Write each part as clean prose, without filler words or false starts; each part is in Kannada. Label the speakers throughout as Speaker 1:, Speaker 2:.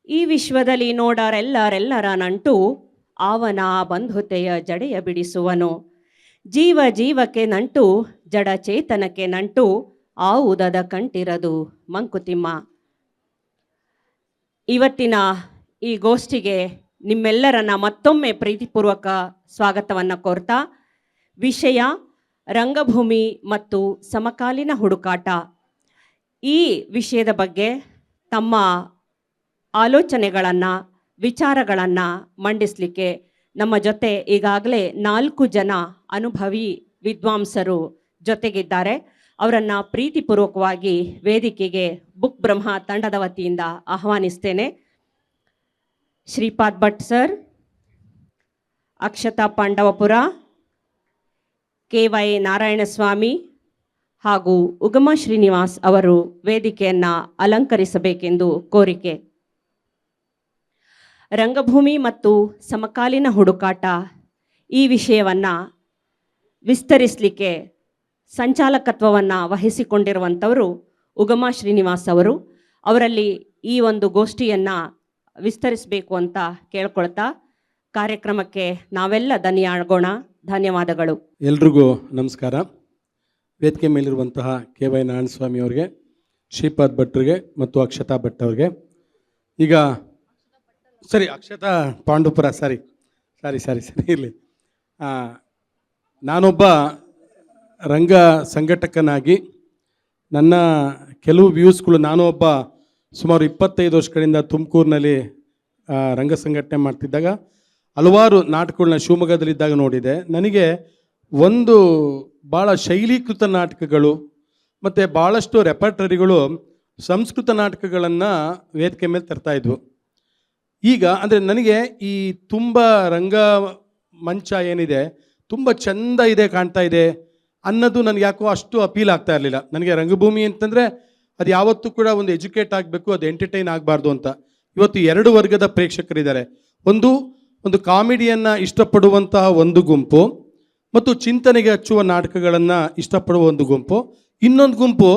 Speaker 1: ಈ ವಿಶ್ವದಲ್ಲಿ ನೋಡರೆಲ್ಲರೆಲ್ಲರ ನಂಟು ಆವನ ಬಂಧುತೆಯ ಜಡೆಯ ಬಿಡಿಸುವನು. ಜೀವ ಜೀವಕ್ಕೆ ನಂಟು ಜಡ ಚೇತನಕ್ಕೆ ನಂಟು ಆವುದದ ಕಂಟಿರದು ಮಂಕುತಿಮ್ಮ. ಇವತ್ತಿನ ಈ ಗೋಷ್ಠಿಗೆ ನಿಮ್ಮೆಲ್ಲರನ್ನ ಮತ್ತೊಮ್ಮೆ ಪ್ರೀತಿಪೂರ್ವಕ ಸ್ವಾಗತವನ್ನು ಕೋರ್ತಾ, ವಿಷಯ ರಂಗಭೂಮಿ ಮತ್ತು ಸಮಕಾಲೀನ ಹುಡುಕಾಟ. ಈ ವಿಷಯದ ಬಗ್ಗೆ ತಮ್ಮ ಆಲೋಚನೆಗಳನ್ನು, ವಿಚಾರಗಳನ್ನು ಮಂಡಿಸಲಿಕ್ಕೆ ನಮ್ಮ ಜೊತೆ ಈಗಾಗಲೇ 4 ಜನ ಅನುಭವಿ ವಿದ್ವಾಂಸರು ಜೊತೆಗಿದ್ದಾರೆ. ಅವರನ್ನು ಪ್ರೀತಿಪೂರ್ವಕವಾಗಿ ವೇದಿಕೆಗೆ ಬುಕ್ ಬ್ರಹ್ಮ ತಂಡದ ವತಿಯಿಂದ ಆಹ್ವಾನಿಸ್ತೇನೆ. ಶ್ರೀಪಾದ್ ಭಟ್ ಸರ್, ಅಕ್ಷತಾ ಪಾಂಡವಪುರ, KY ನಾರಾಯಣಸ್ವಾಮಿ ಹಾಗೂ ಉಗಮ ಶ್ರೀನಿವಾಸ್ ಅವರು ವೇದಿಕೆಯನ್ನು ಅಲಂಕರಿಸಬೇಕೆಂದು ಕೋರಿಕೆ. ರಂಗಭೂಮಿ ಮತ್ತು ಸಮಕಾಲೀನ ಹುಡುಕಾಟ ಈ ವಿಷಯವನ್ನು ವಿಸ್ತರಿಸಲಿಕ್ಕೆ ಸಂಚಾಲಕತ್ವವನ್ನು ವಹಿಸಿಕೊಂಡಿರುವಂಥವರು ಉಗಮ ಶ್ರೀನಿವಾಸ್ ಅವರು. ಅವರಲ್ಲಿ ಈ ಒಂದು ಗೋಷ್ಠಿಯನ್ನು ವಿಸ್ತರಿಸಬೇಕು ಅಂತ ಕೇಳ್ಕೊಳ್ತಾ ಕಾರ್ಯಕ್ರಮಕ್ಕೆ ನಾವೆಲ್ಲ ಧನ್ಯವಾಗೋಣ. ಧನ್ಯವಾದಗಳು.
Speaker 2: ಎಲ್ರಿಗೂ ನಮಸ್ಕಾರ. ವೇದಿಕೆ ಮೇಲಿರುವಂತಹ KY ನಾರಾಯಣಸ್ವಾಮಿ ಅವರಿಗೆ, ಶ್ರೀಪಾದ್ ಭಟ್ರಿಗೆ ಮತ್ತು ಅಕ್ಷತಾ ಭಟ್ ಅವರಿಗೆ, ಈಗ ಅಕ್ಷತಾ ಪಾಂಡುಪುರ ಸಾರಿ ಇರಲಿ. ನಾನೊಬ್ಬ ರಂಗ ಸಂಘಟಕನಾಗಿ ನನ್ನ ಕೆಲವು ವ್ಯೂಸ್ಗಳು, ನಾನು ಒಬ್ಬ ಸುಮಾರು 25 ವರ್ಷಗಳಿಂದ ತುಮಕೂರಿನಲ್ಲಿ ರಂಗ ಸಂಘಟನೆ ಮಾಡ್ತಿದ್ದಾಗ ಹಲವಾರು ನಾಟಕಗಳನ್ನ ಶಿವಮೊಗ್ಗದಲ್ಲಿದ್ದಾಗ ನೋಡಿದೆ. ನನಗೆ ಒಂದು ಭಾಳ ಶೈಲೀಕೃತ ನಾಟಕಗಳು ಮತ್ತು ಭಾಳಷ್ಟು ರೆಪರ್ಟರಿಗಳು ಸಂಸ್ಕೃತ ನಾಟಕಗಳನ್ನು ವೇದಿಕೆ ಮೇಲೆ ತರ್ತಾಯಿದ್ವು. ಈಗ ಅಂದರೆ ನನಗೆ ಈ ತುಂಬ ರಂಗ ಮಂಚ ಏನಿದೆ ತುಂಬ ಚೆಂದ ಇದೆ, ಕಾಣ್ತಾ ಇದೆ ಅನ್ನೋದು ನನಗೆ ಯಾಕೋ ಅಷ್ಟು ಅಪೀಲ್ ಆಗ್ತಾ ಇರಲಿಲ್ಲ. ನನಗೆ ರಂಗಭೂಮಿ ಅಂತಂದರೆ ಅದು ಯಾವತ್ತೂ ಕೂಡ ಒಂದು ಎಜುಕೇಟ್ ಆಗಬೇಕು, ಅದು ಎಂಟರ್ಟೈನ್ ಆಗಬಾರ್ದು ಅಂತ. ಇವತ್ತು 2 ವರ್ಗದ ಪ್ರೇಕ್ಷಕರಿದ್ದಾರೆ. ಒಂದು ಕಾಮಿಡಿಯನ್ನು ಇಷ್ಟಪಡುವಂತಹ ಒಂದು ಗುಂಪು ಮತ್ತು ಚಿಂತನೆಗೆ ಹಚ್ಚುವ ನಾಟಕಗಳನ್ನು ಇಷ್ಟಪಡುವ ಒಂದು ಗುಂಪು. ಇನ್ನೊಂದು ಗುಂಪು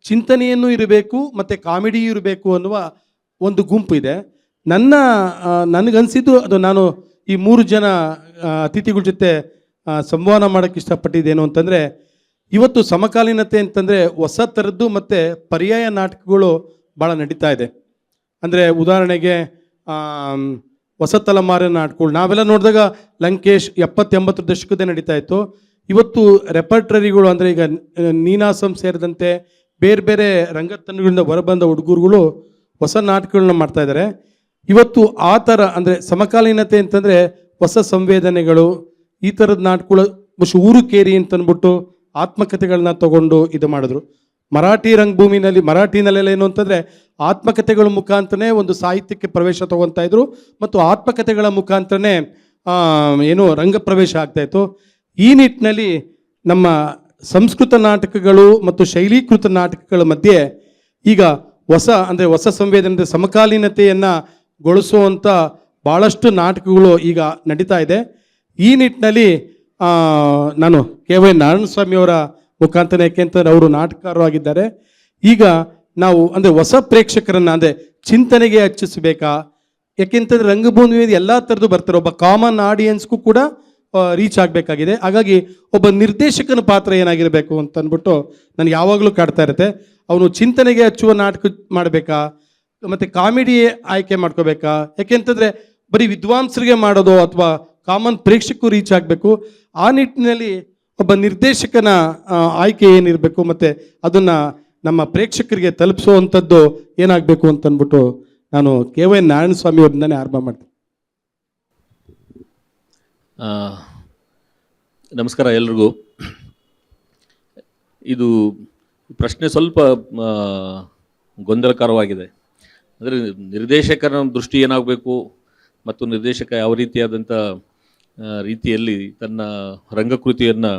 Speaker 2: ಚಿಂತನೆಯನ್ನು ಇರಬೇಕು ಮತ್ತು ಕಾಮಿಡಿಯೂ ಇರಬೇಕು ಅನ್ನುವ ಒಂದು ಗುಂಪು ಇದೆ. ನನಗನ್ಸಿದ್ದು ಅದು, ನಾನು ಈ 3 ಜನ ಅತಿಥಿಗಳ ಜೊತೆ ಸಂವಹನ ಮಾಡೋಕ್ಕೆ ಇಷ್ಟಪಟ್ಟಿದ್ದೇನು ಅಂತಂದರೆ, ಇವತ್ತು ಸಮಕಾಲೀನತೆ ಅಂತಂದರೆ ಹೊಸ ಥರದ್ದು ಮತ್ತು ಪರ್ಯಾಯ ನಾಟಕಗಳು ಭಾಳ ನಡೀತಾ ಇದೆ. ಅಂದರೆ ಉದಾಹರಣೆಗೆ ಹೊಸ ತಲೆಮಾರಿನ ನಾಟಕಗಳು ನಾವೆಲ್ಲ ನೋಡಿದಾಗ ಲಂಕೇಶ್ 70-80 ದಶಕದೇ ನಡೀತಾ ಇತ್ತು. ಇವತ್ತು ರೆಪರ್ಟರಿಗಳು ಅಂದರೆ ಈಗ ನೀನಾಸಂ ಸೇರಿದಂತೆ ಬೇರೆ ಬೇರೆ ರಂಗತಂಡಗಳಿಂದ ಹೊರಬಂದ ಹುಡುಗರುಗಳು ಹೊಸ ನಾಟಕಗಳನ್ನ ಮಾಡ್ತಾ ಇದ್ದಾರೆ. ಇವತ್ತು ಆ ಥರ ಅಂದರೆ ಸಮಕಾಲೀನತೆ ಅಂತಂದರೆ ಹೊಸ ಸಂವೇದನೆಗಳು, ಈ ಥರದ ನಾಟಕಗಳು ಊರು ಕೇರಿ ಅಂತಂದ್ಬಿಟ್ಟು ಆತ್ಮಕಥೆಗಳನ್ನ ತಗೊಂಡು ಇದು ಮಾಡಿದ್ರು. ಮರಾಠಿನಲ್ಲೆಲ್ಲ ಏನು ಅಂತಂದರೆ ಆತ್ಮಕಥೆಗಳ ಮುಖಾಂತರನೇ ಒಂದು ಸಾಹಿತ್ಯಕ್ಕೆ ಪ್ರವೇಶ ತಗೊತಾ ಇದ್ರು ಮತ್ತು ಆತ್ಮಕಥೆಗಳ ಮುಖಾಂತರನೇ ರಂಗ ಪ್ರವೇಶ ಆಗ್ತಾಯಿತ್ತು. ಈ ನಿಟ್ಟಿನಲ್ಲಿ ನಮ್ಮ ಸಂಸ್ಕೃತ ನಾಟಕಗಳು ಮತ್ತು ಶೈಲೀಕೃತ ನಾಟಕಗಳ ಮಧ್ಯೆ ಈಗ ಹೊಸ ಸಂವೇದನೆ, ಸಮಕಾಲೀನತೆಯನ್ನು ಗೊಳಿಸುವಂಥ ಭಾಳಷ್ಟು ನಾಟಕಗಳು ಈಗ ನಡೀತಾ ಇದೆ. ಈ ನಿಟ್ಟಿನಲ್ಲಿ ನಾನು KY ನಾರಾಯಣಸ್ವಾಮಿ ಅವರ ಮುಖಾಂತರ, ಯಾಕೆಂತಂದರೆ ಅವರು ನಾಟಕಕಾರರು ಆಗಿದ್ದಾರೆ. ಈಗ ನಾವು ಅಂದರೆ ಹೊಸ ಪ್ರೇಕ್ಷಕರನ್ನು ಅಂದರೆ ಚಿಂತನೆಗೆ ಹಚ್ಚಿಸಬೇಕಾ, ಯಾಕೆಂತಂದರೆ ರಂಗಭೂಮಿ ಎಲ್ಲ ಥರದ್ದು ಬರ್ತಾರೆ. ಒಬ್ಬ ಕಾಮನ್ ಆಡಿಯನ್ಸ್ಗೂ ಕೂಡ ರೀಚ್ ಆಗಬೇಕಾಗಿದೆ. ಹಾಗಾಗಿ ಒಬ್ಬ ನಿರ್ದೇಶಕನ ಪಾತ್ರ ಏನಾಗಿರಬೇಕು ಅಂತ ಅಂದ್ಬಿಟ್ಟು ನನಗೆ ಯಾವಾಗಲೂ ಕಾಡ್ತಾ ಇರುತ್ತೆ. ಅವನು ಚಿಂತನೆಗೆ ಹಚ್ಚುವ ನಾಟಕ ಮಾಡಬೇಕಾ ಮತ್ತು ಕಾಮಿಡಿ ಆಯ್ಕೆ ಮಾಡ್ಕೋಬೇಕಾ, ಯಾಕೆಂತಂದರೆ ಬರೀ ವಿದ್ವಾಂಸರಿಗೆ ಮಾಡೋದು ಅಥವಾ ಕಾಮನ್ ಪ್ರೇಕ್ಷಕರು ರೀಚ್ ಆಗಬೇಕು. ಆ ನಿಟ್ಟಿನಲ್ಲಿ ಒಬ್ಬ ನಿರ್ದೇಶಕನ ಆಯ್ಕೆ ಏನಿರಬೇಕು ಮತ್ತು ಅದನ್ನು ನಮ್ಮ ಪ್ರೇಕ್ಷಕರಿಗೆ ತಲುಪಿಸುವಂಥದ್ದು ಏನಾಗಬೇಕು ಅಂತಂದ್ಬಿಟ್ಟು ನಾನು KY ನಾರಾಯಣಸ್ವಾಮಿ ಅವರಿಂದನೇ ಆರಂಭ ಮಾಡ್ತೀನಿ.
Speaker 3: ನಮಸ್ಕಾರ ಎಲ್ರಿಗೂ. ಇದು ಪ್ರಶ್ನೆ ಸ್ವಲ್ಪ ಗೊಂದಲಕರವಾಗಿದೆ. ಅಂದರೆ ನಿರ್ದೇಶಕನ ದೃಷ್ಟಿ ಏನಾಗಬೇಕು ಮತ್ತು ನಿರ್ದೇಶಕ ಯಾವ ರೀತಿಯಾದಂಥ ರೀತಿಯಲ್ಲಿ ತನ್ನ ರಂಗಕೃತಿಯನ್ನು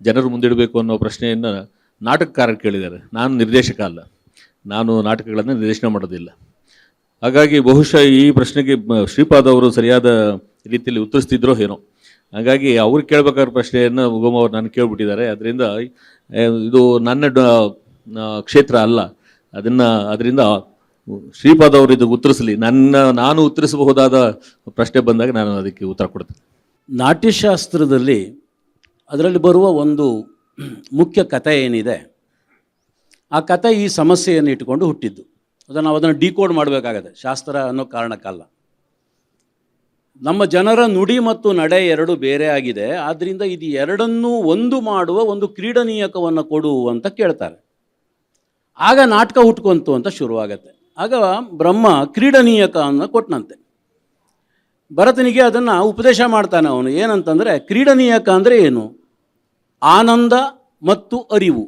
Speaker 3: ಜನರು ಮುಂದಿಡಬೇಕು ಅನ್ನೋ ಪ್ರಶ್ನೆಯನ್ನು ನಾಟಕಕಾರರು ಕೇಳಿದ್ದಾರೆ. ನಾನು ನಿರ್ದೇಶಕ ಅಲ್ಲ, ನಾನು ನಾಟಕಗಳನ್ನು ನಿರ್ದೇಶನ ಮಾಡೋದಿಲ್ಲ. ಹಾಗಾಗಿ ಬಹುಶಃ ಈ ಪ್ರಶ್ನೆಗೆ ಶ್ರೀಪಾದ್ ಅವರು ಸರಿಯಾದ ರೀತಿಯಲ್ಲಿ ಉತ್ತರಿಸ್ತಿದ್ರೋ ಏನೋ. ಹಾಗಾಗಿ ಅವ್ರು ಕೇಳಬೇಕಾದ ಪ್ರಶ್ನೆಯನ್ನು ಉಗಮ ಅವರು ನಾನು ಕೇಳಿಬಿಟ್ಟಿದ್ದಾರೆ. ಅದರಿಂದ ಇದು ನನ್ನ ಕ್ಷೇತ್ರ ಅಲ್ಲ. ಅದರಿಂದ ಶ್ರೀಪಾದ್ ಅವರು ಇದಕ್ಕೆ ಉತ್ತರಿಸಲಿ. ನಾನು ಉತ್ತರಿಸಬಹುದಾದ ಪ್ರಶ್ನೆ ಬಂದಾಗ ನಾನು ಅದಕ್ಕೆ ಉತ್ತರ ಕೊಡ್ತೇನೆ.
Speaker 4: ನಾಟ್ಯಶಾಸ್ತ್ರದಲ್ಲಿ ಅದರಲ್ಲಿ ಬರುವ ಒಂದು ಮುಖ್ಯ ಕಥೆ ಏನಿದೆ, ಆ ಕಥೆ ಈ ಸಮಸ್ಯೆಯನ್ನು ಇಟ್ಟುಕೊಂಡು ಹುಟ್ಟಿದ್ದು. ನಾವು ಅದನ್ನು ಡಿಕೋಡ್ ಮಾಡಬೇಕಾಗತ್ತೆ, ಶಾಸ್ತ್ರ ಅನ್ನೋ ಕಾರಣಕ್ಕಲ್ಲ. ನಮ್ಮ ಜನರ ನುಡಿ ಮತ್ತು ನಡೆ ಎರಡು ಬೇರೆ ಆಗಿದೆ, ಆದ್ದರಿಂದ ಇದು ಎರಡನ್ನೂ ಒಂದು ಮಾಡುವ ಒಂದು ಕ್ರೀಡನೀಯಕವನ್ನು ಕೊಡು ಅಂತ ಕೇಳ್ತಾರೆ. ಆಗ ನಾಟಕ ಹುಟ್ಕೊಂತು ಅಂತ ಶುರುವಾಗತ್ತೆ. ಆಗ ಬ್ರಹ್ಮ ಕ್ರೀಡನೀಯಕವನ್ನು ಕೊಟ್ಟನಂತೆ. ಭರತನಿಗೆ ಅದನ್ನು ಉಪದೇಶ ಮಾಡ್ತಾನೆ ಅವನು. ಏನಂತಂದರೆ, ಕ್ರೀಡನೀಯಕ ಅಂದರೆ ಏನು? ಆನಂದ ಮತ್ತು ಅರಿವು,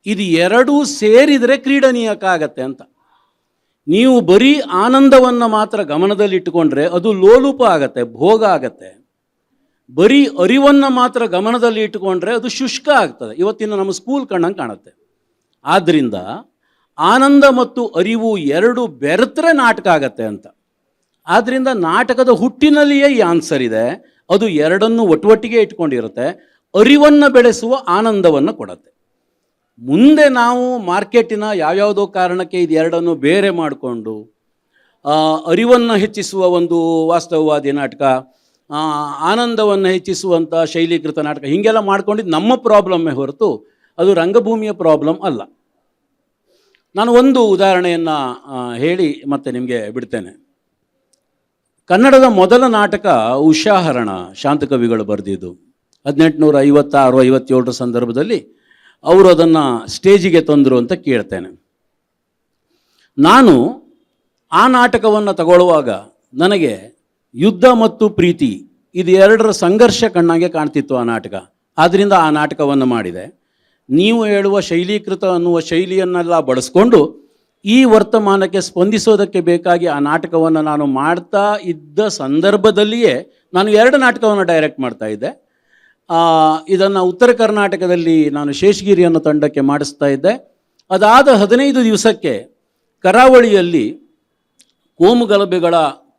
Speaker 4: ಇದು ಎರಡೂ ಸೇರಿದರೆ ಕ್ರೀಡನೀಯಕ ಆಗತ್ತೆ ಅಂತ. ನೀವು ಬರೀ ಆನಂದವನ್ನು ಮಾತ್ರ ಗಮನದಲ್ಲಿಟ್ಟುಕೊಂಡ್ರೆ ಅದು ಲೋಲುಪ ಆಗತ್ತೆ, ಭೋಗ ಆಗತ್ತೆ. ಬರೀ ಅರಿವನ್ನು ಮಾತ್ರ ಗಮನದಲ್ಲಿ ಇಟ್ಟುಕೊಂಡ್ರೆ ಅದು ಶುಷ್ಕ ಆಗ್ತದೆ, ಇವತ್ತಿನ ನಮ್ಮ ಸ್ಕೂಲ್ ಕಣ್ಣಂಗೆ ಕಾಣುತ್ತೆ. ಆದ್ದರಿಂದ ಆನಂದ ಮತ್ತು ಅರಿವು ಎರಡು ಬೆರೆತರೆ ನಾಟಕ ಆಗತ್ತೆ ಅಂತ. ಆದ್ದರಿಂದ ನಾಟಕದ ಹುಟ್ಟಿನಲ್ಲಿಯೇ ಈ ಆನ್ಸರ್ ಇದೆ. ಅದು ಎರಡನ್ನು ಒಟ್ಟೊಟ್ಟಿಗೆ ಇಟ್ಕೊಂಡಿರುತ್ತೆ, ಅರಿವನ್ನು ಬೆಳೆಸುವ ಆನಂದವನ್ನು ಕೊಡುತ್ತೆ. ಮುಂದೆ ನಾವು ಮಾರ್ಕೆಟಿನ ಯಾವ್ಯಾವುದೋ ಕಾರಣಕ್ಕೆ ಇದು ಎರಡನ್ನು ಬೇರೆ ಮಾಡಿಕೊಂಡು ಅರಿವನ್ನು ಹೆಚ್ಚಿಸುವ ಒಂದು ವಾಸ್ತವವಾದಿ ನಾಟಕ, ಆನಂದವನ್ನು ಹೆಚ್ಚಿಸುವಂಥ ಶೈಲೀಕೃತ ನಾಟಕ, ಹೀಗೆಲ್ಲ ಮಾಡ್ಕೊಂಡಿದ್ದು ನಮ್ಮ ಪ್ರಾಬ್ಲಮ್ಮೇ ಹೊರತು ಅದು ರಂಗಭೂಮಿಯ ಪ್ರಾಬ್ಲಮ್ ಅಲ್ಲ. ನಾನು ಒಂದು ಉದಾಹರಣೆಯನ್ನು ಹೇಳಿ ಮತ್ತೆ ನಿಮಗೆ ಬಿಡ್ತೇನೆ. ಕನ್ನಡದ ಮೊದಲ ನಾಟಕ ಉಷಾಹರಣ, ಶಾಂತಕವಿಗಳು ಬರೆದಿದ್ದು 1856-57 ಸಂದರ್ಭದಲ್ಲಿ ಅವರು ಅದನ್ನು ಸ್ಟೇಜಿಗೆ ತಂದರು ಅಂತ ಕೇಳ್ತೇನೆ. ನಾನು ಆ ನಾಟಕವನ್ನು ತಗೊಳ್ಳುವಾಗ ನನಗೆ ಯುದ್ಧ ಮತ್ತು ಪ್ರೀತಿ ಇದು ಎರಡರ ಸಂಘರ್ಷ ಕಣ್ಣಾಗೆ ಕಾಣ್ತಿತ್ತು ಆ ನಾಟಕ. ಆದ್ದರಿಂದ ಆ ನಾಟಕವನ್ನು ಮಾಡಿದೆ. ನೀವು ಹೇಳುವ ಶೈಲೀಕೃತ ಅನ್ನುವ ಶೈಲಿಯನ್ನೆಲ್ಲ ಬಳಸ್ಕೊಂಡು ಈ ವರ್ತಮಾನಕ್ಕೆ ಸ್ಪಂದಿಸೋದಕ್ಕೆ ಬೇಕಾಗಿ ಆ ನಾಟಕವನ್ನು ನಾನು ಮಾಡ್ತಾ ಇದ್ದ ಸಂದರ್ಭದಲ್ಲಿಯೇ ನಾನು 2 ನಾಟಕವನ್ನು ಡೈರೆಕ್ಟ್ ಮಾಡ್ತಾ ಇದ್ದೆ. ಇದನ್ನು ಉತ್ತರ ಕರ್ನಾಟಕದಲ್ಲಿ ನಾನು ಶೇಷಗಿರಿ ಅನ್ನೋ ತಂಡಕ್ಕೆ ಮಾಡಿಸ್ತಾ ಇದ್ದೆ. ಅದಾದ 15 ದಿವಸಕ್ಕೆ ಕರಾವಳಿಯಲ್ಲಿ ಕೋಮುಗಲಭೆಗಳ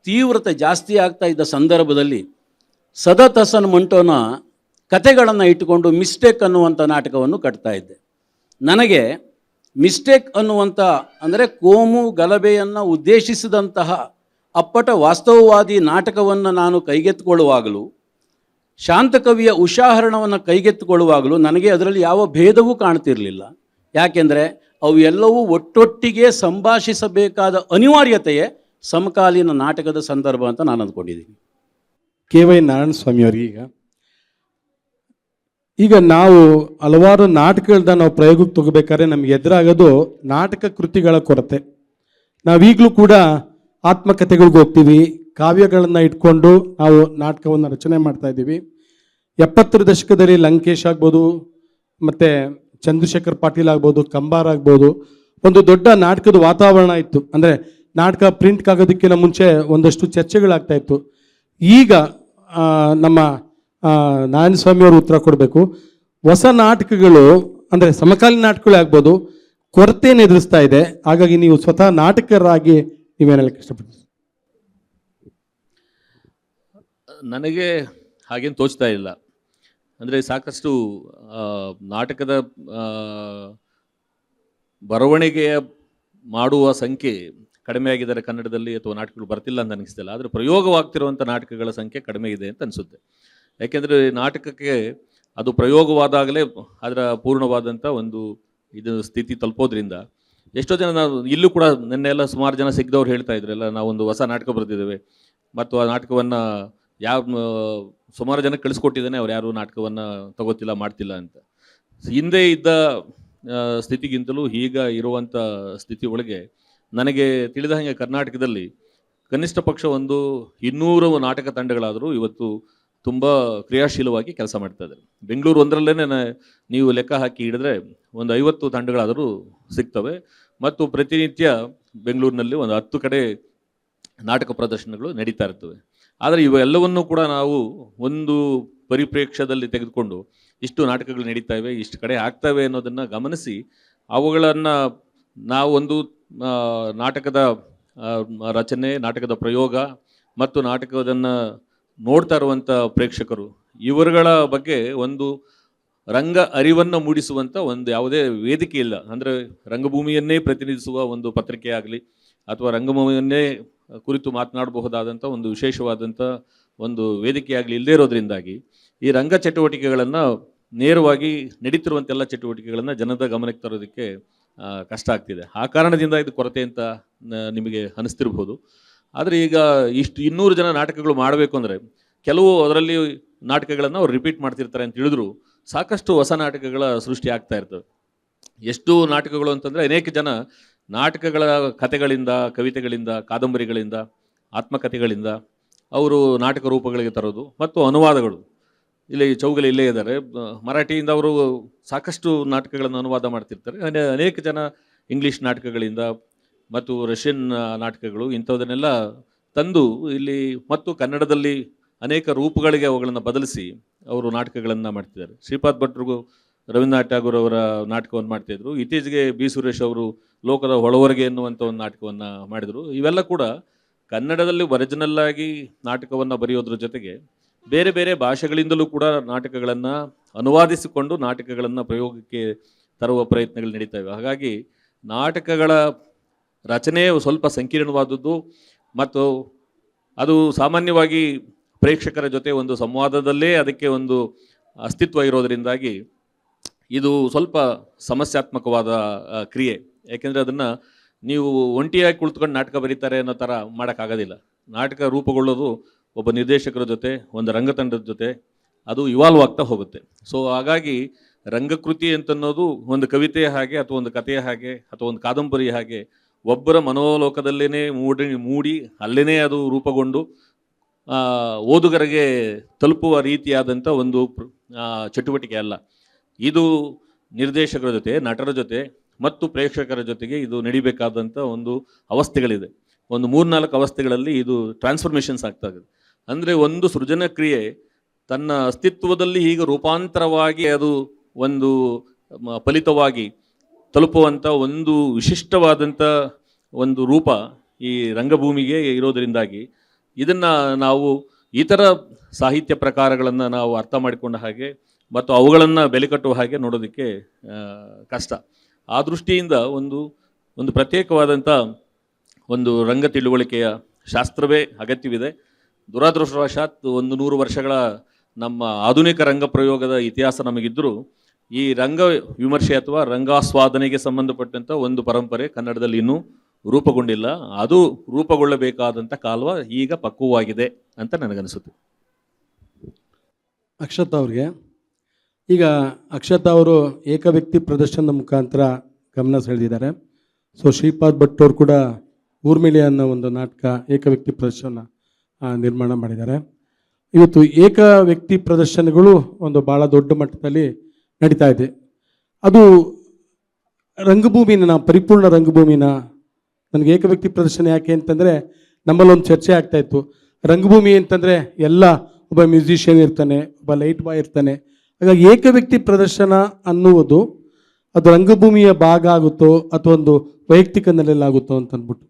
Speaker 4: ತೀವ್ರತೆ ಜಾಸ್ತಿ ಆಗ್ತಾ ಇದ್ದ ಸಂದರ್ಭದಲ್ಲಿ ಸದತ್ ಹಸನ್ ಮಂಟೋನ ಕತೆಗಳನ್ನು ಇಟ್ಟುಕೊಂಡು ಮಿಸ್ಟೇಕ್ ಅನ್ನುವಂಥ ನಾಟಕವನ್ನು ಕಟ್ತಾ ಇದ್ದೆ. ನನಗೆ ಮಿಸ್ಟೇಕ್ ಅನ್ನುವಂಥ ಅಂದರೆ ಕೋಮು ಗಲಭೆಯನ್ನು ಉದ್ದೇಶಿಸಿದಂತಹ ಅಪ್ಪಟ ವಾಸ್ತವವಾದಿ ನಾಟಕವನ್ನು ನಾನು ಕೈಗೆತ್ತಿಕೊಳ್ಳುವಾಗಲೂ, ಶಾಂತಕವಿಯ ಉಷಾಹರಣವನ್ನು ಕೈಗೆತ್ತಿಕೊಳ್ಳುವಾಗಲೂ ನನಗೆ ಅದರಲ್ಲಿ ಯಾವ ಭೇದವೂ ಕಾಣ್ತಿರಲಿಲ್ಲ. ಯಾಕೆಂದರೆ ಅವು ಎಲ್ಲವೂ ಒಟ್ಟೊಟ್ಟಿಗೆ ಸಂಭಾಷಿಸಬೇಕಾದ ಅನಿವಾರ್ಯತೆಯೇ ಸಮಕಾಲೀನ ನಾಟಕದ ಸಂದರ್ಭ ಅಂತ ನಾನು ಅಂದ್ಕೊಂಡಿದ್ದೀನಿ.
Speaker 2: ಕೆ.ವೈ. ನಾರಾಯಣ ಸ್ವಾಮಿಯವರಿಗೆ ಈಗ ನಾವು ಹಲವಾರು ನಾಟಕಗಳನ್ನ ನಾವು ಪ್ರಯೋಗಕ್ಕೆ ತಗೋಬೇಕಾದ್ರೆ ನಮ್ಗೆ ಎದುರಾಗೋದು ನಾಟಕ ಕೃತಿಗಳ ಕೊರತೆ. ನಾವೀಗಲೂ ಕೂಡ ಆತ್ಮಕಥೆಗಳಿಗೆ ಹೋಗ್ತೀವಿ, ಕಾವ್ಯಗಳನ್ನು ಇಟ್ಕೊಂಡು ನಾವು ನಾಟಕವನ್ನು ರಚನೆ ಮಾಡ್ತಾ ಇದ್ದೀವಿ. 70ರ ದಶಕದಲ್ಲಿ ಲಂಕೇಶ್ ಆಗ್ಬೋದು, ಮತ್ತು ಚಂದ್ರಶೇಖರ್ ಪಾಟೀಲ್ ಆಗ್ಬೋದು, ಕಂಬಾರ್ ಆಗ್ಬೋದು, ಒಂದು ದೊಡ್ಡ ನಾಟಕದ ವಾತಾವರಣ ಇತ್ತು. ಅಂದರೆ ನಾಟಕ ಪ್ರಿಂಟ್ ಆಗೋದಕ್ಕಿಂತ ಮುಂಚೆ ಒಂದಷ್ಟು ಚರ್ಚೆಗಳಾಗ್ತಾ ಇತ್ತು. ಈಗ ನಮ್ಮ ನಾರಾಯಣ ಸ್ವಾಮಿಯವರು ಉತ್ತರ ಕೊಡಬೇಕು. ಹೊಸ ನಾಟಕಗಳು ಅಂದರೆ ಸಮಕಾಲೀನ ನಾಟಕಗಳು ಆಗ್ಬೋದು, ಕೊರತೆಯನ್ನು ಎದುರಿಸ್ತಾ ಇದೆ. ಹಾಗಾಗಿ ನೀವು ಸ್ವತಃ ನಾಟಕರಾಗಿ ನೀವೇನೆಲ್ಲ ಕಷ್ಟಪಡ್ತೀರಿ?
Speaker 3: ನನಗೆ ಹಾಗೇನು ತೋಚ್ತಾ ಇಲ್ಲ. ಅಂದರೆ ಸಾಕಷ್ಟು ನಾಟಕದ ಬರವಣಿಗೆಯ ಮಾಡುವ ಸಂಖ್ಯೆ ಕಡಿಮೆ ಆಗಿದ್ದಾರೆ ಕನ್ನಡದಲ್ಲಿ, ಅಥವಾ ನಾಟಕಗಳು ಬರ್ತಿಲ್ಲ ಅಂತ ಅನಿಸ್ತಿಲ್ಲ. ಆದರೆ ಪ್ರಯೋಗವಾಗ್ತಿರುವಂಥ ನಾಟಕಗಳ ಸಂಖ್ಯೆ ಕಡಿಮೆ ಇದೆ ಅಂತ ಅನಿಸುತ್ತೆ. ಯಾಕೆಂದರೆ ನಾಟಕಕ್ಕೆ ಅದು ಪ್ರಯೋಗವಾದಾಗಲೇ ಅದರ ಪೂರ್ಣವಾದಂಥ ಒಂದು ಇದು ಸ್ಥಿತಿ ತಲುಪೋದ್ರಿಂದ ಎಷ್ಟೋ ಜನ, ನಾವು ಇಲ್ಲೂ ಕೂಡ ನಿನ್ನೆಲ್ಲ ಸುಮಾರು ಜನ ಸಿಗ್ದವ್ರು ಹೇಳ್ತಾ ಇದ್ರಲ್ಲ, ನಾವೊಂದು ಹೊಸ ನಾಟಕ ಬರೆದಿದ್ದೇವೆ ಮತ್ತು ಆ ನಾಟಕವನ್ನು ಸುಮಾರು ಜನ ಕಳಿಸ್ಕೊಟ್ಟಿದ್ದಾನೆ, ಅವ್ರು ಯಾರು ನಾಟಕವನ್ನು ತಗೋತಿಲ್ಲ, ಮಾಡ್ತಿಲ್ಲ ಅಂತ. ಹಿಂದೆ ಇದ್ದ ಸ್ಥಿತಿಗಿಂತಲೂ ಈಗ ಇರುವಂಥ ಸ್ಥಿತಿ ಒಳಗೆ ನನಗೆ ತಿಳಿದ ಹಾಗೆ ಕರ್ನಾಟಕದಲ್ಲಿ ಕನಿಷ್ಠ ಪಕ್ಷ ಒಂದು 200 ನಾಟಕ ತಂಡಗಳಾದರೂ ಇವತ್ತು ತುಂಬ ಕ್ರಿಯಾಶೀಲವಾಗಿ ಕೆಲಸ ಮಾಡ್ತಾ ಇದ್ದಾರೆ. ಬೆಂಗಳೂರು ಒಂದರಲ್ಲೇ ನೀವು ಲೆಕ್ಕ ಹಾಕಿ ಹಿಡಿದ್ರೆ ಒಂದು 50 ತಂಡಗಳಾದರೂ ಸಿಗ್ತವೆ. ಮತ್ತು ಪ್ರತಿನಿತ್ಯ ಬೆಂಗಳೂರಿನಲ್ಲಿ ಒಂದು 10 ಕಡೆ ನಾಟಕ ಪ್ರದರ್ಶನಗಳು ನಡೀತಾ ಇರ್ತವೆ. ಆದರೆ ಇವೆಲ್ಲವನ್ನೂ ಕೂಡ ನಾವು ಒಂದು ಪರಿಪ್ರೇಕ್ಷ್ಯದಲ್ಲಿ ತೆಗೆದುಕೊಂಡು ಇಷ್ಟು ನಾಟಕಗಳು ನಡೀತಾ ಇವೆ, ಇಷ್ಟು ಕಡೆ ಆಗ್ತವೆ ಅನ್ನೋದನ್ನು ಗಮನಿಸಿ ಅವುಗಳನ್ನು ನಾವು ಒಂದು ನಾಟಕದ ರಚನೆ, ನಾಟಕದ ಪ್ರಯೋಗ ಮತ್ತು ನಾಟಕವನ್ನು ನೋಡ್ತಾ ಇರುವಂಥ ಪ್ರೇಕ್ಷಕರು ಇವರುಗಳ ಬಗ್ಗೆ ಒಂದು ರಂಗ ಅರಿವನ್ನು ಮೂಡಿಸುವಂಥ ಒಂದು ಯಾವುದೇ ವೇದಿಕೆ ಇಲ್ಲ. ಅಂದರೆ ರಂಗಭೂಮಿಯನ್ನೇ ಪ್ರತಿನಿಧಿಸುವ ಒಂದು ಪತ್ರಿಕೆ ಆಗಲಿ ಅಥವಾ ರಂಗಭೂಮಿಯನ್ನೇ ಕುರಿತು ಮಾತನಾಡಬಹುದಾದಂಥ ಒಂದು ವಿಶೇಷವಾದಂಥ ಒಂದು ವೇದಿಕೆಯಾಗಲಿ ಇಲ್ಲದೇ ಇರೋದ್ರಿಂದಾಗಿ ಈ ರಂಗ ಚಟುವಟಿಕೆಗಳನ್ನು ನೇರವಾಗಿ ನಡೀತಿರುವಂತೆಲ್ಲ ಚಟುವಟಿಕೆಗಳನ್ನು ಜನದ ಗಮನಕ್ಕೆ ತರೋದಕ್ಕೆ ಕಷ್ಟ ಆಗ್ತಿದೆ. ಆ ಕಾರಣದಿಂದ ಇದು ಕೊರತೆ ಅಂತ ನಿಮಗೆ ಅನಿಸ್ತಿರ್ಬೋದು. ಆದರೆ ಈಗ 200 ಜನ ನಾಟಕಗಳು ಮಾಡಬೇಕು ಅಂದರೆ ಕೆಲವು ಅದರಲ್ಲಿ ನಾಟಕಗಳನ್ನು ಅವ್ರು ರಿಪೀಟ್ ಮಾಡ್ತಿರ್ತಾರೆ ಅಂತ ಹೇಳಿದ್ರು ಸಾಕಷ್ಟು ಹೊಸ ನಾಟಕಗಳ ಸೃಷ್ಟಿ ಆಗ್ತಾ ಇರ್ತವೆ. ಎಷ್ಟು ನಾಟಕಗಳು ಅಂತಂದರೆ ಅನೇಕ ಜನ ನಾಟಕಗಳ ಕಥೆಗಳಿಂದ, ಕವಿತೆಗಳಿಂದ, ಕಾದಂಬರಿಗಳಿಂದ, ಆತ್ಮಕಥೆಗಳಿಂದ ಅವರು ನಾಟಕ ರೂಪಗಳಿಗೆ ತರೋದು ಮತ್ತು ಅನುವಾದಗಳು. ಇಲ್ಲಿ ಚೌಗಲಿ ಇಲ್ಲೇ ಇದ್ದಾರೆ, ಮರಾಠಿಯಿಂದ ಅವರು ಸಾಕಷ್ಟು ನಾಟಕಗಳನ್ನು ಅನುವಾದ ಮಾಡ್ತಿರ್ತಾರೆ. ಅನೇಕ ಜನ ಇಂಗ್ಲೀಷ್ ನಾಟಕಗಳಿಂದ ಮತ್ತು ರಷ್ಯನ್ ನಾಟಕಗಳು ಇಂಥದನ್ನೆಲ್ಲ ತಂದು ಇಲ್ಲಿ ಮತ್ತು ಕನ್ನಡದಲ್ಲಿ ಅನೇಕ ರೂಪಗಳಿಗೆ ಅವುಗಳನ್ನು ಬದಲಿಸಿ ಅವರು ನಾಟಕಗಳನ್ನು ಮಾಡ್ತಿದ್ದಾರೆ. ಶ್ರೀಪಾದ್ ಭಟ್ರಿಗೂ ರವೀಂದ್ರನಾಥ್ ಠಾಗೂರ್ ಅವರ ನಾಟಕವನ್ನು ಮಾಡ್ತಾಯಿದ್ರು. ಇತ್ತೀಚೆಗೆ ಬಿ ಸುರೇಶ್ ಅವರು ಲೋಕದ ಒಳವರೆಗೆ ಎನ್ನುವಂಥ ಒಂದು ನಾಟಕವನ್ನು ಮಾಡಿದರು. ಇವೆಲ್ಲ ಕೂಡ ಕನ್ನಡದಲ್ಲಿ ಒರಿಜಿನಲ್ ಆಗಿ ನಾಟಕವನ್ನು ಬರೆಯೋದ್ರ ಜೊತೆಗೆ ಬೇರೆ ಬೇರೆ ಭಾಷೆಗಳಿಂದಲೂ ಕೂಡ ನಾಟಕಗಳನ್ನು ಅನುವಾದಿಸಿಕೊಂಡು ನಾಟಕಗಳನ್ನು ಪ್ರಯೋಗಕ್ಕೆ ತರುವ ಪ್ರಯತ್ನಗಳು ನಡೀತಾ ಇವೆ. ಹಾಗಾಗಿ ನಾಟಕಗಳ ರಚನೆ ಸ್ವಲ್ಪ ಸಂಕೀರ್ಣವಾದದ್ದು ಮತ್ತು ಅದು ಸಾಮಾನ್ಯವಾಗಿ ಪ್ರೇಕ್ಷಕರ ಜೊತೆ ಒಂದು ಸಂವಾದದಲ್ಲೇ ಅದಕ್ಕೆ ಒಂದು ಅಸ್ತಿತ್ವ ಇರೋದರಿಂದಾಗಿ ಇದು ಸ್ವಲ್ಪ ಸಮಸ್ಯಾತ್ಮಕವಾದ ಕ್ರಿಯೆ. ಯಾಕೆಂದರೆ ಅದನ್ನು ನೀವು ಒಂಟಿಯಾಗಿ ಕುಳಿತುಕೊಂಡು ನಾಟಕ ಬರೀತಾರೆ ಅನ್ನೋ ಥರ ಮಾಡೋಕ್ಕಾಗೋದಿಲ್ಲ. ನಾಟಕ ರೂಪುಗೊಳ್ಳೋದು ಒಬ್ಬ ನಿರ್ದೇಶಕರ ಜೊತೆ, ಒಂದು ರಂಗತಂಡದ ಜೊತೆ ಅದು ಇವಾಲ್ವ್ ಆಗ್ತಾ ಹೋಗುತ್ತೆ. ಸೊ ಹಾಗಾಗಿ ರಂಗಕೃತಿ ಅಂತನ್ನೋದು ಒಂದು ಕವಿತೆಯ ಹಾಗೆ ಅಥವಾ ಒಂದು ಕಥೆಯ ಹಾಗೆ ಅಥವಾ ಒಂದು ಕಾದಂಬರಿಯ ಹಾಗೆ ಒಬ್ಬರ ಮನೋಲೋಕದಲ್ಲೇ ಮೂಡಿ ಅಲ್ಲೇ ಅದು ರೂಪುಗೊಂಡು ಓದುಗರಿಗೆ ತಲುಪುವ ರೀತಿಯಾದಂಥ ಒಂದು ಚಟುವಟಿಕೆ ಅಲ್ಲ. ಇದು ನಿರ್ದೇಶಕರ ಜೊತೆ, ನಟರ ಜೊತೆ ಮತ್ತು ಪ್ರೇಕ್ಷಕರ ಜೊತೆಗೆ ಇದು ನಡಿಬೇಕಾದಂಥ ಒಂದು ಅವಸ್ಥೆಗಳಿದೆ. ಒಂದು 3-4 ಅವಸ್ಥೆಗಳಲ್ಲಿ ಇದು ಟ್ರಾನ್ಸ್ಫಾರ್ಮೇಷನ್ಸ್ ಆಗ್ತಾ ಇದೆ. ಅಂದರೆ ಒಂದು ಸೃಜನ ಕ್ರಿಯೆ ತನ್ನ ಅಸ್ತಿತ್ವದಲ್ಲಿ ಈಗ ರೂಪಾಂತರವಾಗಿ ಅದು ಒಂದು ಫಲಿತವಾಗಿ ತಲುಪುವಂಥ ಒಂದು ವಿಶಿಷ್ಟವಾದಂಥ ಒಂದು ರೂಪ ಈ ರಂಗಭೂಮಿಗೆ ಇರೋದರಿಂದಾಗಿ ಇದನ್ನು ನಾವು ಈ ಥರ ಸಾಹಿತ್ಯ ಪ್ರಕಾರಗಳನ್ನು ನಾವು ಅರ್ಥ ಮಾಡಿಕೊಂಡ ಹಾಗೆ ಮತ್ತು ಅವುಗಳನ್ನು ಬೆಲೆ ಕಟ್ಟುವ ಹಾಗೆ ನೋಡೋದಕ್ಕೆ ಕಷ್ಟ. ಆ ದೃಷ್ಟಿಯಿಂದ ಒಂದು ಪ್ರತ್ಯೇಕವಾದಂಥ ಒಂದು ರಂಗ ತಿಳುವಳಿಕೆಯ ಶಾಸ್ತ್ರವೇ ಅಗತ್ಯವಿದೆ. ದುರಾದೃಷ್ಟವಶಾತ್ 100 ವರ್ಷಗಳ ನಮ್ಮ ಆಧುನಿಕ ರಂಗ ಪ್ರಯೋಗದ ಇತಿಹಾಸ ನಮಗಿದ್ದರೂ ಈ ರಂಗ ವಿಮರ್ಶೆ ಅಥವಾ ರಂಗಾಸ್ವಾದನೆಗೆ ಸಂಬಂಧಪಟ್ಟಂಥ ಒಂದು ಪರಂಪರೆ ಕನ್ನಡದಲ್ಲಿ ಇನ್ನೂ ರೂಪುಗೊಂಡಿಲ್ಲ. ಅದು ರೂಪುಗೊಳ್ಳಬೇಕಾದಂಥ ಕಾಲ ಈಗ ಪಕ್ವವಾಗಿದೆ ಅಂತ ನನಗನ್ನಿಸುತ್ತೆ.
Speaker 2: ಅಕ್ಷತಾ ಅವ್ರಿಗೆ ಈಗ ಅಕ್ಷತಾ ಅವರು ಏಕವ್ಯಕ್ತಿ ಪ್ರದರ್ಶನದ ಮುಖಾಂತರ ಗಮನ ಸೆಳೆದಿದ್ದಾರೆ. ಸೊ ಶ್ರೀಪಾದ್ ಭಟ್ ಅವರು ಕೂಡ ಊರ್ಮಿಳೆ ಅನ್ನೋ ಒಂದು ನಾಟಕ ಏಕವ್ಯಕ್ತಿ ಪ್ರದರ್ಶನ ನಿರ್ಮಾಣ ಮಾಡಿದ್ದಾರೆ. ಇವತ್ತು ಏಕ ವ್ಯಕ್ತಿ ಪ್ರದರ್ಶನಗಳು ಒಂದು ಭಾಳ ದೊಡ್ಡ ಮಟ್ಟದಲ್ಲಿ ನಡೀತಾ ಇದೆ. ಅದು ರಂಗಭೂಮಿನ, ಪರಿಪೂರ್ಣ ರಂಗಭೂಮಿನ, ನನಗೆ ಏಕವ್ಯಕ್ತಿ ಪ್ರದರ್ಶನ ಯಾಕೆ ಅಂತಂದರೆ ನಮ್ಮಲ್ಲೊಂದು ಚರ್ಚೆ ಆಗ್ತಾಯಿತ್ತು. ರಂಗಭೂಮಿ ಅಂತಂದರೆ ಎಲ್ಲ ಒಬ್ಬ ಮ್ಯೂಸಿಷಿಯನ್ ಇರ್ತಾನೆ, ಒಬ್ಬ ಲೈಟ್ ಬಾಯ್ ಇರ್ತಾನೆ. ಹಾಗಾಗಿ ಏಕವ್ಯಕ್ತಿ ಪ್ರದರ್ಶನ ಅನ್ನುವುದು ಅದು ರಂಗಭೂಮಿಯ ಭಾಗ ಆಗುತ್ತೋ ಅಥವಾ ಒಂದು ವೈಯಕ್ತಿಕ ನೆಲೆಯಲ್ಲಾಗುತ್ತೋ ಅಂತ ಅಂದ್ಬಿಟ್ಟು.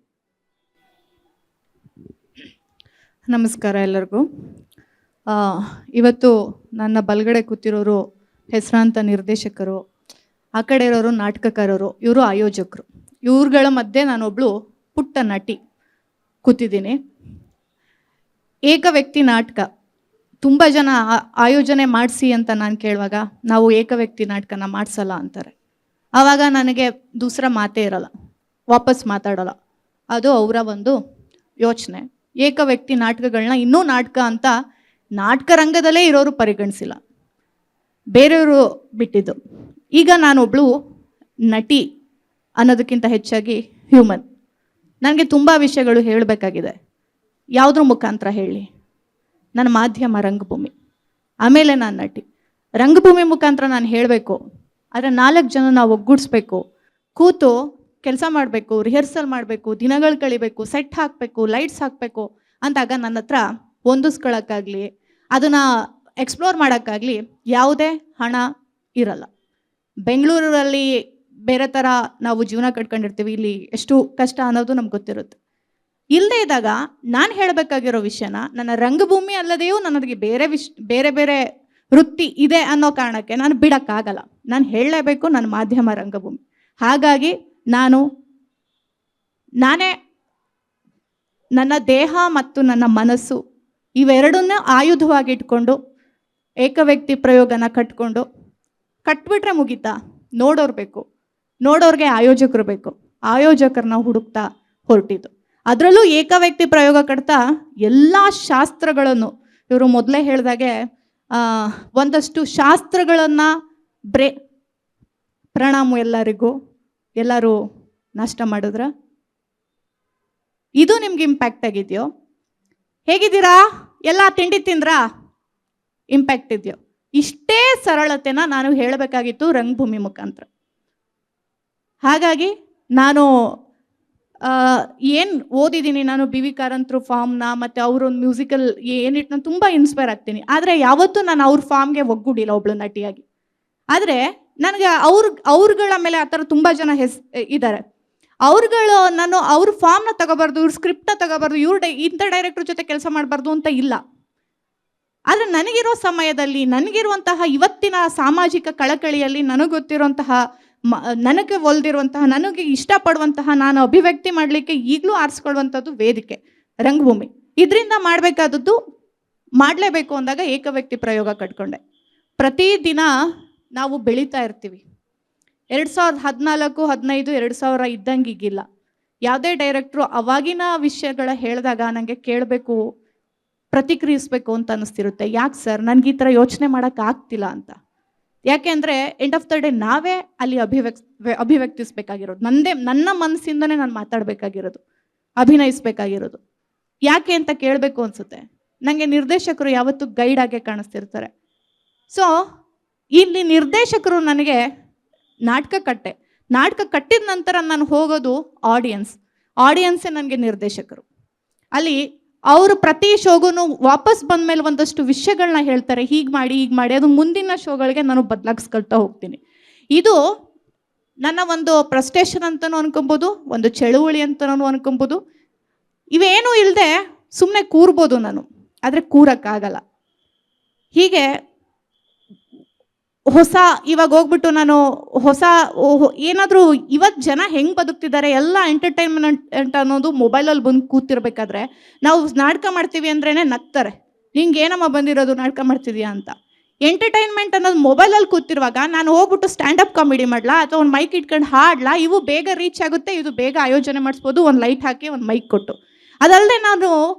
Speaker 5: ನಮಸ್ಕಾರ ಎಲ್ಲರಿಗೂ. ಇವತ್ತು ನನ್ನ ಬಲಗಡೆ ಕೂತಿರೋರು ಹೆಸರಾಂತ ನಿರ್ದೇಶಕರು, ಆ ಕಡೆ ಇರೋರು ನಾಟಕಕಾರರು, ಇವರು ಆಯೋಜಕರು. ಇವ್ರುಗಳ ಮಧ್ಯೆ ನಾನೊಬ್ಳು ಪುಟ್ಟ ನಟಿ ಕೂತಿದ್ದೀನಿ. ಏಕವ್ಯಕ್ತಿ ನಾಟಕ ತುಂಬ ಜನ ಆಯೋಜನೆ ಮಾಡಿಸಿ ಅಂತ ನಾನು ಕೇಳುವಾಗ ನಾವು ಏಕವ್ಯಕ್ತಿ ನಾಟಕನ ಮಾಡಿಸಲ್ಲ ಅಂತಾರೆ. ಆವಾಗ ನನಗೆ ದೂಸರ ಮಾತೇ ಇರಲ್ಲ, ವಾಪಸ್ ಮಾತಾಡೋಲ್ಲ. ಅದು ಅವರ ಒಂದು ಯೋಚನೆ. ಏಕವ್ಯಕ್ತಿ ನಾಟಕಗಳನ್ನ ಇನ್ನೂ ನಾಟಕ ಅಂತ ನಾಟಕ ರಂಗದಲ್ಲೇ ಇರೋರು ಪರಿಗಣಿಸಿಲ್ಲ, ಬೇರೆಯವರು ಬಿಟ್ಟಿದ್ದು. ಈಗ ನಾನೊಬ್ಳು ನಟಿ ಅನ್ನೋದಕ್ಕಿಂತ ಹೆಚ್ಚಾಗಿ ಹ್ಯೂಮನ್. ನನಗೆ ತುಂಬ ವಿಷಯಗಳು ಹೇಳಬೇಕಾಗಿದೆ. ಯಾವುದ್ರ ಮುಖಾಂತರ ಹೇಳಿ? ನನ್ನ ಮಾಧ್ಯಮ ರಂಗಭೂಮಿ, ಆಮೇಲೆ ನಾನು ನಟಿ. ರಂಗಭೂಮಿ ಮುಖಾಂತರ ನಾನು ಹೇಳಬೇಕು, ಆದರೆ 4 ಜನ ನಾವು ಒಗ್ಗೂಡಿಸ್ಬೇಕು, ಕೂತು ಕೆಲಸ ಮಾಡಬೇಕು, ರಿಹರ್ಸಲ್ ಮಾಡಬೇಕು, ದಿನಗಳು ಕಳಿಬೇಕು, ಸೆಟ್ ಹಾಕಬೇಕು, ಲೈಟ್ಸ್ ಹಾಕಬೇಕು ಅಂದಾಗ ನನ್ನ ಹತ್ರ ಹೊಂದಿಸ್ಕೊಳ್ಳೋಕ್ಕಾಗಲಿ ಅದನ್ನು ಎಕ್ಸ್ಪ್ಲೋರ್ ಮಾಡೋಕ್ಕಾಗಲಿ ಯಾವುದೇ ಹಣ ಇರಲ್ಲ. ಬೆಂಗಳೂರಲ್ಲಿ ಬೇರೆ ಥರ ನಾವು ಜೀವನ ಕಟ್ಕೊಂಡಿರ್ತೀವಿ, ಇಲ್ಲಿ ಎಷ್ಟು ಕಷ್ಟ ಅನ್ನೋದು ನಮ್ಗೆ ಗೊತ್ತಿರುತ್ತೆ. ಇಲ್ಲದೇ ಇದ್ದಾಗ ನಾನು ಹೇಳಬೇಕಾಗಿರೋ ವಿಷಯನ ನನ್ನ ರಂಗಭೂಮಿ ಅಲ್ಲದೆಯೂ ನನಗೆ ಬೇರೆ ಬೇರೆ ವೃತ್ತಿ ಇದೆ ಅನ್ನೋ ಕಾರಣಕ್ಕೆ ನಾನು ಬಿಡೋಕ್ಕಾಗಲ್ಲ. ನಾನು ಹೇಳಲೇಬೇಕು, ನನ್ನ ಮಾಧ್ಯಮ ರಂಗಭೂಮಿ. ಹಾಗಾಗಿ ನಾನೇ ನನ್ನ ದೇಹ ಮತ್ತು ನನ್ನ ಮನಸ್ಸು ಇವೆರಡನ್ನ ಆಯುಧವಾಗಿಟ್ಕೊಂಡು ಏಕವ್ಯಕ್ತಿ ಪ್ರಯೋಗನ ಕಟ್ಬಿಟ್ರೆ ಮುಗೀತಾ? ನೋಡೋರು ಬೇಕು, ನೋಡೋರಿಗೆ ಆಯೋಜಕರು ಬೇಕು. ಆಯೋಜಕರನ್ನ ಹುಡುಕ್ತಾ ಹೊರಟಿದ್ದು. ಅದರಲ್ಲೂ ಏಕವ್ಯಕ್ತಿ ಪ್ರಯೋಗ ಕಟ್ತಾ ಎಲ್ಲ ಶಾಸ್ತ್ರಗಳನ್ನು, ಇವರು ಮೊದಲೇ ಹೇಳಿದಾಗೆ ಒಂದಷ್ಟು ಶಾಸ್ತ್ರಗಳನ್ನು ಪ್ರಣಾಮ ಎಲ್ಲರೂ ನಷ್ಟ ಮಾಡಿದ್ರ? ಇದು ನಿಮ್ಗೆ ಇಂಪ್ಯಾಕ್ಟ್ ಆಗಿದೆಯೋ? ಹೇಗಿದ್ದೀರಾ? ಎಲ್ಲ ತಿಂಡಿ ತಿಂದ್ರಾ? ಇಂಪ್ಯಾಕ್ಟ್ ಇದೆಯೋ? ಇಷ್ಟೇ ಸರಳತೆನ ನಾನು ಹೇಳಬೇಕಾಗಿತ್ತು ರಂಗಭೂಮಿ ಮುಖಾಂತರ. ಹಾಗಾಗಿ ನಾನು ಏನು ಓದಿದ್ದೀನಿ, ನಾನು ಬಿ ವಿ ಕಾರಂತರು ಫಾರ್ಮ್ನ ಮತ್ತು ಅವರೊಂದು ಮ್ಯೂಸಿಕಲ್ ಏನಿಟ್ಟು ನಾನು ತುಂಬ ಇನ್ಸ್ಪೈರ್ ಆಗ್ತೀನಿ. ಆದರೆ ಯಾವತ್ತೂ ನಾನು ಅವ್ರ ಫಾರ್ಮ್ಗೆ ಒಗ್ಗೂಡಿಲ್ಲ ಒಬ್ಳು ನಟಿಯಾಗಿ. ಆದರೆ ನನಗೆ ಅವ್ರುಗಳ ಮೇಲೆ ಆ ಥರ ತುಂಬ ಜನ ಇದ್ದಾರೆ. ನಾನು ಅವ್ರ ಫಾರ್ಮ್ನ ತಗೋಬಾರ್ದು, ಇವ್ರ ಸ್ಕ್ರಿಪ್ಟ್ನ ತಗೋಬಾರ್ದು, ಇಂಥ ಡೈರೆಕ್ಟರ್ ಜೊತೆ ಕೆಲಸ ಮಾಡಬಾರ್ದು ಅಂತ ಇಲ್ಲ. ಆದರೆ ನನಗಿರೋ ಸಮಯದಲ್ಲಿ, ನನಗಿರುವಂತಹ ಇವತ್ತಿನ ಸಾಮಾಜಿಕ ಕಳಕಳಿಯಲ್ಲಿ, ನನಗೆ ಗೊತ್ತಿರುವಂತಹ ನನಗೆ ಒಲ್ದಿರುವಂತಹ, ನನಗೆ ಇಷ್ಟಪಡುವಂತಹ, ನಾನು ಅಭಿವ್ಯಕ್ತಿ ಮಾಡಲಿಕ್ಕೆ ಈಗಲೂ ಆರಿಸ್ಕೊಳ್ಳುವಂಥದ್ದು ವೇದಿಕೆ, ರಂಗಭೂಮಿ. ಇದರಿಂದ ಮಾಡಬೇಕಾದದ್ದು ಮಾಡಲೇಬೇಕು ಅಂದಾಗ ಏಕವ್ಯಕ್ತಿ ಪ್ರಯೋಗ ಕಟ್ಕೊಂಡೆ. ಪ್ರತಿದಿನ ನಾವು ಬೆಳೀತಾ ಇರ್ತೀವಿ. 2014, 15, 2000 ಇದ್ದಂಗೆ ಈಗಿಲ್ಲ. ಯಾವುದೇ ಡೈರೆಕ್ಟ್ರು ಅವಾಗಿನ ವಿಷಯಗಳ ಹೇಳಿದಾಗ ನನಗೆ ಕೇಳಬೇಕು, ಪ್ರತಿಕ್ರಿಯಿಸಬೇಕು ಅಂತ ಅನ್ನಿಸ್ತಿರುತ್ತೆ. ಯಾಕೆ ಸರ್ ನನಗೆ ಈ ಥರ ಯೋಚನೆ ಮಾಡೋಕ್ಕಾಗ್ತಿಲ್ಲ ಅಂತ. ಯಾಕೆ ಅಂದರೆ ಎಂಡ್ ಆಫ್ ದ ಡೇ ನಾವೇ ಅಲ್ಲಿ ಅಭಿವ್ಯಕ್ತಿಸ್ಬೇಕಾಗಿರೋದು. ನನ್ನ ಮನಸ್ಸಿಂದನೇ ನಾನು ಮಾತಾಡಬೇಕಾಗಿರೋದು, ಅಭಿನಯಿಸ್ಬೇಕಾಗಿರೋದು. ಯಾಕೆ ಅಂತ ಕೇಳಬೇಕು ಅನಿಸುತ್ತೆ. ನನಗೆ ನಿರ್ದೇಶಕರು ಯಾವತ್ತೂ ಗೈಡ್ ಆಗೇ ಕಾಣಿಸ್ತಿರ್ತಾರೆ. ಸೊ ಇಲ್ಲಿ ನಿರ್ದೇಶಕರು ನನಗೆ ನಾಟಕ ಕಟ್ಟಿದ ನಂತರ ನಾನು ಹೋಗೋದು ಆಡಿಯನ್ಸೇ ನನಗೆ ನಿರ್ದೇಶಕರು. ಅಲ್ಲಿ ಅವರು ಪ್ರತಿ ಶೋಗೂ ವಾಪಸ್ ಬಂದ ಮೇಲೆ ಒಂದಷ್ಟು ವಿಷಯಗಳನ್ನ ಹೇಳ್ತಾರೆ, ಹೀಗೆ ಮಾಡಿ ಅದು ಮುಂದಿನ ಶೋಗಳಿಗೆ ನಾನು ಬದಲಾಗಿಸ್ಕೊಳ್ತಾ ಹೋಗ್ತೀನಿ. ಇದು ನನ್ನ ಒಂದು ಫ್ರಸ್ಟ್ರೇಷನ್ ಅಂತಲೂ ಅನ್ಕೊಬೋದು, ಒಂದು ಚಳುವಳಿ ಅಂತಲೂ ಅನ್ಕೊಬೋದು. ಇವೇನೂ ಇಲ್ಲದೆ ಸುಮ್ಮನೆ ಕೂರ್ಬೋದು ನಾನು, ಆದರೆ ಕೂರಕ್ಕಾಗಲ್ಲ. ಹೀಗೆ ಇವಾಗ ಹೋಗ್ಬಿಟ್ಟು ನಾನು ಏನಾದರೂ ಇವತ್ತು ಜನ ಹೆಂಗೆ ಬದುಕ್ತಿದ್ದಾರೆ, ಎಲ್ಲ ಎಂಟರ್ಟೈನ್ಮೆಂಟ್ ಅನ್ನೋದು ಮೊಬೈಲಲ್ಲಿ ಬಂದು ಕೂತಿರ್ಬೇಕಾದ್ರೆ ನಾವು ನಾಟಕ ಮಾಡ್ತೀವಿ ಅಂದ್ರೇ ನಗ್ತಾರೆ. ನಿಂಗೆ ಏನಮ್ಮ ಬಂದಿರೋದು ನಾಟಕ ಮಾಡ್ತಿದ್ಯಾ ಅಂತ. ಎಂಟರ್ಟೈನ್ಮೆಂಟ್ ಅನ್ನೋದು ಮೊಬೈಲಲ್ಲಿ ಕೂತಿರುವಾಗ ನಾನು ಹೋಗ್ಬಿಟ್ಟು ಸ್ಟ್ಯಾಂಡಪ್ ಕಾಮಿಡಿ ಮಾಡಲಾ ಅಥವಾ ಒಂದು ಮೈಕ್ ಇಟ್ಕೊಂಡು ಹಾಡ್ಲಾ? ಇವು ಬೇಗ ರೀಚ್ ಆಗುತ್ತೆ, ಇದು ಬೇಗ ಆಯೋಜನೆ ಮಾಡಿಸ್ಬೋದು, ಒಂದು ಲೈಟ್ ಹಾಕಿ ಒಂದು ಮೈಕ್ ಕೊಟ್ಟು. ಅದಲ್ಲದೆ ನಾನು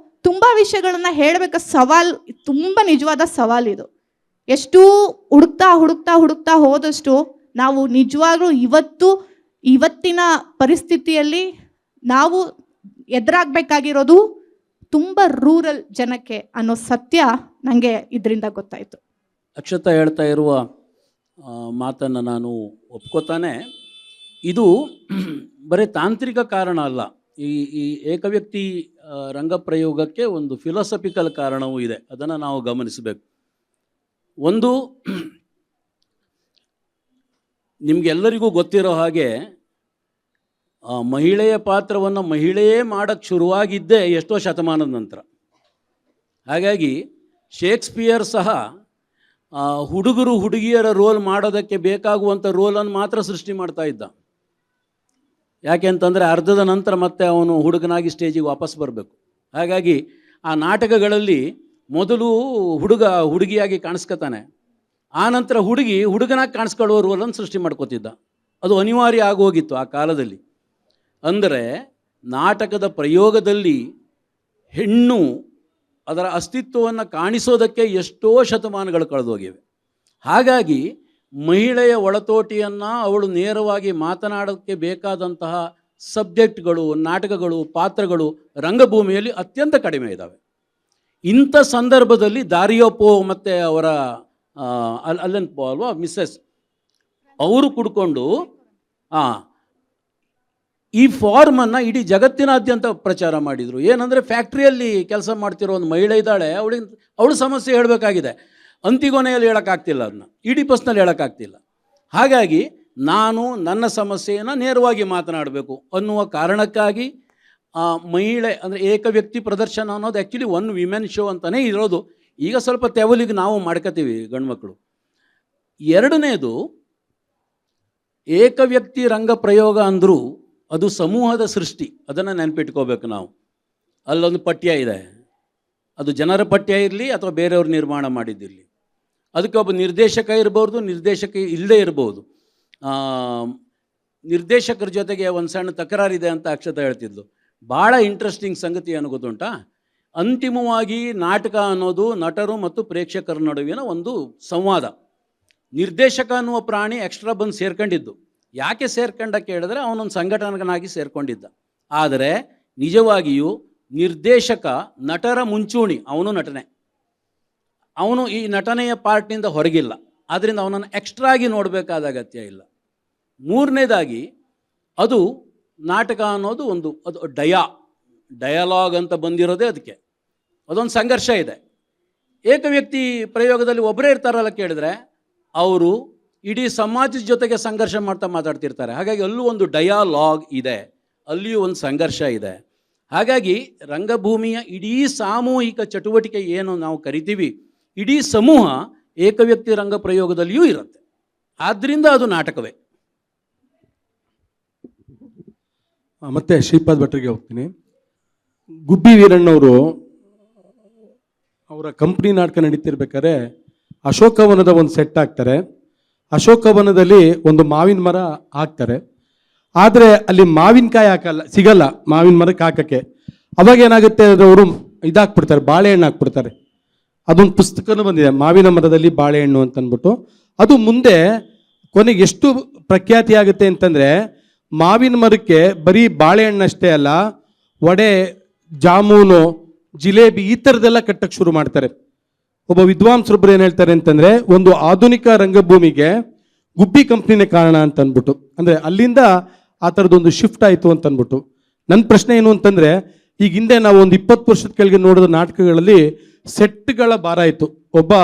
Speaker 5: ತುಂಬ ವಿಷಯಗಳನ್ನ ಹೇಳಬೇಕು. ತುಂಬ ನಿಜವಾದ ಸವಾಲಿದು. ಎಷ್ಟು ಹುಡುಕ್ತಾ ಹೋದಷ್ಟು ನಾವು ನಿಜವಾಗ್ಲೂ ಇವತ್ತಿನ ಪರಿಸ್ಥಿತಿಯಲ್ಲಿ ನಾವು ಎದುರಾಗಬೇಕಾಗಿರೋದು ತುಂಬ ರೂರಲ್ ಜನಕ್ಕೆ ಅನ್ನೋ ಸತ್ಯ ನನಗೆ ಇದರಿಂದ ಗೊತ್ತಾಯಿತು.
Speaker 4: ಅಕ್ಷತಾ ಹೇಳ್ತಾ ಇರುವ ಮಾತನ್ನು ನಾನು ಒಪ್ಕೋತಾನೆ. ಇದು ಬರೀ ತಾಂತ್ರಿಕ ಕಾರಣ ಅಲ್ಲ. ಈ ಏಕವ್ಯಕ್ತಿ ರಂಗಪ್ರಯೋಗಕ್ಕೆ ಒಂದು ಫಿಲಾಸಫಿಕಲ್ ಕಾರಣವೂ ಇದೆ. ಅದನ್ನು ನಾವು ಗಮನಿಸಬೇಕು. ಒಂದು, ನಿಮಗೆಲ್ಲರಿಗೂ ಗೊತ್ತಿರೋ ಹಾಗೆ ಮಹಿಳೆಯ ಪಾತ್ರವನ್ನು ಮಹಿಳೆಯೇ ಮಾಡೋಕ್ಕೆ ಶುರುವಾಗಿದ್ದೇ ಎಷ್ಟೋ ಶತಮಾನದ ನಂತರ. ಹಾಗಾಗಿ ಶೇಕ್ಸ್ಪಿಯರ್ ಸಹ ಹುಡುಗರು ಹುಡುಗಿಯರ ರೋಲ್ ಮಾಡೋದಕ್ಕೆ ಬೇಕಾಗುವಂಥ ರೋಲನ್ನು ಮಾತ್ರ ಸೃಷ್ಟಿ ಮಾಡ್ತಾ ಇದ್ದ. ಯಾಕೆ ಅಂತಂದರೆ ಅರ್ಧದ ನಂತರ ಮತ್ತೆ ಅವನು ಹುಡುಗನಾಗಿ ಸ್ಟೇಜಿಗೆ ವಾಪಸ್ ಬರಬೇಕು. ಹಾಗಾಗಿ ಆ ನಾಟಕಗಳಲ್ಲಿ ಮೊದಲು ಹುಡುಗ ಹುಡುಗಿಯಾಗಿ ಕಾಣಿಸ್ಕೊತಾನೆ, ಆನಂತರ ಹುಡುಗನಾಗಿ ಕಾಣಿಸ್ಕೊಳ್ಳುವ ರೋಲನ್ನು ಸೃಷ್ಟಿ ಮಾಡ್ಕೋತಿದ್ದ. ಅದು ಅನಿವಾರ್ಯ ಆಗೋಗಿತ್ತು ಆ ಕಾಲದಲ್ಲಿ. ಅಂದರೆ ನಾಟಕದ ಪ್ರಯೋಗದಲ್ಲಿ ಹೆಣ್ಣು ಅದರ ಅಸ್ತಿತ್ವವನ್ನು ಕಾಣಿಸೋದಕ್ಕೆ ಎಷ್ಟೋ ಶತಮಾನಗಳು ಕಳೆದೋಗಿವೆ. ಹಾಗಾಗಿ ಮಹಿಳೆಯ ಒಳತೋಟಿಯನ್ನು ಅವಳು ನೇರವಾಗಿ ಮಾತನಾಡೋಕ್ಕೆ ಬೇಕಾದಂತಹ ಸಬ್ಜೆಕ್ಟ್ಗಳು, ನಾಟಕಗಳು, ಪಾತ್ರಗಳು ರಂಗಭೂಮಿಯಲ್ಲಿ ಅತ್ಯಂತ ಕಡಿಮೆ ಇದ್ದಾವೆ. ಇಂಥ ಸಂದರ್ಭದಲ್ಲಿ ದಾರಿಯೋ ಮತ್ತು ಅವರ ಅಲ್ಲನ್ ಪೋ ಅಲ್ವಾ ಮಿಸ್ಸಸ್ ಅವರು ಕುಡ್ಕೊಂಡು ಈ ಫಾರ್ಮನ್ನು ಇಡೀ ಜಗತ್ತಿನಾದ್ಯಂತ ಪ್ರಚಾರ ಮಾಡಿದರು. ಏನಂದರೆ ಫ್ಯಾಕ್ಟ್ರಿಯಲ್ಲಿ ಕೆಲಸ ಮಾಡ್ತಿರೋ ಒಂದು ಮಹಿಳೆ ಇದ್ದಾಳೆ, ಅವಳು ಸಮಸ್ಯೆ ಹೇಳಬೇಕಾಗಿದೆ, ಅಂತಿಗೊನೆಯಲ್ಲಿ ಹೇಳೋಕ್ಕಾಗ್ತಿಲ್ಲ, ಅದನ್ನ ಇಡೀಪಸ್ನಲ್ಲಿ ಹೇಳೋಕ್ಕಾಗ್ತಿಲ್ಲ. ಹಾಗಾಗಿ ನಾನು ನನ್ನ ಸಮಸ್ಯೆಯನ್ನು ನೇರವಾಗಿ ಮಾತನಾಡಬೇಕು ಅನ್ನುವ ಕಾರಣಕ್ಕಾಗಿ ಮಹಿಳೆ ಅಂದರೆ ಏಕವ್ಯಕ್ತಿ ಪ್ರದರ್ಶನ ಅನ್ನೋದು ಆ್ಯಕ್ಚುಲಿ ಒನ್ ವಿಮೆನ್ ಶೋ ಅಂತಲೇ ಇರೋದು. ಈಗ ಸ್ವಲ್ಪ ತೆವಲಿಗೆ ನಾವು ಮಾಡ್ಕೋತೀವಿ ಗಂಡ್ಮಕ್ಳು. ಎರಡನೇದು, ಏಕವ್ಯಕ್ತಿ ರಂಗ ಪ್ರಯೋಗ ಅಂದರೂ ಅದು ಸಮೂಹದ ಸೃಷ್ಟಿ, ಅದನ್ನು ನೆನಪಿಟ್ಕೋಬೇಕು ನಾವು. ಅಲ್ಲೊಂದು ಪಠ್ಯ ಇದೆ, ಅದು ಜನರ ಪಠ್ಯ ಇರಲಿ ಅಥವಾ ಬೇರೆಯವ್ರು ನಿರ್ಮಾಣ ಮಾಡಿದ್ದಿರಲಿ, ಅದಕ್ಕೆ ಒಬ್ಬ ನಿರ್ದೇಶಕ ಇರ್ಬೋದು, ನಿರ್ದೇಶಕ ಇಲ್ಲದೇ ಇರ್ಬೋದು. ನಿರ್ದೇಶಕರ ಜೊತೆಗೆ ಒಂದು ಸಣ್ಣ ತಕರಾರಿದೆ ಅಂತ ಅಕ್ಷತಾ ಹೇಳ್ತಿದ್ಲು. ಭಾಳ ಇಂಟ್ರೆಸ್ಟಿಂಗ್ ಸಂಗತಿ ಏನು ಗೊತ್ತುಂಟಾ, ಅಂತಿಮವಾಗಿ ನಾಟಕ ಅನ್ನೋದು ನಟರು ಮತ್ತು ಪ್ರೇಕ್ಷಕರ ನಡುವಿನ ಒಂದು ಸಂವಾದ. ನಿರ್ದೇಶಕ ಅನ್ನುವ ಪ್ರಾಣಿ ಎಕ್ಸ್ಟ್ರಾ ಬಂದು ಸೇರ್ಕೊಂಡಿದ್ದು. ಯಾಕೆ ಸೇರ್ಕೊಂಡ ಕೇಳಿದ್ರೆ ಅವನೊಂದು ಸಂಘಟಕನಾಗಿ ಸೇರ್ಕೊಂಡಿದ್ದ. ಆದರೆ ನಿಜವಾಗಿಯೂ ನಿರ್ದೇಶಕ ನಟರ ಮುಂಚೂಣಿ, ಅವನು ನಟನೆ, ಅವನು ಈ ನಟನೆಯ ಪಾರ್ಟ್ನಿಂದ ಹೊರಗಿಲ್ಲ. ಆದ್ದರಿಂದ ಅವನನ್ನು ಎಕ್ಸ್ಟ್ರಾಗಿ ನೋಡಬೇಕಾದ ಅಗತ್ಯ ಇಲ್ಲ. ಮೂರನೇದಾಗಿ, ಅದು ನಾಟಕ ಅನ್ನೋದು ಅದು ಡಯಲಾಗ್ ಅಂತ ಬಂದಿರೋದೇ ಅದಕ್ಕೆ. ಅದೊಂದು ಸಂಘರ್ಷ ಇದೆ. ಏಕವ್ಯಕ್ತಿ ಪ್ರಯೋಗದಲ್ಲಿ ಒಬ್ಬರೇ ಇರ್ತಾರಲ್ಲ ಕೇಳಿದ್ರೆ, ಅವರು ಇಡೀ ಸಮಾಜದ ಜೊತೆಗೆ ಸಂಘರ್ಷ ಮಾತಾಡ್ತಿರ್ತಾರೆ. ಹಾಗಾಗಿ ಅಲ್ಲೂ ಒಂದು ಡಯಾಲಾಗ್ ಇದೆ, ಅಲ್ಲಿಯೂ ಒಂದು ಸಂಘರ್ಷ ಇದೆ. ಹಾಗಾಗಿ ರಂಗಭೂಮಿಯ ಇಡೀ ಸಾಮೂಹಿಕ ಚಟುವಟಿಕೆ ಏನು ನಾವು ಕರಿತೀವಿ, ಇಡೀ ಸಮೂಹ ಏಕವ್ಯಕ್ತಿ ರಂಗ ಪ್ರಯೋಗದಲ್ಲಿಯೂ ಇರುತ್ತೆ. ಆದ್ದರಿಂದ ಅದು ನಾಟಕವೇ.
Speaker 2: ಮತ್ತೆ ಶ್ರೀಪಾದ್ ಭಟ್ರಿಗೆ ಹೋಗ್ತೀನಿ. ಗುಬ್ಬಿ ವೀರಣ್ಣವರು ಅವರ ಕಂಪ್ನಿ ನಾಟಕ ನಡೀತಿರ್ಬೇಕಾದ್ರೆ ಅಶೋಕವನದ ಒಂದು ಸೆಟ್ ಹಾಕ್ತಾರೆ. ಅಶೋಕವನದಲ್ಲಿ ಒಂದು ಮಾವಿನ ಮರ ಹಾಕ್ತಾರೆ. ಆದರೆ ಅಲ್ಲಿ ಮಾವಿನಕಾಯಿ ಸಿಗಲ್ಲ ಮಾವಿನ ಮರಕ್ಕೆ ಹಾಕಕ್ಕೆ. ಅವಾಗ ಏನಾಗುತ್ತೆ ಅಂದರೆ ಅವರು ಇದಾಕ್ಬಿಡ್ತಾರೆ, ಬಾಳೆಹಣ್ಣು ಹಾಕ್ಬಿಡ್ತಾರೆ. ಅದೊಂದು ಪುಸ್ತಕನೂ ಬಂದಿದೆ, ಮಾವಿನ ಮರದಲ್ಲಿ ಬಾಳೆಹಣ್ಣು ಅಂತ ಅಂದ್ಬಿಟ್ಟು. ಅದು ಮುಂದೆ ಕೊನೆಗೆ ಎಷ್ಟು ಪ್ರಖ್ಯಾತಿ ಆಗುತ್ತೆ ಅಂತಂದರೆ, ಮಾವಿನ ಮರಕ್ಕೆ ಬರೀ ಬಾಳೆಹಣ್ಣಷ್ಟೇ ಅಲ್ಲ, ವಡೆ, ಜಾಮೂನು, ಜಿಲೇಬಿ ಈ ಥರದ್ದೆಲ್ಲ ಕಟ್ಟಕ್ಕೆ ಶುರು ಮಾಡ್ತಾರೆ. ಒಬ್ಬ ವಿದ್ವಾಂಸರೊಬ್ಬರು ಏನು ಹೇಳ್ತಾರೆ ಅಂತಂದರೆ, ಒಂದು ಆಧುನಿಕ ರಂಗಭೂಮಿಗೆ ಗುಬ್ಬಿ ಕಂಪ್ನಿನೇ ಕಾರಣ ಅಂತ ಅಂದ್ಬಿಟ್ಟು. ಅಂದರೆ ಅಲ್ಲಿಂದ ಆ ಥರದೊಂದು ಶಿಫ್ಟ್ ಆಯಿತು ಅಂತ ಅಂದ್ಬಿಟ್ಟು. ನನ್ನ ಪ್ರಶ್ನೆ ಏನು ಅಂತಂದರೆ, ಈಗ ಹಿಂದೆ ನಾವು ಒಂದು 20 ವರ್ಷದ ಕೆಳಗೆ ನೋಡಿದ ನಾಟಕಗಳಲ್ಲಿ ಸೆಟ್ಗಳ ಭಾರ ಇತ್ತು. ಒಬ್ಬ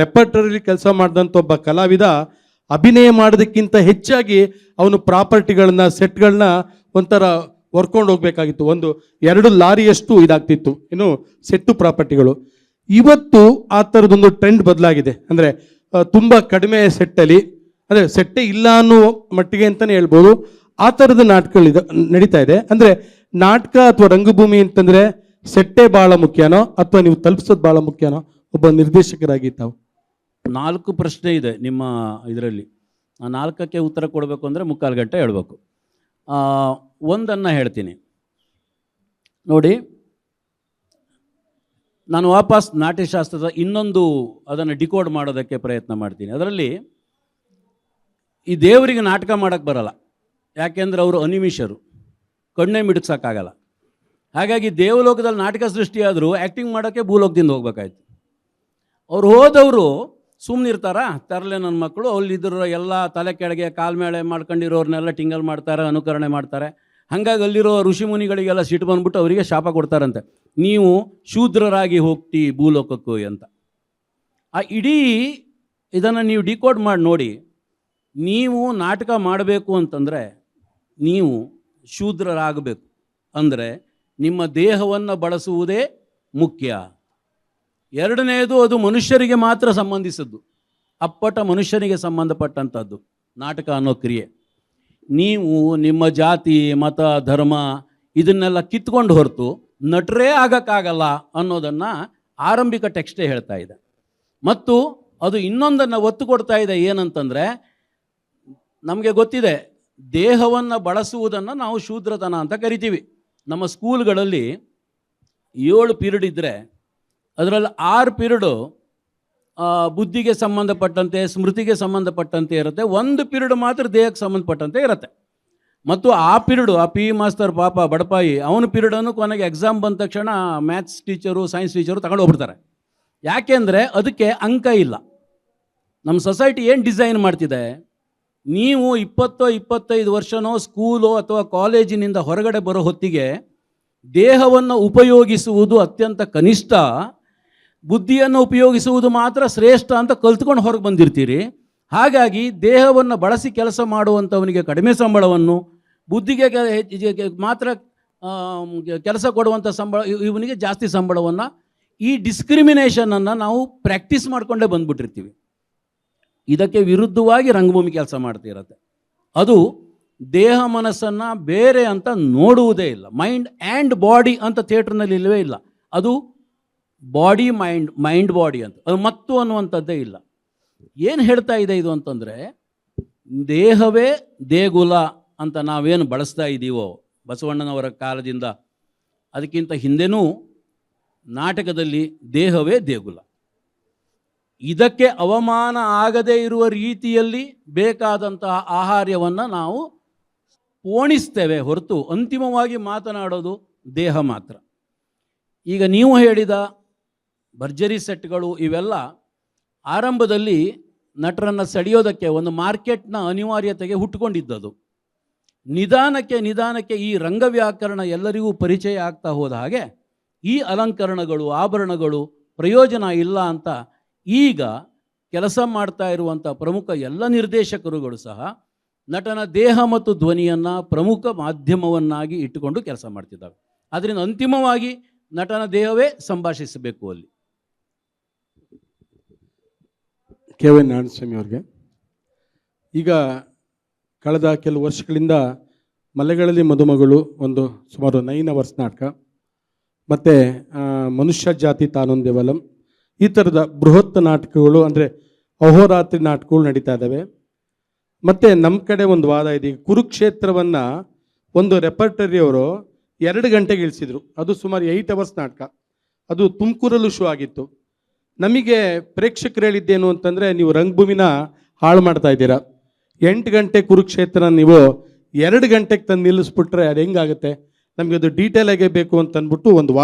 Speaker 2: ರೆಪರ್ಟರಿ ಕೆಲಸ ಮಾಡಿದಂಥ ಒಬ್ಬ ಕಲಾವಿದ ಅಭಿನಯ ಮಾಡೋದಕ್ಕಿಂತ ಹೆಚ್ಚಾಗಿ ಅವನು ಪ್ರಾಪರ್ಟಿಗಳನ್ನ, ಸೆಟ್ಗಳನ್ನ ಒಂಥರ ಹೊರ್ಕೊಂಡು ಹೋಗ್ಬೇಕಾಗಿತ್ತು. 1-2 ಲಾರಿಯಷ್ಟು ಇದಾಗ್ತಿತ್ತು ಏನು ಸೆಟ್ಟು ಪ್ರಾಪರ್ಟಿಗಳು. ಇವತ್ತು ಆ ಥರದೊಂದು ಟ್ರೆಂಡ್ ಬದಲಾಗಿದೆ. ಅಂದರೆ ತುಂಬ ಕಡಿಮೆ ಸೆಟ್ಟಲ್ಲಿ, ಅಂದರೆ ಸೆಟ್ಟೇ ಇಲ್ಲ ಅನ್ನೋ ಮಟ್ಟಿಗೆ ಅಂತಲೇ ಹೇಳ್ಬೋದು, ಆ ಥರದ ನಾಟಕಗಳಿದೆ ನಡೀತಾ ಇದೆ. ಅಂದರೆ ನಾಟಕ ಅಥವಾ ರಂಗಭೂಮಿ ಅಂತಂದರೆ ಸೆಟ್ಟೇ ಭಾಳ ಮುಖ್ಯನೋ ಅಥವಾ ನೀವು ತಲುಪಿಸೋದು ಭಾಳ ಮುಖ್ಯನೋ ಒಬ್ಬ ನಿರ್ದೇಶಕರಾಗಿ ತಾವು?
Speaker 4: 4 ಪ್ರಶ್ನೆ ಇದೆ ನಿಮ್ಮ ಇದರಲ್ಲಿ. ಆ 4ಕ್ಕೆ ಉತ್ತರ ಕೊಡಬೇಕು ಅಂದರೆ 3/4 ಗಂಟೆ ಹೇಳಬೇಕು. ಒಂದನ್ನು ಹೇಳ್ತೀನಿ ನೋಡಿ. ನಾನು ವಾಪಸ್ ನಾಟ್ಯಶಾಸ್ತ್ರದ ಇನ್ನೊಂದು ಅದನ್ನು ಡಿಕೋಡ್ ಮಾಡೋದಕ್ಕೆ ಪ್ರಯತ್ನ ಮಾಡ್ತೀನಿ. ಅದರಲ್ಲಿ ಈ ದೇವರಿಗೆ ನಾಟಕ ಮಾಡೋಕ್ಕೆ ಬರಲ್ಲ, ಯಾಕೆಂದರೆ ಅವರು ಅನಿಮಿಷರು, ಕಣ್ಣೇ ಮಿಡುಕ್ಸೋಕ್ಕಾಗಲ್ಲ. ಹಾಗಾಗಿ ದೇವಲೋಕದಲ್ಲಿ ನಾಟಕ ಸೃಷ್ಟಿಯಾದರೂ ಆ್ಯಕ್ಟಿಂಗ್ ಮಾಡೋಕ್ಕೆ ಭೂಲೋಕದಿಂದ ಹೋಗ್ಬೇಕಾಯ್ತು. ಅವ್ರು ಹೋದವರು ಸುಮ್ಮನಿರ್ತಾರಾ? ತರಲೆ ನನ್ನ ಮಕ್ಕಳು ಅಲ್ಲಿದ್ದರು ಎಲ್ಲ ತಲೆ ಕೆಳಗೆ ಕಾಲು ಮೇಲೆ ಮಾಡ್ಕೊಂಡಿರೋರ್ನೆಲ್ಲ ಟಿಂಗಲ್ ಮಾಡ್ತಾರೆ, ಅನುಕರಣೆ ಮಾಡ್ತಾರೆ. ಹಾಗಾಗಿ ಅಲ್ಲಿರೋ ಋಷಿಮುನಿಗಳಿಗೆಲ್ಲ ಸಿಟ್ಟು ಬಂದ್ಬಿಟ್ಟು ಅವರಿಗೆ ಶಾಪ ಕೊಡ್ತಾರಂತೆ, ನೀವು ಶೂದ್ರರಾಗಿ ಹೋಗ್ತಿ ಭೂಲೋಕಕ್ಕೂ ಅಂತ. ಆ ಇಡೀ ಇದನ್ನು ನೀವು ಡಿಕೋಡ್ ಮಾಡಿ ನೋಡಿ. ನೀವು ನಾಟಕ ಮಾಡಬೇಕು ಅಂತಂದರೆ ನೀವು ಶೂದ್ರರಾಗಬೇಕು. ಅಂದರೆ ನಿಮ್ಮ ದೇಹವನ್ನು ಬಳಸುವುದೇ ಮುಖ್ಯ. ಎರಡನೇದು, ಅದು ಮನುಷ್ಯರಿಗೆ ಮಾತ್ರ ಸಂಬಂಧಿಸಿದ್ದು, ಅಪ್ಪಟ ಮನುಷ್ಯನಿಗೆ ಸಂಬಂಧಪಟ್ಟಂಥದ್ದು ನಾಟಕ ಅನ್ನೋ ಕ್ರಿಯೆ. ನೀವು ನಿಮ್ಮ ಜಾತಿ, ಮತ, ಧರ್ಮ ಇದನ್ನೆಲ್ಲ ಕಿತ್ಕೊಂಡು ಹೊರತು ನಟರೇ ಆಗೋಕ್ಕಾಗಲ್ಲ ಅನ್ನೋದನ್ನು ಆರಂಭಿಕ ಟೆಕ್ಸ್ಟೇ ಹೇಳ್ತಾ ಇದೆ. ಮತ್ತು ಅದು ಇನ್ನೊಂದನ್ನು ಒತ್ತು ಕೊಡ್ತಾ ಇದೆ, ಏನಂತಂದರೆ ನಮಗೆ ಗೊತ್ತಿದೆ ದೇಹವನ್ನು ಬಳಸುವುದನ್ನು ನಾವು ಶೂದ್ರತನ ಅಂತ ಕರಿತೀವಿ. ನಮ್ಮ ಸ್ಕೂಲ್ಗಳಲ್ಲಿ 7 ಪೀರಿಯಡ್ ಇದ್ದರೆ ಅದರಲ್ಲಿ 6 ಪೀರಿಯಡು ಬುದ್ಧಿಗೆ ಸಂಬಂಧಪಟ್ಟಂತೆ, ಸ್ಮೃತಿಗೆ ಸಂಬಂಧಪಟ್ಟಂತೆ ಇರುತ್ತೆ. 1 ಪೀರಿಯಡ್ ಮಾತ್ರ ದೇಹಕ್ಕೆ ಸಂಬಂಧಪಟ್ಟಂತೆ ಇರುತ್ತೆ. ಮತ್ತು ಆ ಪೀರಿಯಡು ಆ ಪಿ ಮಾಸ್ತರ್ ಪಾಪ ಬಡಪಾಯಿ, ಅವನ ಪೀರಿಯಡನ್ನು ಕೊನೆಗೆ ಎಕ್ಸಾಮ್ ಬಂದ ತಕ್ಷಣ ಮ್ಯಾಥ್ಸ್ ಟೀಚರು, ಸೈನ್ಸ್ ಟೀಚರು ತಗೊಂಡು ಹೋಗ್ಬಿಡ್ತಾರೆ. ಯಾಕೆಂದರೆ ಅದಕ್ಕೆ ಅಂಕ ಇಲ್ಲ. ನಮ್ಮ ಸೊಸೈಟಿ ಏನು ಡಿಸೈನ್ ಮಾಡ್ತಿದೆ, ನೀವು 20-25 ವರ್ಷನೋ ಸ್ಕೂಲೋ ಅಥವಾ ಕಾಲೇಜಿನಿಂದ ಹೊರಗಡೆ ಬರೋ ಹೊತ್ತಿಗೆ ದೇಹವನ್ನು ಉಪಯೋಗಿಸುವುದು ಅತ್ಯಂತ ಕನಿಷ್ಠ, ಬುದ್ಧಿಯನ್ನು ಉಪಯೋಗಿಸುವುದು ಮಾತ್ರ ಶ್ರೇಷ್ಠ ಅಂತ ಕಲ್ತ್ಕೊಂಡು ಹೊರಗೆ ಬಂದಿರ್ತೀರಿ. ಹಾಗಾಗಿ ದೇಹವನ್ನು ಬಳಸಿ ಕೆಲಸ ಮಾಡುವಂಥವನಿಗೆ ಕಡಿಮೆ ಸಂಬಳವನ್ನು, ಬುದ್ಧಿಗೆ ಮಾತ್ರ ಕೆಲಸ ಕೊಡುವಂಥ ಇವನಿಗೆ ಜಾಸ್ತಿ ಸಂಬಳವನ್ನು ಈ ಡಿಸ್ಕ್ರಿಮಿನೇಷನನ್ನು ನಾವು ಪ್ರಾಕ್ಟೀಸ್ ಮಾಡಿಕೊಂಡೇ ಬಂದ್ಬಿಟ್ಟಿರ್ತೀವಿ. ಇದಕ್ಕೆ ವಿರುದ್ಧವಾಗಿ ರಂಗಭೂಮಿ ಕೆಲಸ ಮಾಡ್ತಿರತ್ತೆ. ಅದು ದೇಹ ಮನಸ್ಸನ್ನು ಬೇರೆ ಅಂತ ನೋಡುವುದೇ ಇಲ್ಲ. ಮೈಂಡ್ ಆ್ಯಂಡ್ ಬಾಡಿ ಅಂತ ಥಿಯೇಟ್ರ್ನಲ್ಲಿ ಇಲ್ಲವೇ ಇಲ್ಲ. ಅದು ಬಾಡಿ ಮೈಂಡ್, ಮೈಂಡ್ ಬಾಡಿ ಅಂತ, ಅದು ಮತ್ತು ಅನ್ನುವಂಥದ್ದೇ ಇಲ್ಲ. ಏನು ಹೇಳ್ತಾ ಇದೆ ಇದು ಅಂತಂದರೆ, ದೇಹವೇ ದೇಗುಲ ಅಂತ ನಾವೇನು ಬಳಸ್ತಾ ಇದ್ದೀವೋ ಬಸವಣ್ಣನವರ ಕಾಲದಿಂದ, ಅದಕ್ಕಿಂತ ಹಿಂದೆನೂ ನಾಟಕದಲ್ಲಿ ದೇಹವೇ ದೇಗುಲ. ಇದಕ್ಕೆ ಅವಮಾನ ಆಗದೇ ಇರುವ ರೀತಿಯಲ್ಲಿ ಬೇಕಾದಂತಹ ಆಹಾರ್ಯವನ್ನು ನಾವು ಪೋಣಿಸ್ತೇವೆ ಹೊರತು ಅಂತಿಮವಾಗಿ ಮಾತನಾಡೋದು ದೇಹ ಮಾತ್ರ. ಈಗ ನೀವು ಹೇಳಿದ ಭರ್ಜರಿ ಸೆಟ್ಗಳು ಇವೆಲ್ಲ ಆರಂಭದಲ್ಲಿ ನಟರನ್ನು ಸೆಳೆಯೋದಕ್ಕೆ ಒಂದು ಮಾರ್ಕೆಟ್ನ ಅನಿವಾರ್ಯತೆಗೆ ಹುಟ್ಟುಕೊಂಡಿದ್ದದು. ನಿಧಾನಕ್ಕೆ ಈ ರಂಗವ್ಯಾಕರಣ ಎಲ್ಲರಿಗೂ ಪರಿಚಯ ಆಗ್ತಾ ಹೋದ ಹಾಗೆ ಈ ಅಲಂಕರಣಗಳು, ಆಭರಣಗಳು ಪ್ರಯೋಜನ ಇಲ್ಲ ಅಂತ ಈಗ ಕೆಲಸ ಮಾಡ್ತಾ ಇರುವಂಥ ಪ್ರಮುಖ ಎಲ್ಲ ನಿರ್ದೇಶಕರುಗಳು ಸಹ ನಟನ ದೇಹ ಮತ್ತು ಧ್ವನಿಯನ್ನು ಪ್ರಮುಖ ಮಾಧ್ಯಮವನ್ನಾಗಿ ಇಟ್ಟುಕೊಂಡು ಕೆಲಸ ಮಾಡ್ತಿದ್ದಾವೆ. ಆದ್ದರಿಂದ ಅಂತಿಮವಾಗಿ ನಟನ ದೇಹವೇ ಸಂಭಾಷಿಸಬೇಕು ಅಲ್ಲಿ.
Speaker 2: ಕೆ ವೈ ನಾರಾಯಣಸ್ವಾಮಿ ಅವ್ರಿಗೆ, ಈಗ ಕಳೆದ ಕೆಲವು ವರ್ಷಗಳಿಂದ ಮಲೆಗಳಲ್ಲಿ ಮದುಮಗಳು ಒಂದು ಸುಮಾರು 9 ಅವರ್ಸ್ ನಾಟಕ, ಮತ್ತು ಮನುಷ್ಯ ಜಾತಿ ತಾನೊಂದೇವಲಂ, ಈ ಥರದ ಬೃಹತ್ ನಾಟಕಗಳು ಅಂದರೆ ಅಹೋರಾತ್ರಿ ನಾಟಕಗಳು ನಡೀತಾ ಇದ್ದಾವೆ. ಮತ್ತು ನಮ್ಮ ಕಡೆ ಒಂದು ವಾದ ಇದೆ. ಈಗ ಕುರುಕ್ಷೇತ್ರವನ್ನು ಒಂದು ರೆಪರ್ಟರಿಯವರು 2 ಗಂಟೆಗೆ ಇಳಿಸಿದರು. ಅದು ಸುಮಾರು 8 ಅವರ್ಸ್ ನಾಟಕ. ಅದು ತುಮಕೂರಲ್ಲೂ ಶೋ ಆಗಿತ್ತು. ನಮಗೆ ಪ್ರೇಕ್ಷಕರು ಹೇಳಿದ್ದೇನು ಅಂತಂದರೆ, ನೀವು ರಂಗಭೂಮಿನ ಹಾಳು ಮಾಡ್ತಾ ಇದ್ದೀರಾ. 8 ಗಂಟೆ ಕುರುಕ್ಷೇತ್ರ ನೀವು 2 ಗಂಟೆಗೆ ತಂದು ನಿಲ್ಲಿಸ್ಬಿಟ್ರೆ ಅದು ಹೆಂಗಾಗುತ್ತೆ, ನಮಗೆ ಅದು ಡೀಟೇಲ್ ಆಗೇ ಬೇಕು ಅಂತಂದ್ಬಿಟ್ಟು ಒಂದು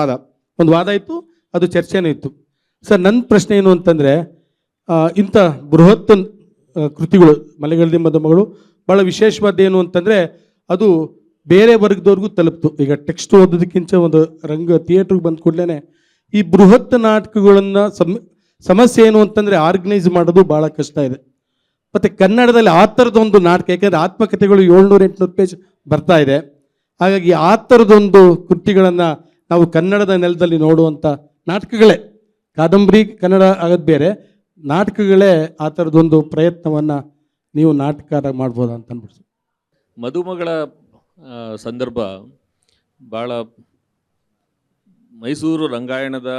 Speaker 2: ವಾದ ಇತ್ತು. ಅದು ಚರ್ಚೆನೂ ಇತ್ತು. ಸರ್, ನನ್ನ ಪ್ರಶ್ನೆ ಏನು ಅಂತಂದರೆ, ಇಂಥ ಬೃಹತ್ ಕೃತಿಗಳು ಮಲೆಗಳಲ್ಲಿ ಮದುಮಗಳು ಭಾಳ ವಿಶೇಷವಾದ ಏನು ಅಂತಂದರೆ, ಅದು ಬೇರೆ ವರ್ಗದವ್ರಿಗೂ ತಲುಪ್ತು. ಈಗ ಟೆಕ್ಸ್ಟ್ ಓದೋದಕ್ಕಿಂತ ಒಂದು ಥಿಯೇಟ್ರಿಗೆ ಬಂದ ಕೂಡಲೇ ಈ ಬೃಹತ್ ನಾಟಕಗಳನ್ನು ಸಮಸ್ಯೆ ಏನು ಅಂತಂದರೆ ಆರ್ಗನೈಸ್ ಮಾಡೋದು ಭಾಳ ಕಷ್ಟ ಇದೆ. ಮತ್ತು ಕನ್ನಡದಲ್ಲಿ ಆ ಥರದೊಂದು ನಾಟಕ, ಯಾಕೆಂದರೆ ಆತ್ಮಕಥೆಗಳು 700-800 ಪೇಜ್ ಬರ್ತಾ ಇದೆ. ಹಾಗಾಗಿ ಆ ಥರದೊಂದು ಕೃತಿಗಳನ್ನು ನಾವು ಕನ್ನಡದ ನೆಲದಲ್ಲಿ ನೋಡುವಂಥ ನಾಟಕಗಳೇ, ಕಾದಂಬರಿ ಕನ್ನಡ ಆಗೋದು ಬೇರೆ, ನಾಟಕಗಳೇ ಆ ಥರದೊಂದು ಪ್ರಯತ್ನವನ್ನು ನೀವು ನಾಟಕಕಾರ ಮಾಡ್ಬೋದಾ ಅಂತ ಅಂದ್ಬಿಡ್ತು.
Speaker 3: ಮದುಮಗಳ ಸಂದರ್ಭ ಭಾಳ ಮೈಸೂರು ರಂಗಾಯಣದ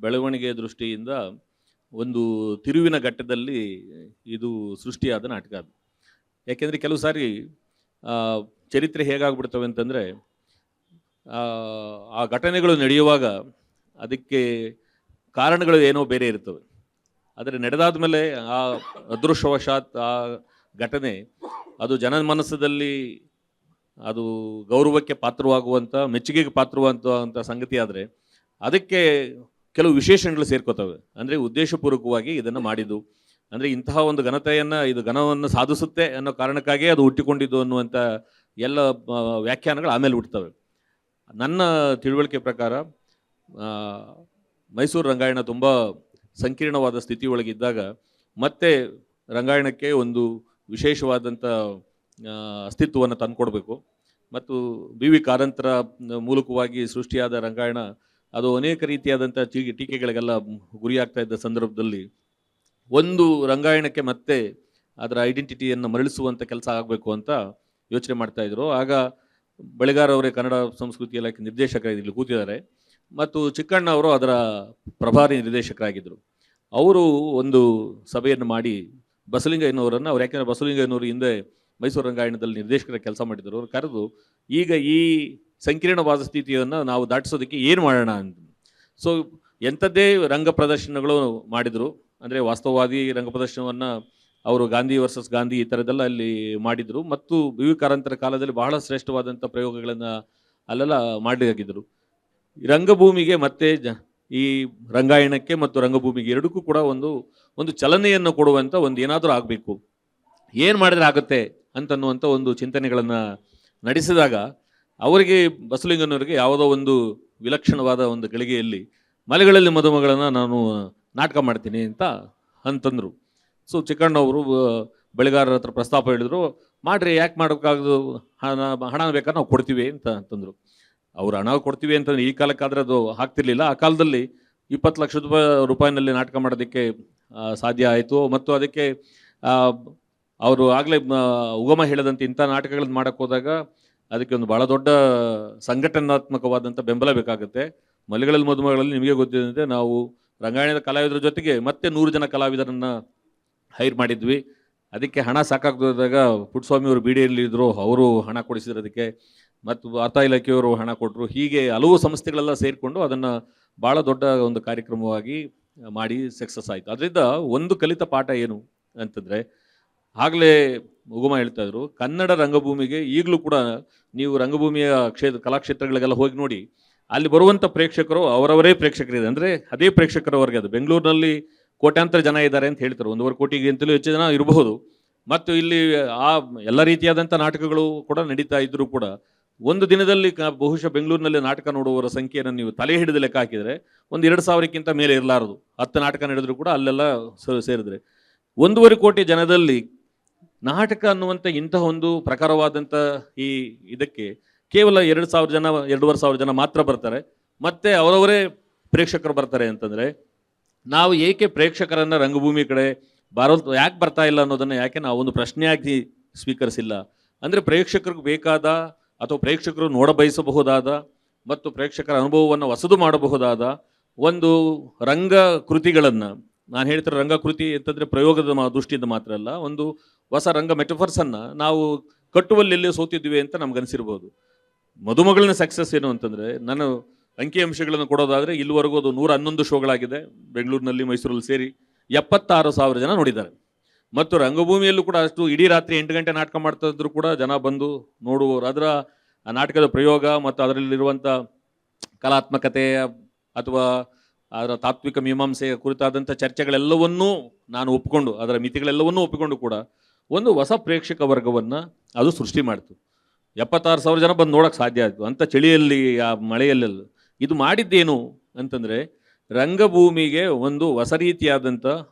Speaker 3: ಬೆಳವಣಿಗೆಯ ದೃಷ್ಟಿಯಿಂದ ಒಂದು ತಿರುವಿನ ಘಟ್ಟದಲ್ಲಿ ಇದು ಸೃಷ್ಟಿಯಾದ ನಾಟಕ ಅದು. ಯಾಕೆಂದರೆ ಕೆಲವು ಸಾರಿ ಚರಿತ್ರೆ ಹೇಗಾಗ್ಬಿಡ್ತವೆ ಅಂತಂದರೆ, ಆ ಘಟನೆಗಳು ನಡೆಯುವಾಗ ಅದಕ್ಕೆ ಕಾರಣಗಳು ಏನೋ ಬೇರೆ ಇರ್ತವೆ. ಆದರೆ ನಡೆದಾದ ಮೇಲೆ ಆ ಅದೃಷ್ಟವಶಾತ್ ಆ ಘಟನೆ ಅದು ಜನಮನಸ್ಸದಲ್ಲಿ ಅದು ಗೌರವಕ್ಕೆ ಪಾತ್ರವಾಗುವಂಥ, ಮೆಚ್ಚುಗೆಗೆ ಪಾತ್ರವಾಗುವಂಥ ಸಂಗತಿ ಆದರೆ ಅದಕ್ಕೆ ಕೆಲವು ವಿಶೇಷಣಗಳು ಸೇರ್ಕೋತವೆ. ಅಂದರೆ ಉದ್ದೇಶಪೂರ್ವಕವಾಗಿ ಇದನ್ನು ಮಾಡಿದ್ದು, ಅಂದರೆ ಇಂತಹ ಒಂದು ಇದು ಘನವನ್ನು ಸಾಧಿಸುತ್ತೆ ಅನ್ನೋ ಕಾರಣಕ್ಕಾಗಿಯೇ ಅದು ಹುಟ್ಟಿಕೊಂಡಿದ್ದು ಅನ್ನುವಂಥ ಎಲ್ಲ ವ್ಯಾಖ್ಯಾನಗಳು ಆಮೇಲೆ ಹುಟ್ಟುತ್ತವೆ. ನನ್ನ ತಿಳುವಳಿಕೆ ಪ್ರಕಾರ ಮೈಸೂರು ರಂಗಾಯಣ ತುಂಬ ಸಂಕೀರ್ಣವಾದ ಸ್ಥಿತಿಯೊಳಗಿದ್ದಾಗ ಮತ್ತೆ ರಂಗಾಯಣಕ್ಕೆ ಒಂದು ವಿಶೇಷವಾದಂಥ ಅಸ್ತಿತ್ವವನ್ನು ತಂದುಕೊಡ್ಬೇಕು. ಮತ್ತು ಬಿ ವಿ ಕಾರಂತರ ಮೂಲಕವಾಗಿ ಸೃಷ್ಟಿಯಾದ ರಂಗಾಯಣ ಅದು ಅನೇಕ ರೀತಿಯಾದಂಥ ಟೀಕೆಗಳಿಗೆಲ್ಲ ಗುರಿಯಾಗ್ತಾ ಇದ್ದ ಸಂದರ್ಭದಲ್ಲಿ ಒಂದು ರಂಗಾಯಣಕ್ಕೆ ಮತ್ತೆ ಅದರ ಐಡೆಂಟಿಟಿಯನ್ನು ಮರಳಿಸುವಂಥ ಕೆಲಸ ಆಗಬೇಕು ಅಂತ ಯೋಚನೆ ಮಾಡ್ತಾಯಿದ್ರು. ಆಗ ಬಳಿಗಾರ್ ಅವರೇ ಕನ್ನಡ ಸಂಸ್ಕೃತಿ ಇಲಾಖೆ ನಿರ್ದೇಶಕರಾಗಿ ಇಲ್ಲಿ ಕೂತಿದ್ದಾರೆ, ಮತ್ತು ಚಿಕ್ಕಣ್ಣ ಅವರು ಅದರ ಪ್ರಭಾರಿ ನಿರ್ದೇಶಕರಾಗಿದ್ದರು. ಅವರು ಒಂದು ಸಭೆಯನ್ನು ಮಾಡಿ ಬಸವಲಿಂಗಯ್ಯನವರನ್ನು, ಅವ್ರು ಯಾಕೆಂದರೆ ಬಸವಲಿಂಗಯ್ಯನವರು ಹಿಂದೆ ಮೈಸೂರು ರಂಗಾಯಣದಲ್ಲಿ ನಿರ್ದೇಶಕರ ಕೆಲಸ ಮಾಡಿದರು, ಅವ್ರು ಕರೆದು ಈಗ ಈ ಸಂಕೀರ್ಣವಾದ ಸ್ಥಿತಿಯನ್ನು ನಾವು ದಾಟಿಸೋದಕ್ಕೆ ಏನು ಮಾಡೋಣ ಅಂತ. ಸೊ ಎಂಥದ್ದೇ ರಂಗ ಪ್ರದರ್ಶನಗಳು ಮಾಡಿದರು. ಅಂದರೆ ವಾಸ್ತವವಾದಿ ರಂಗ ಪ್ರದರ್ಶನವನ್ನು ಅವರು ಗಾಂಧಿ ವರ್ಸಸ್ ಗಾಂಧಿ ಈ ಥರದ್ದೆಲ್ಲ ಅಲ್ಲಿ ಮಾಡಿದರು. ಮತ್ತು ಬಿ ವಿ ಕಾರಂತರ ಕಾಲದಲ್ಲಿ ಬಹಳ ಶ್ರೇಷ್ಠವಾದಂಥ ಪ್ರಯೋಗಗಳನ್ನು ಅಲ್ಲೆಲ್ಲ ಮಾಡಲಾಗಿದ್ದರು. ರಂಗಭೂಮಿಗೆ ಮತ್ತು ಈ ರಂಗಾಯಣಕ್ಕೆ ಮತ್ತು ರಂಗಭೂಮಿಗೆ ಎರಡಕ್ಕೂ ಕೂಡ ಒಂದು ಚಲನೆಯನ್ನು ಕೊಡುವಂಥ ಒಂದು ಏನಾದರೂ ಆಗಬೇಕು, ಏನು ಮಾಡಿದ್ರೆ ಆಗುತ್ತೆ ಅಂತನ್ನುವಂಥ ಒಂದು ಚಿಂತನೆಗಳನ್ನು ನಡೆಸಿದಾಗ ಅವರಿಗೆ, ಬಸವಲಿಂಗನವರಿಗೆ ಯಾವುದೋ ಒಂದು ವಿಲಕ್ಷಣವಾದ ಒಂದು ಗಳಿಗೆಯಲ್ಲಿ ಮಲೆಗಳಲ್ಲಿ ಮದುಮಗಳನ್ನು ನಾನು ನಾಟಕ ಮಾಡ್ತೀನಿ ಅಂತಂದರು. ಸೊ ಚಿಕ್ಕಣ್ಣವರು ಬೆಳೆಗಾರರ ಹತ್ರ ಪ್ರಸ್ತಾಪ ಹೇಳಿದರು, ಮಾಡಿರಿ, ಯಾಕೆ ಮಾಡೋಕ್ಕಾಗದು, ಹಣ ಬೇಕಾದ್ರೆ ನಾವು ಕೊಡ್ತೀವಿ ಅಂತಂದರು. ಅವರು ಹಣ ಕೊಡ್ತೀವಿ ಅಂತಂದ್ರೆ ಈ ಕಾಲಕ್ಕಾದರೆ ಅದು ಆಗ್ತಿರ್ಲಿಲ್ಲ. ಆ ಕಾಲದಲ್ಲಿ 20 ಲಕ್ಷ ರೂಪಾಯಿನಲ್ಲಿ ನಾಟಕ ಮಾಡೋದಕ್ಕೆ ಸಾಧ್ಯ ಆಯಿತು. ಮತ್ತು ಅದಕ್ಕೆ ಅವರು ಆಗಲೇ ಉಗಮ ಹೇಳಿದಂತೆ ಇಂಥ ನಾಟಕಗಳನ್ನು ಮಾಡೋಕ್ಕೆ ಹೋದಾಗ ಅದಕ್ಕೆ ಒಂದು ಭಾಳ ದೊಡ್ಡ ಸಂಘಟನಾತ್ಮಕವಾದಂಥ ಬೆಂಬಲ ಬೇಕಾಗುತ್ತೆ. ಮಲೆಗಳಲ್ಲಿ ಮದುಮಗಳಲ್ಲಿ ನಿಮಗೆ ಗೊತ್ತಿದ್ದಂತೆ ನಾವು ರಂಗಾಯಣದ ಕಲಾವಿದರ ಜೊತೆಗೆ ಮತ್ತೆ 100 ಜನ ಕಲಾವಿದರನ್ನು ಹೈರ್ ಮಾಡಿದ್ವಿ. ಅದಕ್ಕೆ ಹಣ ಸಾಕಾಗದಾಗ ಪುಟ್ಟಸ್ವಾಮಿಯವರು BDಯಲ್ಲಿ ಇದ್ದರು, ಅವರು ಹಣ ಕೊಡಿಸಿದ್ರು ಅದಕ್ಕೆ, ಮತ್ತು ವಾರ್ತಾ ಇಲಾಖೆಯವರು ಹಣ ಕೊಟ್ಟರು. ಹೀಗೆ ಹಲವು ಸಂಸ್ಥೆಗಳೆಲ್ಲ ಸೇರಿಕೊಂಡು ಅದನ್ನು ಭಾಳ ದೊಡ್ಡ ಒಂದು ಕಾರ್ಯಕ್ರಮವಾಗಿ ಮಾಡಿ ಸಕ್ಸಸ್ ಆಯಿತು. ಅದರಿಂದ ಒಂದು ಕಲಿತ ಪಾಠ ಏನು ಅಂತಂದರೆ, ಆಗಲೇ ಉಗಮ ಹೇಳ್ತಾ ಇದ್ರು, ಕನ್ನಡ ರಂಗಭೂಮಿಗೆ ಈಗಲೂ ಕೂಡ ನೀವು ರಂಗಭೂಮಿಯ ಕಲಾಕ್ಷೇತ್ರಗಳಿಗೆಲ್ಲ ಹೋಗಿ ನೋಡಿ, ಅಲ್ಲಿ ಬರುವಂಥ ಪ್ರೇಕ್ಷಕರು ಅವರವರೇ ಪ್ರೇಕ್ಷಕರಿದೆ, ಅಂದರೆ ಅದೇ ಪ್ರೇಕ್ಷಕರವರೆಗೆ. ಅದು ಬೆಂಗಳೂರಿನಲ್ಲಿ ಕೋಟ್ಯಾಂತರ ಜನ ಇದ್ದಾರೆ ಅಂತ ಹೇಳ್ತಾರೆ, 1.5 ಕೋಟಿಗಿಂತಲೂ ಹೆಚ್ಚು ಜನ ಇರಬಹುದು. ಮತ್ತು ಇಲ್ಲಿ ಆ ಎಲ್ಲ ರೀತಿಯಾದಂಥ ನಾಟಕಗಳು ಕೂಡ ನಡೀತಾ ಇದ್ದರೂ ಕೂಡ ಒಂದು ದಿನದಲ್ಲಿ ಬಹುಶಃ ಬೆಂಗಳೂರಿನಲ್ಲಿ ನಾಟಕ ನೋಡುವವರ ಸಂಖ್ಯೆಯನ್ನು ನೀವು ತಲೆ ಹಿಡಿದು ಲೆಕ್ಕ ಹಾಕಿದರೆ ಒಂದು 2,000ಕ್ಕಿಂತ ಮೇಲೆ ಇರಲಾರದು. 10 ನಾಟಕ ನಡೆದರೂ ಕೂಡ ಅಲ್ಲೆಲ್ಲ ಸೇರಿದ್ರೆ 1.5 ಕೋಟಿ ಜನದಲ್ಲಿ ನಾಟಕ ಅನ್ನುವಂಥ ಇಂತಹ ಒಂದು ಪ್ರಕಾರವಾದಂಥ ಈ ಇದಕ್ಕೆ ಕೇವಲ 2,000 ಜನ 2,500 ಜನ ಮಾತ್ರ ಬರ್ತಾರೆ, ಮತ್ತೆ ಅವರವರೇ ಪ್ರೇಕ್ಷಕರು ಬರ್ತಾರೆ ಅಂತಂದರೆ ನಾವು ಏಕೆ ಪ್ರೇಕ್ಷಕರನ್ನು ರಂಗಭೂಮಿ ಕಡೆ ಯಾಕೆ ಬರ್ತಾ ಇಲ್ಲ ಅನ್ನೋದನ್ನು ಯಾಕೆ ನಾವು ಒಂದು ಪ್ರಶ್ನೆಯಾಗಿ ಸ್ವೀಕರಿಸಿಲ್ಲ. ಅಂದರೆ ಪ್ರೇಕ್ಷಕರಿಗೆ ಬೇಕಾದ ಅಥವಾ ಪ್ರೇಕ್ಷಕರು ನೋಡಬಯಸಬಹುದಾದ ಮತ್ತು ಪ್ರೇಕ್ಷಕರ ಅನುಭವವನ್ನು ಹೊಸದು ಮಾಡಬಹುದಾದ ಒಂದು ರಂಗ ಕೃತಿಗಳನ್ನು, ನಾನು ಹೇಳ್ತಿರೋ ರಂಗಕೃತಿ ಅಂತಂದರೆ ಪ್ರಯೋಗದ ದೃಷ್ಟಿಯಿಂದ ಮಾತ್ರ ಅಲ್ಲ, ಒಂದು ಹೊಸ ರಂಗ ಮೆಟಫರ್ಸನ್ನು ನಾವು ಕಟ್ಟುವಲ್ಲಿ ಎಲ್ಲೇ ಸೋತಿದ್ವಿ ಅಂತ ನಮ್ಗನ್ಸಿರ್ಬೋದು. ಮದುಮಗಳಿನ ಸಕ್ಸಸ್ ಏನು ಅಂತಂದರೆ, ನಾನು ಅಂಕಿಅಂಶಗಳನ್ನು ಕೊಡೋದಾದರೆ ಇಲ್ಲಿವರೆಗೂ ಅದು 111 ಶೋಗಳಾಗಿದೆ ಬೆಂಗಳೂರಿನಲ್ಲಿ ಮೈಸೂರಲ್ಲಿ ಸೇರಿ, 76,000 ಜನ ನೋಡಿದ್ದಾರೆ. ಮತ್ತು ರಂಗಭೂಮಿಯಲ್ಲೂ ಕೂಡ ಅಷ್ಟು ಇಡೀ ರಾತ್ರಿ 8 ಗಂಟೆ ನಾಟಕ ಮಾಡ್ತಾ ಇದ್ರು ಕೂಡ ಜನ ಬಂದು ನೋಡುವವರು. ಅದರ ಆ ನಾಟಕದ ಪ್ರಯೋಗ ಮತ್ತು ಅದರಲ್ಲಿರುವಂಥ ಕಲಾತ್ಮಕತೆ ಅಥವಾ ಅದರ ತಾತ್ವಿಕ ಮೀಮಾಂಸೆಯ ಕುರಿತಾದಂಥ ಚರ್ಚೆಗಳೆಲ್ಲವನ್ನೂ ನಾನು ಒಪ್ಪಿಕೊಂಡು, ಅದರ ಮಿತಿಗಳೆಲ್ಲವನ್ನೂ ಒಪ್ಪಿಕೊಂಡು ಕೂಡ ಒಂದು ಹೊಸ ಪ್ರೇಕ್ಷಕ ವರ್ಗವನ್ನು ಅದು ಸೃಷ್ಟಿ ಮಾಡ್ತು. 76,000 ಜನ ಬಂದು ನೋಡೋಕ್ಕೆ ಸಾಧ್ಯ ಆಯಿತು ಅಂಥ ಚಳಿಯಲ್ಲಿ, ಆ ಮಳೆಯಲ್ಲೆಲ್ಲ. ಇದು ಮಾಡಿದ್ದೇನು ಅಂತಂದರೆ ರಂಗಭೂಮಿಗೆ ಒಂದು ಹೊಸ ರೀತಿಯಾದಂಥ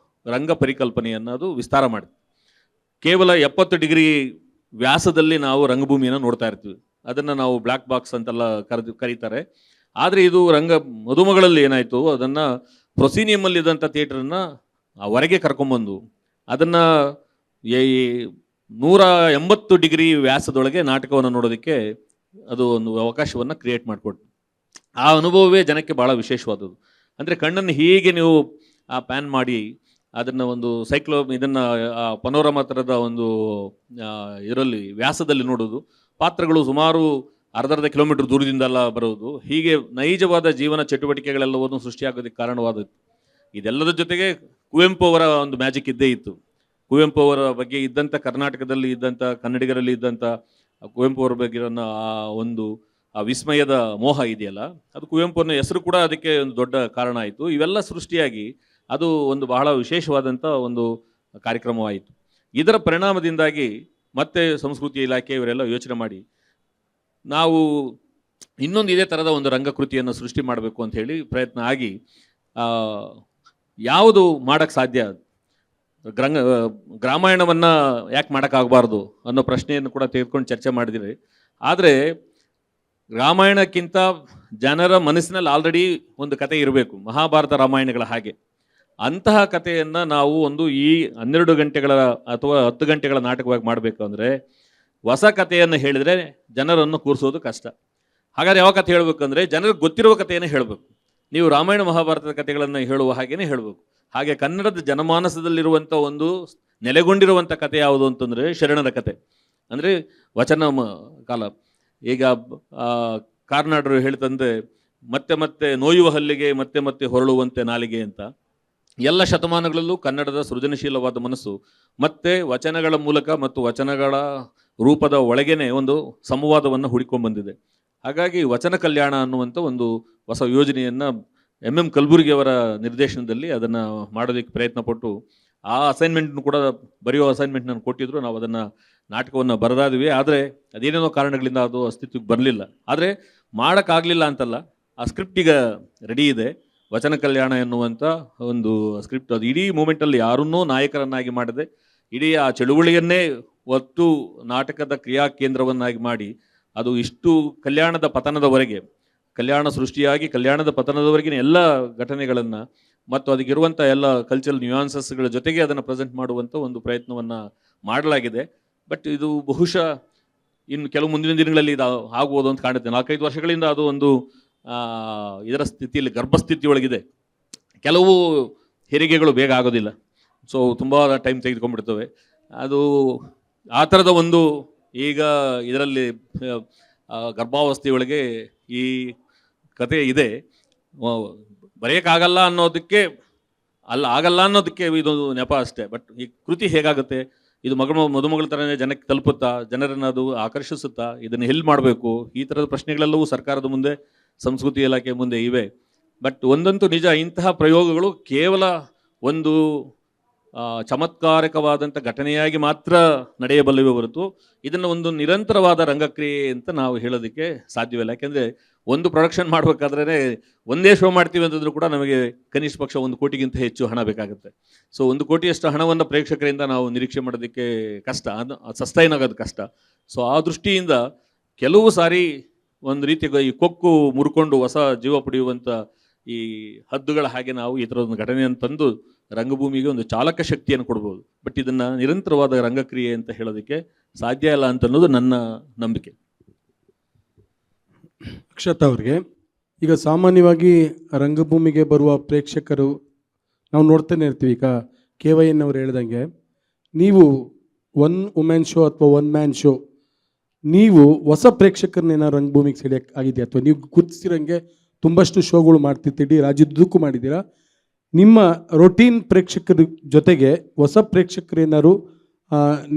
Speaker 3: ರಂಗ ಪರಿಕಲ್ಪನೆಯನ್ನು ಅದು ವಿಸ್ತಾರ ಮಾಡಿದೆ. ಕೇವಲ 70 ಡಿಗ್ರಿ ವ್ಯಾಸದಲ್ಲಿ ನಾವು ರಂಗಭೂಮಿಯನ್ನು ನೋಡ್ತಾ ಇರ್ತೀವಿ, ಅದನ್ನು ನಾವು ಬ್ಲ್ಯಾಕ್ ಬಾಕ್ಸ್ ಅಂತೆಲ್ಲ ಕರೀತಾರೆ. ಆದರೆ ಇದು ಮದುಮಗಳಲ್ಲಿ ಏನಾಯಿತು, ಅದನ್ನು ಪ್ರೊಸೀನಿಯಮ್ಮಲ್ಲಿದ್ದಂಥ ಥಿಯೇಟ್ರನ್ನು ಹೊರಗೆ ಕರ್ಕೊಂಬಂದು ಅದನ್ನು 180 ಡಿಗ್ರಿ ವ್ಯಾಸದೊಳಗೆ ನಾಟಕವನ್ನು ನೋಡೋದಕ್ಕೆ ಅದು ಒಂದು ಅವಕಾಶವನ್ನು ಕ್ರಿಯೇಟ್ ಮಾಡಿಕೊಟ್ಟು, ಆ ಅನುಭವವೇ ಜನಕ್ಕೆ ಭಾಳ ವಿಶೇಷವಾದದ್ದು. ಅಂದರೆ ಕಣ್ಣನ್ನು ಹೀಗೆ ನೀವು ಪ್ಯಾನ್ ಮಾಡಿ ಅದನ್ನು ಒಂದು ಇದನ್ನು ಪನೋರಮಾ ಥರದ ಒಂದು ಇದರಲ್ಲಿ ವ್ಯಾಸದಲ್ಲಿ ನೋಡೋದು, ಪಾತ್ರಗಳು ಸುಮಾರು ಅರ್ಧ ಕಿಲೋಮೀಟರ್ ದೂರದಿಂದೆಲ್ಲ ಬರೋದು, ಹೀಗೆ ನೈಜವಾದ ಜೀವನ ಚಟುವಟಿಕೆಗಳೆಲ್ಲವನ್ನು ಸೃಷ್ಟಿಯಾಗೋದಕ್ಕೆ ಕಾರಣವಾದದ್ದು. ಇದೆಲ್ಲದರ ಜೊತೆಗೆ ಕುವೆಂಪು ಅವರ ಒಂದು ಮ್ಯಾಜಿಕ್ ಇದ್ದೇ ಇತ್ತು. ಕುವೆಂಪು ಅವರ ಬಗ್ಗೆ ಇದ್ದಂಥ, ಕರ್ನಾಟಕದಲ್ಲಿ ಇದ್ದಂಥ ಕನ್ನಡಿಗರಲ್ಲಿ ಇದ್ದಂಥ ಕುವೆಂಪು ಅವರ ಬಗ್ಗೆ ಆ ವಿಸ್ಮಯದ ಮೋಹ ಇದೆಯಲ್ಲ, ಅದು ಕುವೆಂಪುನ ಹೆಸರು ಕೂಡ ಅದಕ್ಕೆ ಒಂದು ದೊಡ್ಡ ಕಾರಣ ಆಯಿತು. ಇವೆಲ್ಲ ಸೃಷ್ಟಿಯಾಗಿ ಅದು ಒಂದು ಬಹಳ ವಿಶೇಷವಾದಂಥ ಒಂದು ಕಾರ್ಯಕ್ರಮವಾಯಿತು. ಇದರ ಪರಿಣಾಮದಿಂದಾಗಿ ಮತ್ತೆ ಸಂಸ್ಕೃತಿ ಇಲಾಖೆ ಇವರೆಲ್ಲ ಯೋಚನೆ ಮಾಡಿ ನಾವು ಇನ್ನೊಂದು ಇದೇ ಥರದ ಒಂದು ರಂಗಕೃತಿಯನ್ನು ಸೃಷ್ಟಿ ಮಾಡಬೇಕು ಅಂತ ಹೇಳಿ ಪ್ರಯತ್ನ ಆಗಿ ಯಾವುದು ಮಾಡೋಕ್ಕೆ ಸಾಧ್ಯ, ಗ್ರಾಮಾಯಣವನ್ನು ಯಾಕೆ ಮಾಡೋಕ್ಕಾಗಬಾರ್ದು ಅನ್ನೋ ಪ್ರಶ್ನೆಯನ್ನು ಕೂಡ ತೆಗೆದುಕೊಂಡು ಚರ್ಚೆ ಮಾಡಿದಿರಿ. ಆದರೆ ರಾಮಾಯಣಕ್ಕಿಂತ ಜನರ ಮನಸ್ಸಿನಲ್ಲಿ ಆಲ್ರೆಡಿ ಒಂದು ಕತೆ ಇರಬೇಕು, ಮಹಾಭಾರತ ರಾಮಾಯಣಗಳ ಹಾಗೆ. ಅಂತಹ ಕಥೆಯನ್ನು ನಾವು ಈ 12 ಗಂಟೆಗಳ ಅಥವಾ 10 ಗಂಟೆಗಳ ನಾಟಕವಾಗಿ ಮಾಡಬೇಕು ಅಂದರೆ ಹೊಸ ಕಥೆಯನ್ನು ಹೇಳಿದರೆ ಜನರನ್ನು ಕೂರಿಸೋದು ಕಷ್ಟ. ಹಾಗಾದ್ರೆ ಯಾವ ಕಥೆ ಹೇಳಬೇಕಂದ್ರೆ ಜನರಿಗೆ ಗೊತ್ತಿರುವ ಕಥೆಯನ್ನು ಹೇಳಬೇಕು. ನೀವು ರಾಮಾಯಣ ಮಹಾಭಾರತದ ಕಥೆಗಳನ್ನು ಹೇಳುವ ಹಾಗೇನೆ ಹೇಳಬೇಕು. ಹಾಗೆ ಕನ್ನಡದ ಜನಮಾನಸದಲ್ಲಿರುವಂಥ ಒಂದು ನೆಲೆಗೊಂಡಿರುವಂಥ ಕಥೆ ಯಾವುದು ಅಂತಂದರೆ ಶರಣರ ಕಥೆ, ಅಂದರೆ ವಚನ ಕಾಲ. ಈಗ ಕಾರ್ನಾಡರು ಹೇಳ್ತಂದ್ರೆ ಮತ್ತೆ ಮತ್ತೆ ನೋಯುವ ಹಲ್ಲಿಗೆ ಮತ್ತೆ ಮತ್ತೆ ಹೊರಳುವಂತೆ ನಾಲಿಗೆ ಅಂತ. ಎಲ್ಲ ಶತಮಾನಗಳಲ್ಲೂ ಕನ್ನಡದ ಸೃಜನಶೀಲವಾದ ಮನಸ್ಸು ಮತ್ತೆ ವಚನಗಳ ಮೂಲಕ ಮತ್ತು ವಚನಗಳ ರೂಪದ ಒಳಗೇನೆ ಒಂದು ಸಂವಾದವನ್ನು ಹುಡುಕೊಂಡು ಬಂದಿದೆ. ಹಾಗಾಗಿ ವಚನ ಕಲ್ಯಾಣ ಅನ್ನುವಂಥ ಒಂದು ಹೊಸ ಯೋಜನೆಯನ್ನು MM ಕಲಬುರ್ಗಿ ಅವರ ನಿರ್ದೇಶನದಲ್ಲಿ ಅದನ್ನು ಮಾಡೋದಕ್ಕೆ ಪ್ರಯತ್ನ ಪಟ್ಟು ಆ ಅಸೈನ್ಮೆಂಟ್ನು ಕೂಡ ಬರೆಯೋ ಅಸೈನ್ಮೆಂಟ್ ನಾನು ಕೊಟ್ಟಿದ್ರು. ನಾವು ಅದನ್ನು ನಾಟಕವನ್ನು ಬರೆದಾದ್ವಿ. ಆದರೆ ಅದೇನೇನೋ ಕಾರಣಗಳಿಂದ ಅದು ಅಸ್ತಿತ್ವಕ್ಕೆ ಬರಲಿಲ್ಲ. ಆದರೆ ಮಾಡೋಕ್ಕಾಗಲಿಲ್ಲ ಅಂತಲ್ಲ, ಆ ಸ್ಕ್ರಿಪ್ಟ್ ಈಗ ರೆಡಿ ಇದೆ. ವಚನ ಕಲ್ಯಾಣ ಎನ್ನುವಂಥ ಒಂದು ಸ್ಕ್ರಿಪ್ಟ್, ಅದು ಇಡೀ ಮೂಮೆಂಟಲ್ಲಿ ಯಾರನ್ನೂ ನಾಯಕರನ್ನಾಗಿ ಮಾಡದೆ ಇಡೀ ಆ ಚಳುವಳಿಯನ್ನೇ ಒಟ್ಟು ನಾಟಕದ ಕ್ರಿಯಾ ಕೇಂದ್ರವನ್ನಾಗಿ ಮಾಡಿ ಅದು ಇಷ್ಟು ಕಲ್ಯಾಣದ ಪತನದವರೆಗೆ ಕಲ್ಯಾಣ ಸೃಷ್ಟಿಯಾಗಿ ಕಲ್ಯಾಣದ ಪತನದವರೆಗಿನ ಎಲ್ಲ ಘಟನೆಗಳನ್ನು ಮತ್ತು ಅದಕ್ಕಿರುವಂಥ ಎಲ್ಲ ಕಲ್ಚರಲ್ ನ್ಯೂಯಾನ್ಸಸ್ಗಳ ಜೊತೆಗೆ ಅದನ್ನು ಪ್ರೆಸೆಂಟ್ ಮಾಡುವಂಥ ಒಂದು ಪ್ರಯತ್ನವನ್ನು ಮಾಡಲಾಗಿದೆ. ಬಟ್ ಇದು ಬಹುಶಃ ಇನ್ನು ಕೆಲವು ಮುಂದಿನ ದಿನಗಳಲ್ಲಿ ಇದು ಆಗ್ಬೋದು ಅಂತ ಕಾಣುತ್ತೆ. 4-5 ವರ್ಷಗಳಿಂದ ಅದು ಒಂದು ಇದರ ಸ್ಥಿತಿಯಲ್ಲಿ ಗರ್ಭಸ್ಥಿತಿಯೊಳಗಿದೆ. ಕೆಲವು ಹೆರಿಗೆಗಳು ಬೇಗ ಆಗೋದಿಲ್ಲ, ಸೊ ತುಂಬ ಟೈಮ್ ತೆಗೆದುಕೊಂಡ್ಬಿಡ್ತವೆ. ಅದು ಆ ಥರದ ಒಂದು ಈಗ ಇದರಲ್ಲಿ ಗರ್ಭಾವಸ್ಥೆಯೊಳಗೆ ಈ ಕತೆ ಇದೆ. ಬರೆಯೋಕ್ಕಾಗಲ್ಲ ಅನ್ನೋದಕ್ಕೆ ಆಗಲ್ಲ ಅನ್ನೋದಕ್ಕೆ ಇದೊಂದು ನೆಪ ಅಷ್ಟೇ. ಬಟ್ ಈ ಕೃತಿ ಹೇಗಾಗುತ್ತೆ, ಇದು ಮದುಮಗಳ ಥರನೇ ಜನಕ್ಕೆ ತಲುಪುತ್ತಾ, ಜನರನ್ನು ಅದು ಆಕರ್ಷಿಸುತ್ತಾ, ಇದನ್ನು ಎಲ್ಲಿ ಮಾಡಬೇಕು, ಈ ಥರದ ಪ್ರಶ್ನೆಗಳೆಲ್ಲವೂ ಸರ್ಕಾರದ ಮುಂದೆ, ಸಂಸ್ಕೃತಿ ಇಲಾಖೆ ಮುಂದೆ ಇವೆ. ಬಟ್ ಒಂದಂತೂ ನಿಜ, ಇಂತಹ ಪ್ರಯೋಗಗಳು ಕೇವಲ ಒಂದು ಚಮತ್ಕಾರಕವಾದಂಥ ಘಟನೆಯಾಗಿ ಮಾತ್ರ ನಡೆಯಬಲ್ಲವೇ ಹೊರತು ಇದನ್ನು ಒಂದು ನಿರಂತರವಾದ ರಂಗಕ್ರಿಯೆ ಅಂತ ನಾವು ಹೇಳೋದಕ್ಕೆ ಸಾಧ್ಯವಿಲ್ಲ. ಯಾಕೆಂದರೆ ಒಂದು ಪ್ರೊಡಕ್ಷನ್ ಮಾಡಬೇಕಾದ್ರೆ ಒಂದೇ ಶೋ ಮಾಡ್ತೀವಿ ಅಂತಂದ್ರೂ ಕೂಡ ನಮಗೆ ಕನಿಷ್ಠ ಪಕ್ಷ 1 ಕೋಟಿಗಿಂತ ಹೆಚ್ಚು ಹಣ ಬೇಕಾಗುತ್ತೆ. ಸೊ 1 ಕೋಟಿಯಷ್ಟು ಹಣವನ್ನು ಪ್ರೇಕ್ಷಕರಿಂದ ನಾವು ನಿರೀಕ್ಷೆ ಮಾಡೋದಕ್ಕೆ ಕಷ್ಟ, ಅದು ಸಸ್ಟೈನ್ ಆಗೋದು ಕಷ್ಟ. ಸೊ ಆ ದೃಷ್ಟಿಯಿಂದ ಕೆಲವು ಸಾರಿ ಒಂದು ರೀತಿ ಈ ಕೊಕ್ಕು ಮುರ್ಕೊಂಡು ಹೊಸ ಜೀವ ಪಡೆಯುವಂಥ ಈ ಹದ್ದುಗಳ ಹಾಗೆ ನಾವು ಈ ಥರದ ಒಂದು ಘಟನೆಯನ್ನು ತಂದು ರಂಗಭೂಮಿಗೆ ಒಂದು ಚಾಲಕ ಶಕ್ತಿಯನ್ನು ಕೊಡ್ಬೋದು. ಬಟ್ ಇದನ್ನು ನಿರಂತರವಾದ ರಂಗಕ್ರಿಯೆ ಅಂತ ಹೇಳೋದಕ್ಕೆ ಸಾಧ್ಯ ಇಲ್ಲ ಅಂತ ಅನ್ನೋದು ನನ್ನ ನಂಬಿಕೆ.
Speaker 2: ಅಕ್ಷತಾ ಅವ್ರಿಗೆ, ಈಗ ಸಾಮಾನ್ಯವಾಗಿ ರಂಗಭೂಮಿಗೆ ಬರುವ ಪ್ರೇಕ್ಷಕರು ನಾವು ನೋಡ್ತಾನೆ ಇರ್ತೀವಿ. ಈಗ KYN ಅವ್ರು ಹೇಳ್ದಂಗೆ, ನೀವು 1 ವುಮೆನ್ ಶೋ ಅಥವಾ 1 ಮ್ಯಾನ್ ಶೋ, ನೀವು ಹೊಸ ಪ್ರೇಕ್ಷಕರನ್ನೇನೋ ರಂಗಭೂಮಿಗೆ ಸೆಳೆಯಕ್ಕೆ ಆಗಿದೆಯಾ? ಅಥವಾ ನೀವು ಗುರುತಿಸಿರಂಗೆ ತುಂಬಷ್ಟು ಶೋಗಳು ಮಾಡ್ತಿರ್ತೀರಿ, ರಾಜ್ಯದುದ್ದಕ್ಕೂ ಮಾಡಿದ್ದೀರಾ. ನಿಮ್ಮ ರೊಟೀನ್ ಪ್ರೇಕ್ಷಕರ ಜೊತೆಗೆ ಹೊಸ ಪ್ರೇಕ್ಷಕರೇನಾದ್ರು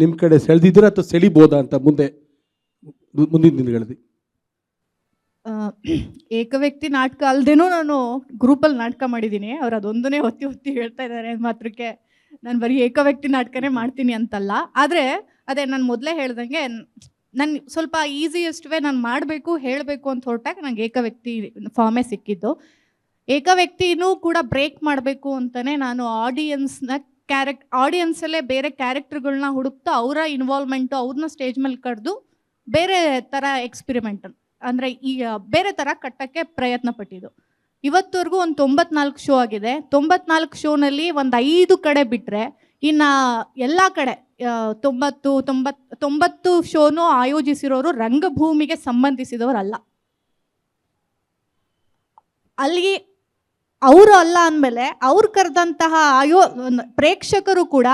Speaker 2: ನಿಮ್ಮ ಕಡೆ ಸೆಳೆದಿದ್ದೀರಾ ಅಥವಾ ಸೆಳಿಬೋದಾ ಅಂತ ಮುಂದಿನ ದಿನಗಳಲ್ಲಿ?
Speaker 5: ಏಕವ್ಯಕ್ತಿ ನಾಟಕ ಅಲ್ಲದೇನೂ ನಾನು ಗ್ರೂಪಲ್ಲಿ ನಾಟಕ ಮಾಡಿದ್ದೀನಿ. ಅವ್ರು ಅದೊಂದನ್ನೇ ಒತ್ತಿ ಹೇಳ್ತಾ ಇದ್ದಾರೆ ಮಾತ್ರಕ್ಕೆ. ನಾನು ಬರೀ ಏಕವ್ಯಕ್ತಿ ನಾಟಕನೇ ಮಾಡ್ತೀನಿ ಅಂತಲ್ಲ. ಆದರೆ ಅದೇ ನಾನು ಮೊದಲೇ ಹೇಳ್ದಂಗೆ, ನಾನು ಸ್ವಲ್ಪ ಈಸಿಯೆಸ್ಟ್ ವೇ ನಾನು ಮಾಡಬೇಕು ಹೇಳಬೇಕು ಅಂತ ಹೊರಟಾಗ ನನಗೆ ಏಕವ್ಯಕ್ತಿ ಫಾರ್ಮೇ ಸಿಕ್ಕಿದ್ದು. ಏಕವ್ಯಕ್ತಿನೂ ಕೂಡ ಬ್ರೇಕ್ ಮಾಡಬೇಕು ಅಂತಲೇ ನಾನು ಆಡಿಯನ್ಸಲ್ಲೇ ಬೇರೆ ಕ್ಯಾರೆಕ್ಟರ್ಗಳನ್ನ ಹುಡುಕ್ತಾ ಅವರ ಇನ್ವಾಲ್ವ್ಮೆಂಟು, ಅವ್ರನ್ನ ಸ್ಟೇಜ್ ಮೇಲೆ ಕರೆದು ಬೇರೆ ಥರ ಎಕ್ಸ್ಪಿರಿಮೆಂಟ್ ಅಂದರೆ ಈಗ ಬೇರೆ ಥರ ಕಟ್ಟೋಕ್ಕೆ ಪ್ರಯತ್ನ ಪಟ್ಟಿದ್ದು. ಇವತ್ತವರೆಗೂ ಒಂದು 94 ಶೋ ಆಗಿದೆ. 94 ಶೋನಲ್ಲಿ ಒಂದು 5 ಕಡೆ ಬಿಟ್ಟರೆ ಇನ್ನು ಎಲ್ಲ ಕಡೆ 90 ಶೋನು ಆಯೋಜಿಸಿರೋರು ರಂಗಭೂಮಿಗೆ ಸಂಬಂಧಿಸಿದವರಲ್ಲ. ಅಲ್ಲಿ ಅವರು ಅಲ್ಲ ಅಂದಮೇಲೆ ಅವ್ರು ಕರೆದಂತಹ ಪ್ರೇಕ್ಷಕರು ಕೂಡ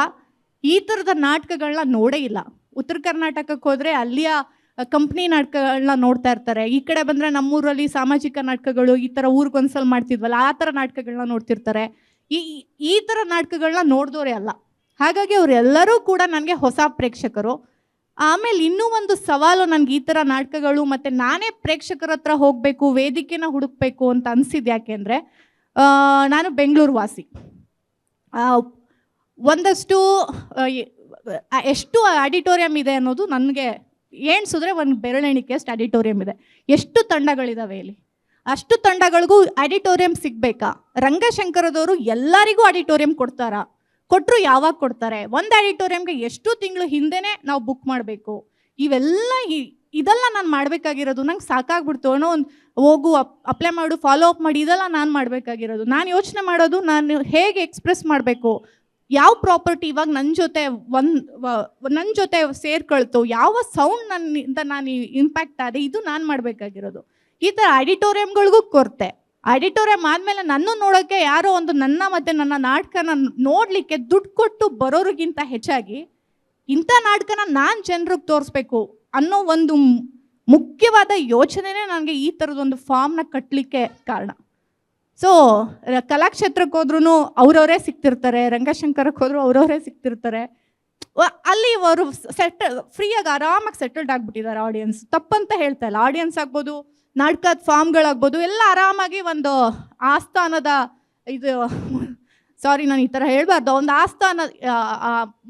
Speaker 5: ಈ ಥರದ ನಾಟಕಗಳನ್ನ ನೋಡೇ ಇಲ್ಲ. ಉತ್ತರ ಕರ್ನಾಟಕಕ್ಕೆ ಹೋದರೆ ಅಲ್ಲಿಯ ಕಂಪ್ನಿ ನಾಟಕಗಳನ್ನ ನೋಡ್ತಾ ಇರ್ತಾರೆ. ಈ ಕಡೆ ಬಂದರೆ ನಮ್ಮೂರಲ್ಲಿ ಸಾಮಾಜಿಕ ನಾಟಕಗಳು ಈ ಥರ ಊರಿಗೊಂದ್ಸಲ ಮಾಡ್ತಿದ್ವಲ್ಲ, ಆ ಥರ ನಾಟಕಗಳನ್ನ ನೋಡ್ತಿರ್ತಾರೆ. ಈ ಥರ ನಾಟಕಗಳನ್ನ ನೋಡಿದವರೇ ಅಲ್ಲ. ಹಾಗಾಗಿ ಅವರೆಲ್ಲರೂ ಕೂಡ ನನಗೆ ಹೊಸ ಪ್ರೇಕ್ಷಕರು. ಆಮೇಲೆ ಇನ್ನೂ ಒಂದು ಸವಾಲು ನನಗೆ ಈ ಥರ ನಾಟಕಗಳು ಮತ್ತು ನಾನೇ ಪ್ರೇಕ್ಷಕರ ಹತ್ರ ಹೋಗಬೇಕು, ವೇದಿಕೆನ ಹುಡುಕಬೇಕು ಅಂತ ಅನಿಸಿದ್ದು. ಯಾಕೆಂದರೆ ನಾನು ಬೆಂಗಳೂರು ವಾಸಿ. ಒಂದಷ್ಟು ಎಷ್ಟು ಆಡಿಟೋರಿಯಂ ಇದೆ ಅನ್ನೋದು ನನಗೆ ಎಣಿಸಿದ್ರೆ ಒಂದು ಬೆರಳೆಣಿಕೆಯಷ್ಟು ಆಡಿಟೋರಿಯಂ ಇದೆ. ಎಷ್ಟು ತಂಡಗಳಿದ್ದಾವೆ ಇಲ್ಲಿ, ಅಷ್ಟು ತಂಡಗಳಿಗೂ ಆಡಿಟೋರಿಯಂ ಸಿಗಬೇಕಾ? ರಂಗಶಂಕರದವರು ಎಲ್ಲರಿಗೂ ಆಡಿಟೋರಿಯಂ ಕೊಡ್ತಾರಾ? ಕೊಟ್ಟರು ಯಾವಾಗ ಕೊಡ್ತಾರೆ? ಒಂದು ಆಡಿಟೋರಿಯಂಗೆ ಎಷ್ಟು ತಿಂಗಳು ಹಿಂದೆನೇ ನಾವು ಬುಕ್ ಮಾಡಬೇಕು? ಇದೆಲ್ಲ ನಾನು ಮಾಡಬೇಕಾಗಿರೋದು. ನಂಗೆ ಸಾಕಾಗ್ಬಿಡ್ತು ಅನ್ನೋ ಒಂದು ಹೋಗು ಅಪ್ಲೈ ಮಾಡು, ಫಾಲೋ ಅಪ್ ಮಾಡಿ, ಇದೆಲ್ಲ ನಾನು ಮಾಡಬೇಕಾಗಿರೋದು. ನಾನು ಯೋಚನೆ ಮಾಡೋದು ನಾನು ಹೇಗೆ ಎಕ್ಸ್ಪ್ರೆಸ್ ಮಾಡಬೇಕು, ಯಾವ ಪ್ರಾಪರ್ಟಿ ಇವಾಗ ನನ್ನ ಜೊತೆ ಸೇರ್ಕೊಳ್ತು, ಯಾವ ಸೌಂಡ್ ನನ್ನಿಂದ ನಾನು ಇಂಪ್ಯಾಕ್ಟ್ ಆದೆ, ಇದು ನಾನು ಮಾಡಬೇಕಾಗಿರೋದು. ಈ ಥರ ಆಡಿಟೋರಿಯಂಗಳಿಗೂ ಕೊರತೆ. ಆಡಿಟೋರಿಯಂ ಆದಮೇಲೆ ನನ್ನ ನೋಡೋಕ್ಕೆ ಯಾರೋ ಒಂದು ನನ್ನ ನಾಟಕನ ನೋಡಲಿಕ್ಕೆ ದುಡ್ಡು ಕೊಟ್ಟು ಬರೋರಿಗಿಂತ ಹೆಚ್ಚಾಗಿ ಇಂಥ ನಾಟಕನ ನಾನು ಜನರಿಗೆ ತೋರಿಸ್ಬೇಕು ಅನ್ನೋ ಒಂದು ಮುಖ್ಯವಾದ ಯೋಚನೆನೇ ನನಗೆ ಈ ಥರದೊಂದು ಫಾರ್ಮ್ನ ಕಟ್ಟಲಿಕ್ಕೆ ಕಾರಣ. ಸೊ ಕಲಾಕ್ಷೇತ್ರಕ್ಕೆ ಹೋದ್ರೂ ಅವರವರೇ ಸಿಗ್ತಿರ್ತಾರೆ, ರಂಗಶಂಕರಕ್ಕೆ ಹೋದ್ರು ಅವರವರೇ ಸಿಗ್ತಿರ್ತಾರೆ. ಅಲ್ಲಿ ಅವರು ಫ್ರೀಯಾಗಿ ಆರಾಮಾಗಿ ಸೆಟಲ್ಡ್ ಆಗಿಬಿಟ್ಟಿದ್ದಾರೆ ಆಡಿಯನ್ಸ್. ತಪ್ಪಂತ ಹೇಳ್ತಾ ಇಲ್ಲ, ಆಡಿಯನ್ಸ್ ಆಗ್ಬೋದು, ನಾಟಕದ ಫಾರ್ಮ್ಗಳಾಗ್ಬೋದು, ಎಲ್ಲ ಆರಾಮಾಗಿ ಒಂದು ಆಸ್ಥಾನದ ನಾನು ಈ ಥರ ಹೇಳಬಾರ್ದು, ಒಂದು ಆಸ್ಥಾನ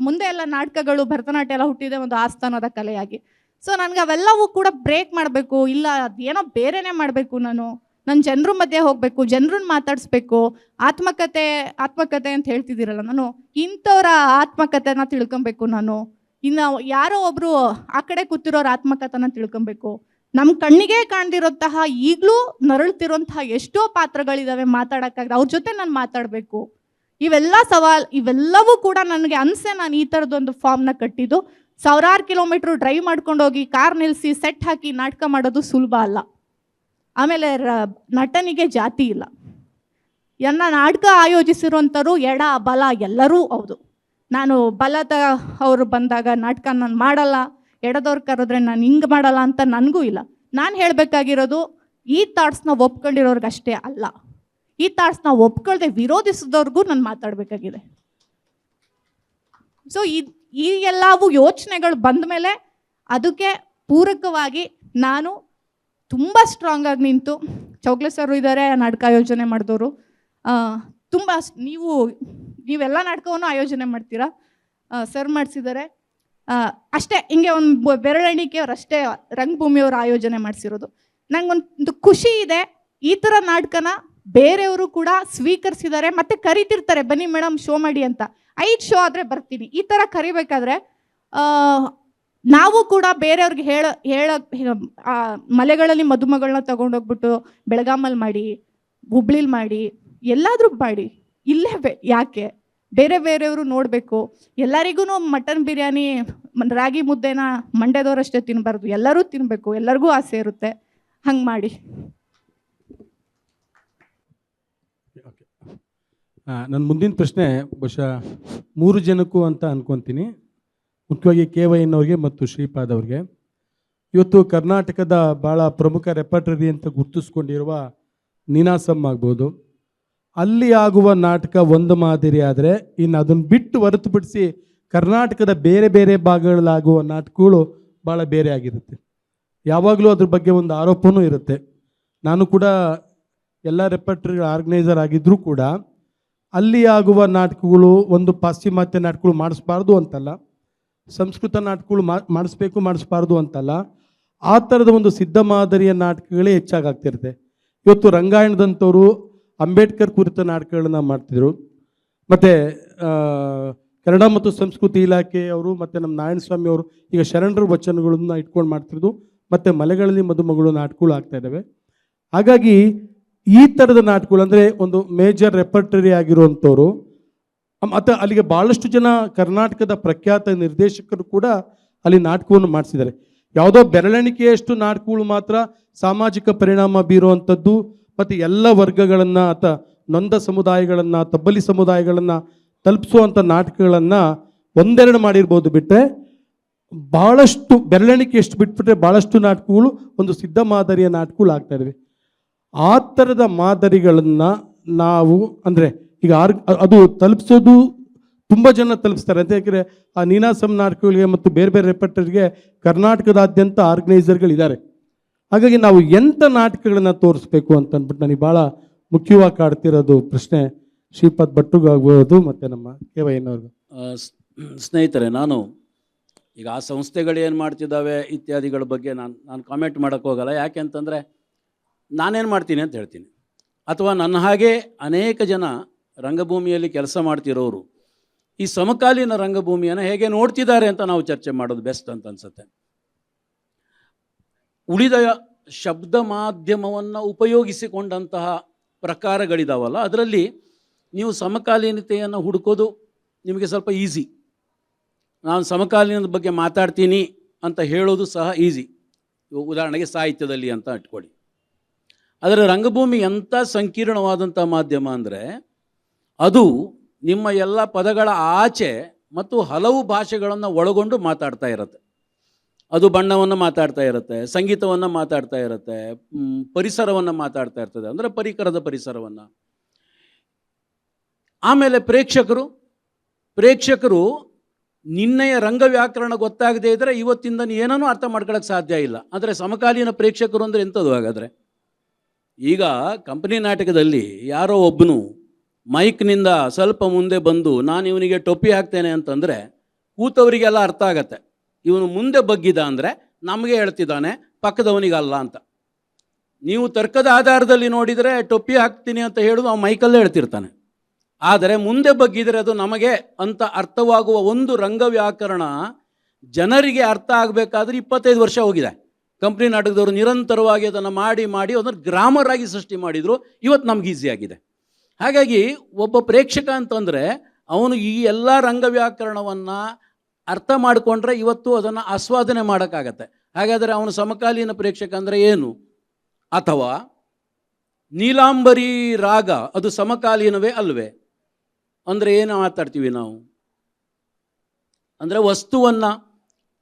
Speaker 5: ಮುಂದೆ ಎಲ್ಲ ನಾಟಕಗಳು ಭರತನಾಟ್ಯ ಎಲ್ಲ ಹುಟ್ಟಿದೆ ಒಂದು ಆಸ್ಥಾನದ ಕಲೆಯಾಗಿ. ಸೊ ನನಗೆ ಅವೆಲ್ಲವೂ ಕೂಡ ಬ್ರೇಕ್ ಮಾಡಬೇಕು, ಇಲ್ಲ ಅದೇನೋ ಬೇರೆನೇ ಮಾಡಬೇಕು, ನನ್ನ ಜನರ ಮಧ್ಯೆ ಹೋಗಬೇಕು, ಜನರನ್ನ ಮಾತಾಡಿಸ್ಬೇಕು, ಆತ್ಮಕತೆ ಅಂತ ಹೇಳ್ತಿದ್ದೀರಲ್ಲ, ನಾನು ಇಂಥವ್ರ ಆತ್ಮಕತೆನ ತಿಳ್ಕೊಬೇಕು. ಇನ್ನು ಯಾರೋ ಒಬ್ಬರು ಆ ಕಡೆ ಕೂತಿರೋರ ಆತ್ಮಕತೆನ ತಿಳ್ಕೊಬೇಕು. ನಮ್ಮ ಕಣ್ಣಿಗೆ ಕಾಣ್ದಿರೋಂತಹ ಈಗಲೂ ನರಳ್ತಿರೋಂತಹ ಎಷ್ಟೋ ಪಾತ್ರಗಳಿದಾವೆ ಮಾತಾಡೋಕ್ಕಾಗದೆ, ಅವ್ರ ಜೊತೆ ನಾನು ಮಾತಾಡಬೇಕು. ಇವೆಲ್ಲವೂ ಕೂಡ ನನಗೆ ಅನ್ಸೆ ನಾನು ಈ ಥರದೊಂದು ಫಾರ್ಮ್ನ ಕಟ್ಟಿದ್ದು. 1000 ಕಿಲೋಮೀಟ್ರ್ ಡ್ರೈವ್ ಮಾಡ್ಕೊಂಡೋಗಿ ಕಾರ್ ನಿಲ್ಲಿಸಿ ಸೆಟ್ ಹಾಕಿ ನಾಟಕ ಮಾಡೋದು ಸುಲಭ ಅಲ್ಲ. ಆಮೇಲೆ ನಟನಿಗೆ ಜಾತಿ ಇಲ್ಲ. ನಾಟಕ ಆಯೋಜಿಸಿರುವಂಥವ್ರು ಎಡ ಬಲ ಎಲ್ಲರೂ ಹೌದು. ನಾನು ಬಲದ ಅವರು ಬಂದಾಗ ನಾಟಕ ನಾನು ಮಾಡಲ್ಲ, ಎಡದವ್ರು ಕರೆದ್ರೆ ನಾನು ಹಿಂಗೆ ಮಾಡಲ್ಲ ಅಂತ ನನಗೂ ಇಲ್ಲ. ನಾನು ಹೇಳಬೇಕಾಗಿರೋದು ಈ ಥಾಟ್ಸ್ನ ಒಪ್ಕೊಂಡಿರೋರ್ಗಷ್ಟೇ ಅಲ್ಲ, ಈ ಥಾಟ್ಸ್ನ ಒಪ್ಕೊಳ್ದೆ ವಿರೋಧಿಸಿದವ್ರಿಗೂ ನಾನು ಮಾತಾಡಬೇಕಾಗಿದೆ. ಸೊ ಈ ಎಲ್ಲವೂ ಯೋಚನೆಗಳು ಬಂದ ಮೇಲೆ ಅದಕ್ಕೆ ಪೂರಕವಾಗಿ ನಾನು ತುಂಬ ಸ್ಟ್ರಾಂಗ್ ಆಗಿ ನಿಂತು, ಚೌಗ್ಲೆ ಸರ್ ಇದ್ದಾರೆ ನಾಟಕ ಆಯೋಜನೆ ಮಾಡಿದವರು, ತುಂಬ ನೀವೆಲ್ಲ ನಾಟಕವನ್ನು ಆಯೋಜನೆ ಮಾಡ್ತೀರಾ, ಸರ್ ಮಾಡಿಸಿದ್ದಾರೆ ಅಷ್ಟೇ. ಹಿಂಗೆ ಒಂದು ಬೆರಳೆಣಿಕೆಯವ್ರು ಅಷ್ಟೇ ರಂಗಭೂಮಿಯವರು ಆಯೋಜನೆ ಮಾಡಿಸಿರೋದು. ನಂಗೊಂದು ಖುಷಿ ಇದೆ, ಈ ಥರ ನಾಟಕನ ಬೇರೆಯವರು ಕೂಡ ಸ್ವೀಕರಿಸಿದ್ದಾರೆ ಮತ್ತು ಕರಿತಿರ್ತಾರೆ, ಬನ್ನಿ ಮೇಡಮ್ ಶೋ ಮಾಡಿ ಅಂತ. 5 ಶೋ ಆದರೆ ಬರ್ತೀನಿ. ಈ ಥರ ಕರಿಬೇಕಾದ್ರೆ ನಾವು ಕೂಡ ಬೇರೆಯವ್ರಿಗೆ ಮಲೆಗಳಲ್ಲಿ ಮದುಮಗಳನ್ನ ತೊಗೊಂಡೋಗ್ಬಿಟ್ಟು ಬೆಳಗಾಮಲ್ಲಿ ಮಾಡಿ, ಹುಬ್ಳಿಲಿ ಮಾಡಿ, ಎಲ್ಲಾದರೂ ಮಾಡಿ, ಇಲ್ಲೇ ಯಾಕೆ ಬೇರೆಯವರು ನೋಡಬೇಕು? ಎಲ್ಲರಿಗೂ ಮಟನ್ ಬಿರಿಯಾನಿ ರಾಗಿ ಮುದ್ದೆನ ಮಂಡ್ಯದವರಷ್ಟೇ ತಿನ್ನಬಾರ್ದು, ಎಲ್ಲರೂ ತಿನ್ನಬೇಕು, ಎಲ್ಲರಿಗೂ ಆಸೆ ಇರುತ್ತೆ. ಹಂಗೆ ಮಾಡಿ.
Speaker 2: ನನ್ನ ಮುಂದಿನ ಪ್ರಶ್ನೆ ಬಹುಶಃ 3 ಜನಕ್ಕೂ ಅಂತ ಅನ್ಕೊತೀನಿ, ಮುಖ್ಯವಾಗಿ KY ಅವ್ರಿಗೆ ಮತ್ತು ಶ್ರೀಪಾದ್ ಅವ್ರಿಗೆ. ಇವತ್ತು ಕರ್ನಾಟಕದ ಭಾಳ ಪ್ರಮುಖ ರೆಪರ್ಟರಿ ಅಂತ ಗುರುತಿಸ್ಕೊಂಡಿರುವ ನೀನಾಸಂ ಆಗ್ಬೋದು, ಅಲ್ಲಿ ಆಗುವ ನಾಟಕ ಒಂದು ಮಾದರಿ ಆದರೆ ಇನ್ನು ಅದನ್ನು ಬಿಟ್ಟು ಹೊರತುಪಡಿಸಿ ಕರ್ನಾಟಕದ ಬೇರೆ ಬೇರೆ ಭಾಗಗಳಲ್ಲಾಗುವ ನಾಟಕಗಳು ಭಾಳ ಬೇರೆ ಆಗಿರುತ್ತೆ. ಯಾವಾಗಲೂ ಅದ್ರ ಬಗ್ಗೆ ಒಂದು ಆರೋಪವೂ ಇರುತ್ತೆ. ನಾನು ಕೂಡ ಎಲ್ಲ ರೆಪರ್ಟರಿ ಆರ್ಗನೈಸರ್ ಆಗಿದ್ದರೂ ಕೂಡ ಅಲ್ಲಿ ಆಗುವ ನಾಟಕಗಳು ಒಂದು ಪಾಶ್ಚಿಮಾತ್ಯ ನಾಟಕಗಳು ಮಾಡಿಸ್ಬಾರ್ದು ಅಂತಲ್ಲ, ಸಂಸ್ಕೃತ ನಾಟಕಗಳು ಮಾಡಿಸ್ಬಾರ್ದು ಅಂತಲ್ಲ, ಆ ಥರದ ಒಂದು ಸಿದ್ಧ ಮಾದರಿಯ ನಾಟಕಗಳೇ ಹೆಚ್ಚಾಗ್ತಿರುತ್ತೆ. ಇವತ್ತು ರಂಗಾಯಣದಂಥವರು ಅಂಬೇಡ್ಕರ್ ಕುರಿತ ನಾಟಕಗಳನ್ನ ಮಾಡ್ತಿದ್ರು, ಮತ್ತು ಕನ್ನಡ ಮತ್ತು ಸಂಸ್ಕೃತಿ ಇಲಾಖೆ ಅವರು ಮತ್ತು ನಮ್ಮ ನಾರಾಯಣಸ್ವಾಮಿ ಅವರು ಈಗ ಶರಣರ ವಚನಗಳನ್ನ ಇಟ್ಕೊಂಡು ಮಾಡ್ತಿರೋದು, ಮತ್ತು ಮಲೆಗಳಲ್ಲಿ ಮದುಮಗಳು ನಾಟಕಗಳು ಆಗ್ತಾ ಇದ್ದಾವೆ. ಹಾಗಾಗಿ ಈ ಥರದ ನಾಟಕಗಳು ಅಂದರೆ ಒಂದು ಮೇಜರ್ ರೆಪರ್ಟರಿ ಆಗಿರುವಂಥವ್ರು, ಮತ್ತು ಅಲ್ಲಿಗೆ ಭಾಳಷ್ಟು ಜನ ಕರ್ನಾಟಕದ ಪ್ರಖ್ಯಾತ ನಿರ್ದೇಶಕರು ಕೂಡ ಅಲ್ಲಿ ನಾಟಕವನ್ನು ಮಾಡಿಸಿದ್ದಾರೆ. ಯಾವುದೋ ಬೆರಳೆಣಿಕೆಯಷ್ಟು ನಾಟಕಗಳು ಮಾತ್ರ ಸಾಮಾಜಿಕ ಪರಿಣಾಮ ಬೀರುವಂಥದ್ದು ಮತ್ತು ಎಲ್ಲ ವರ್ಗಗಳನ್ನು ಅಥವಾ ನೊಂದ ಸಮುದಾಯಗಳನ್ನು, ತಬ್ಬಲಿ ಸಮುದಾಯಗಳನ್ನು ತಲುಪಿಸುವಂಥ ನಾಟಕಗಳನ್ನು ಒಂದೆರಡು ಮಾಡಿರ್ಬೋದು ಬಿಟ್ಟರೆ ಭಾಳಷ್ಟು ಬೆರಳೆಣಿಕೆ ಎಷ್ಟು ಬಿಟ್ಬಿಟ್ರೆ ಭಾಳಷ್ಟು ನಾಟಕಗಳು ಒಂದು ಸಿದ್ಧ ಮಾದರಿಯ ನಾಟಕಗಳು ಆಗ್ತಾ ಇದ್ದಾವೆ. ಆ ಥರದ ಮಾದರಿಗಳನ್ನು ನಾವು ಅಂದರೆ ಈಗ ಅದು ತಲುಪಿಸೋದು ತುಂಬ ಜನ ತಲುಪಿಸ್ತಾರೆ ಅಂತ. ಯಾಕೆಂದರೆ ಆ ನೀನಾಸಂ ನಾಟಕಗಳಿಗೆ ಮತ್ತು ಬೇರೆ ಬೇರೆ ರೆಪರ್ಟರಿಗೆ ಕರ್ನಾಟಕದಾದ್ಯಂತ ಆರ್ಗನೈಸರ್ಗಳಿದ್ದಾರೆ. ಹಾಗಾಗಿ ನಾವು ಎಂಥ ನಾಟಕಗಳನ್ನು ತೋರಿಸ್ಬೇಕು ಅಂತ ಅಂದ್ಬಿಟ್ಟು ನನಗೆ ಭಾಳ ಮುಖ್ಯವಾಗಿ ಕಾಡ್ತಿರೋದು ಪ್ರಶ್ನೆ ಶ್ರೀಪಾದ್ ಭಟ್ರಿಗೂ ಆಗ್ಬೋದು ಮತ್ತು ನಮ್ಮ KY ಅವ್ರಿಗೂ.
Speaker 4: ಸ್ನೇಹಿತರೆ, ನಾನು ಈಗ ಆ ಸಂಸ್ಥೆಗಳು ಏನು ಮಾಡ್ತಿದ್ದಾವೆ ಇತ್ಯಾದಿಗಳ ಬಗ್ಗೆ ನಾನು ಕಾಮೆಂಟ್ ಮಾಡೋಕ್ಕೆ ಹೋಗಲ್ಲ. ಯಾಕೆ ಅಂತಂದರೆ ನಾನೇನು ಮಾಡ್ತೀನಿ ಅಂತ ಹೇಳ್ತೀನಿ, ಅಥವಾ ನನ್ನ ಹಾಗೆ ಅನೇಕ ಜನ ರಂಗಭೂಮಿಯಲ್ಲಿ ಕೆಲಸ ಮಾಡ್ತಿರೋರು ಈ ಸಮಕಾಲೀನ ರಂಗಭೂಮಿಯನ್ನು ಹೇಗೆ ನೋಡ್ತಿದ್ದಾರೆ ಅಂತ ನಾವು ಚರ್ಚೆ ಮಾಡೋದು ಬೆಸ್ಟ್ ಅಂತ ಅನ್ಸುತ್ತೆ. ಉಳಿದ ಶಬ್ದ ಮಾಧ್ಯಮವನ್ನು ಉಪಯೋಗಿಸಿಕೊಂಡಂತಹ ಪ್ರಕಾರಗಳಿದಾವಲ್ಲ, ಅದರಲ್ಲಿ ನೀವು ಸಮಕಾಲೀನತೆಯನ್ನು ಹುಡುಕೋದು ನಿಮಗೆ ಸ್ವಲ್ಪ ಈಸಿ. ನಾನು ಸಮಕಾಲೀನದ ಬಗ್ಗೆ ಮಾತಾಡ್ತೀನಿ ಅಂತ ಹೇಳೋದು ಸಹ ಈಸಿ. ಉದಾಹರಣೆಗೆ ಸಾಹಿತ್ಯದಲ್ಲಿ ಅಂತ ಇಟ್ಕೊಳ್ಳಿ. ಆದರೆ ರಂಗಭೂಮಿ ಎಂಥ ಸಂಕೀರ್ಣವಾದಂಥ ಮಾಧ್ಯಮ ಅಂದರೆ ಅದು ನಿಮ್ಮ ಎಲ್ಲ ಪದಗಳ ಆಚೆ ಮತ್ತು ಹಲವು ಭಾಷೆಗಳನ್ನು ಒಳಗೊಂಡು ಮಾತಾಡ್ತಾ ಇರುತ್ತೆ. ಅದು ಬಣ್ಣವನ್ನು ಮಾತಾಡ್ತಾ ಇರುತ್ತೆ, ಸಂಗೀತವನ್ನು ಮಾತಾಡ್ತಾ ಇರುತ್ತೆ, ಪರಿಸರವನ್ನು ಮಾತಾಡ್ತಾ ಇರ್ತದೆ, ಅಂದರೆ ಪರಿಕರದ ಪರಿಸರವನ್ನು. ಆಮೇಲೆ ಪ್ರೇಕ್ಷಕರು ನಿನ್ನೆಯ ರಂಗ ವ್ಯಾಕರಣ ಗೊತ್ತಾಗದೇ ಇದ್ದರೆ ಇವತ್ತಿಂದ ಏನನ್ನೂ ಅರ್ಥ ಮಾಡ್ಕೊಳ್ಳೋಕ್ಕೆ ಸಾಧ್ಯ ಇಲ್ಲ. ಅಂದರೆ ಸಮಕಾಲೀನ ಪ್ರೇಕ್ಷಕರು ಅಂದರೆ ಎಂಥದ್ದು ಹಾಗಾದರೆ? ಈಗ ಕಂಪನಿ ನಾಟಕದಲ್ಲಿ ಯಾರೋ ಒಬ್ಬನು ಮೈಕ್ನಿಂದ ಸ್ವಲ್ಪ ಮುಂದೆ ಬಂದು ನಾನು ಇವನಿಗೆ ಟೊಪ್ಪಿ ಹಾಕ್ತೇನೆ ಅಂತಂದರೆ ಕೂತವರಿಗೆಲ್ಲ ಅರ್ಥ ಆಗತ್ತೆ, ಇವನು ಮುಂದೆ ಬಗ್ಗಿದ ಅಂದರೆ ನಮಗೆ ಹೇಳ್ತಿದ್ದಾನೆ, ಪಕ್ಕದವನಿಗಲ್ಲ ಅಂತ. ನೀವು ತರ್ಕದ ಆಧಾರದಲ್ಲಿ ನೋಡಿದರೆ ಟೊಪ್ಪಿ ಹಾಕ್ತೀನಿ ಅಂತ ಹೇಳೋದು ಆ ಮೈಕಲ್ಲೇ ಹೇಳ್ತಿರ್ತಾನೆ. ಆದರೆ ಮುಂದೆ ಬಗ್ಗಿದರೆ ಅದು ನಮಗೆ ಅಂತ ಅರ್ಥವಾಗುವ ಒಂದು ರಂಗ ವ್ಯಾಕರಣ ಜನರಿಗೆ ಅರ್ಥ ಆಗಬೇಕಾದ್ರೆ 25 ವರ್ಷ ಹೋಗಿದೆ. ಕಂಪ್ನಿ ನಾಟಕದವರು ನಿರಂತರವಾಗಿ ಅದನ್ನು ಮಾಡಿ ಅದನ್ನು ಗ್ರಾಮರ್ ಆಗಿ ಸೃಷ್ಟಿ ಮಾಡಿದರು. ಇವತ್ತು ನಮ್ಗೆ ಈಸಿ ಆಗಿದೆ. ಹಾಗಾಗಿ ಒಬ್ಬ ಪ್ರೇಕ್ಷಕ ಅಂತಂದರೆ ಅವನು ಈ ಎಲ್ಲ ರಂಗವ್ಯಾಕರಣವನ್ನು ಅರ್ಥ ಮಾಡಿಕೊಂಡ್ರೆ ಇವತ್ತು ಅದನ್ನು ಆಸ್ವಾದನೆ ಮಾಡೋಕ್ಕಾಗತ್ತೆ. ಹಾಗಾದರೆ ಅವನು ಸಮಕಾಲೀನ ಪ್ರೇಕ್ಷಕ ಅಂದರೆ ಏನು? ಅಥವಾ ನೀಲಾಂಬರಿ ರಾಗ ಅದು ಸಮಕಾಲೀನವೇ ಅಲ್ವೇ? ಅಂದರೆ ಏನು ಮಾತಾಡ್ತೀವಿ ನಾವು? ಅಂದರೆ ವಸ್ತುವನ್ನು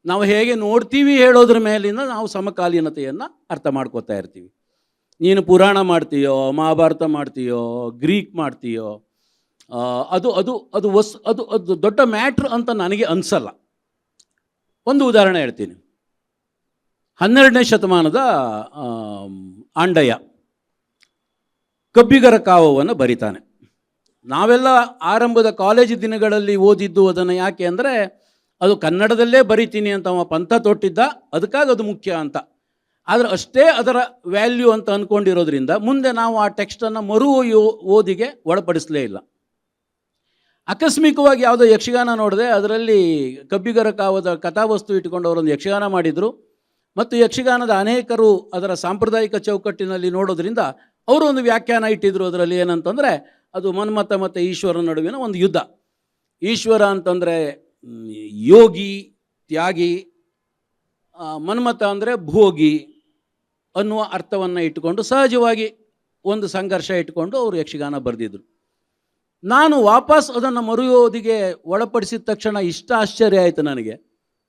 Speaker 4: ನಾವು ಹೇಗೆ ನೋಡ್ತೀವಿ ಹೇಳೋದ್ರ ಮೇಲಿಂದ ನಾವು ಸಮಕಾಲೀನತೆಯನ್ನು ಅರ್ಥ ಮಾಡ್ಕೋತಾ ಇರ್ತೀವಿ. ನೀನು ಪುರಾಣ ಮಾಡ್ತೀಯೋ, ಮಹಾಭಾರತ ಮಾಡ್ತೀಯೋ, ಗ್ರೀಕ್ ಮಾಡ್ತೀಯೋ, ಅದು ಅದು ಅದು ಅದು ದೊಡ್ಡ ಮ್ಯಾಟ್ರ್ ಅಂತ ನನಗೆ ಅನಿಸಲ್ಲ. ಒಂದು ಉದಾಹರಣೆ ಹೇಳ್ತೀನಿ. 12ನೇ ಶತಮಾನದ ಆಂಡಯ್ಯ ಕಬ್ಬಿಗರ ಕಾವ್ಯವನ್ನು ಬರಿತಾನೆ. ನಾವೆಲ್ಲ ಆರಂಭದ ಕಾಲೇಜು ದಿನಗಳಲ್ಲಿ ಓದಿದ್ದು ಅದನ್ನು. ಯಾಕೆ ಅಂದರೆ ಅದು ಕನ್ನಡದಲ್ಲೇ ಬರಿತೀನಿ ಅಂತ ಅವ ಪಂಥ ತೊಟ್ಟಿದ್ದ, ಅದಕ್ಕಾಗಿ ಅದು ಮುಖ್ಯ ಅಂತ. ಆದರೆ ಅಷ್ಟೇ ಅದರ ವ್ಯಾಲ್ಯೂ ಅಂತ ಅಂದ್ಕೊಂಡಿರೋದ್ರಿಂದ ಮುಂದೆ ನಾವು ಆ ಟೆಕ್ಸ್ಟನ್ನು ಓದಿಗೆ ಒಳಪಡಿಸಲೇ ಇಲ್ಲ. ಆಕಸ್ಮಿಕವಾಗಿ ಯಾವುದೋ ಯಕ್ಷಗಾನ ನೋಡಿದೆ, ಅದರಲ್ಲಿ ಕಬ್ಬಿಗರ ಕಾವ್ಯದ ಕಥಾವಸ್ತು ಇಟ್ಕೊಂಡು ಅವರೊಂದು ಯಕ್ಷಗಾನ ಮಾಡಿದರು. ಮತ್ತು ಯಕ್ಷಗಾನದ ಅನೇಕರು ಅದರ ಸಾಂಪ್ರದಾಯಿಕ ಚೌಕಟ್ಟಿನಲ್ಲಿ ನೋಡೋದ್ರಿಂದ ಅವರು ಒಂದು ವ್ಯಾಖ್ಯಾನ ಇಟ್ಟಿದ್ರು. ಅದರಲ್ಲಿ ಏನಂತಂದರೆ ಅದು ಮನ್ಮಥ ಮತ್ತು ಈಶ್ವರನ ನಡುವಿನ ಒಂದು ಯುದ್ಧ. ಈಶ್ವರ ಅಂತಂದರೆ ಯೋಗಿ, ತ್ಯಾಗಿ, ಮನ್ಮಥ ಅಂದರೆ ಭೋಗಿ ಅನ್ನುವ ಅರ್ಥವನ್ನು ಇಟ್ಟುಕೊಂಡು ಸಹಜವಾಗಿ ಒಂದು ಸಂಘರ್ಷ ಇಟ್ಕೊಂಡು ಅವರು ಯಕ್ಷಗಾನ ಬರೆದಿದ್ರು. ನಾನು ವಾಪಸ್ ಅದನ್ನು ಮರುಯೋದಿಗೆ ಒಳಪಡಿಸಿದ ತಕ್ಷಣ ಇಷ್ಟ ಆಶ್ಚರ್ಯ ಆಯಿತು ನನಗೆ.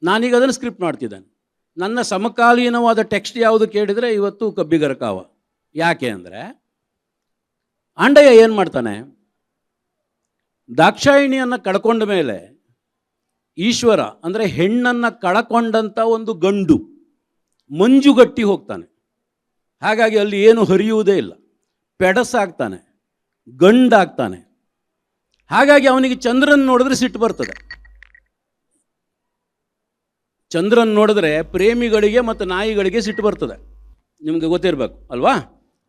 Speaker 4: ನಾನೀಗ ಅದನ್ನು ಸ್ಕ್ರಿಪ್ಟ್ ಮಾಡ್ತಿದ್ದೇನೆ. ನನ್ನ ಸಮಕಾಲೀನವಾದ ಟೆಕ್ಸ್ಟ್ ಯಾವುದು ಕೇಳಿದರೆ ಇವತ್ತು ಕಬ್ಬಿಗರ ಕಾವ್ಯ. ಯಾಕೆ ಅಂದರೆ ಆಂಡಯ್ಯ ಏನು ಮಾಡ್ತಾನೆ, ದಾಕ್ಷಾಯಿಣಿಯನ್ನು ಕಳ್ಕೊಂಡ ಮೇಲೆ ಈಶ್ವರ ಅಂದರೆ ಹೆಣ್ಣನ್ನು ಕಳಕೊಂಡಂಥ ಒಂದು ಗಂಡು ಮಂಜುಗಟ್ಟಿ ಹೋಗ್ತಾನೆ. ಹಾಗಾಗಿ ಅಲ್ಲಿ ಏನು ಹರಿಯುವುದೇ ಇಲ್ಲ, ಪೆಡಸಾಗ್ತಾನೆ, ಗಂಡಾಗ್ತಾನೆ. ಹಾಗಾಗಿ ಅವನಿಗೆ ಚಂದ್ರನ್ ನೋಡಿದ್ರೆ ಸಿಟ್ಟು ಬರ್ತದೆ. ಚಂದ್ರನ್ ನೋಡಿದ್ರೆ ಪ್ರೇಮಿಗಳಿಗೆ ಮತ್ತು ನಾಯಿಗಳಿಗೆ ಸಿಟ್ಟು ಬರ್ತದೆ. ನಿಮಗೆ ಗೊತ್ತಿರಬೇಕು ಅಲ್ವಾ?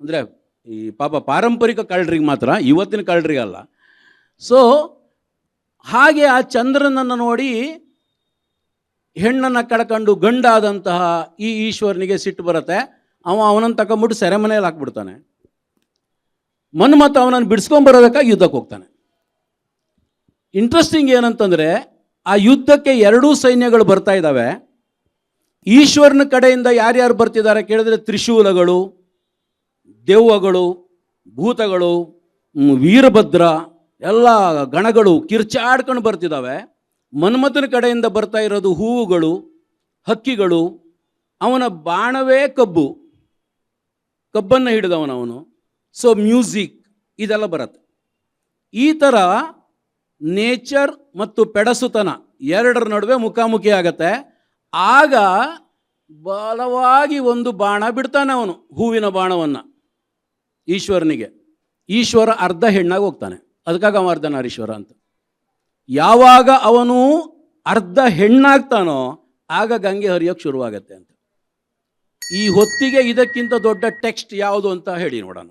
Speaker 4: ಅಂದರೆ ಈ ಪಾಪ ಪಾರಂಪರಿಕ ಕಳ್ಳರಿಗೆ ಮಾತ್ರ, ಇವತ್ತಿನ ಕಳ್ಳರಿಗಲ್ಲ. ಸೊ ಹಾಗೆ ಆ ಚಂದ್ರನನ್ನು ನೋಡಿ ಹೆಣ್ಣನ್ನು ಕಳ್ಕೊಂಡು ಗಂಡಾದಂತಹ ಈ ಈಶ್ವರನಿಗೆ ಸಿಟ್ಟು ಬರುತ್ತೆ. ಅವನನ್ನು ತಗೊಂಬಿಟ್ಟು ಸೆರೆಮನೆಯಲ್ಲಿ ಹಾಕ್ಬಿಡ್ತಾನೆ. ಮನ್ಮಥ ಅವನನ್ನು ಬಿಡಿಸ್ಕೊಂಬರೋದಕ್ಕಾಗಿ ಯುದ್ಧಕ್ಕೆ ಹೋಗ್ತಾನೆ. ಇಂಟ್ರೆಸ್ಟಿಂಗ್ ಏನಂತಂದರೆ ಆ ಯುದ್ಧಕ್ಕೆ ಎರಡೂ ಸೈನ್ಯಗಳು ಬರ್ತಾ ಇದ್ದಾವೆ. ಈಶ್ವರನ ಕಡೆಯಿಂದ ಯಾರ್ಯಾರು ಬರ್ತಿದ್ದಾರೆ ಕೇಳಿದ್ರೆ ತ್ರಿಶೂಲಗಳು, ದೆವ್ವಗಳು, ಭೂತಗಳು, ವೀರಭದ್ರ ಎಲ್ಲ ಗಣಗಳು ಕಿರ್ಚಾಡ್ಕೊಂಡು ಬರ್ತಿದ್ದಾವೆ. ಮನ್ಮಥನ ಕಡೆಯಿಂದ ಬರ್ತಾ ಇರೋದು ಹೂವುಗಳು, ಹಕ್ಕಿಗಳು. ಅವನ ಬಾಣವೇ ಕಬ್ಬನ್ನು ಹಿಡಿದವನವನು. ಸೊ ಮ್ಯೂಸಿಕ್ ಇದೆಲ್ಲ ಬರುತ್ತೆ. ಈ ಥರ ನೇಚರ್ ಮತ್ತು ಪೆಡಸುತನ ಎರಡರ ನಡುವೆ ಮುಖಾಮುಖಿ ಆಗತ್ತೆ. ಆಗ ಬಲವಾಗಿ ಒಂದು ಬಾಣ ಬಿಡ್ತಾನೆ ಅವನು, ಹೂವಿನ ಬಾಣವನ್ನು ಈಶ್ವರನಿಗೆ. ಈಶ್ವರ ಅರ್ಧ ಹೆಣ್ಣಾಗಿ ಹೋಗ್ತಾನೆ. ಅದಕ್ಕಾಗಿ ಅವ ಅರ್ಧನಾರೀಶ್ವರ ಅಂತ. ಯಾವಾಗ ಅವನು ಅರ್ಧ ಹೆಣ್ಣಾಗ್ತಾನೋ ಆಗ ಗಂಗೆ ಹರಿಯೋಕ್ಕೆ ಶುರುವಾಗತ್ತೆ ಅಂತ. ಈ ಹೊತ್ತಿಗೆ ಇದಕ್ಕಿಂತ ದೊಡ್ಡ ಟೆಕ್ಸ್ಟ್ ಯಾವುದು ಅಂತ ಹೇಳಿ ನೋಡೋಣ.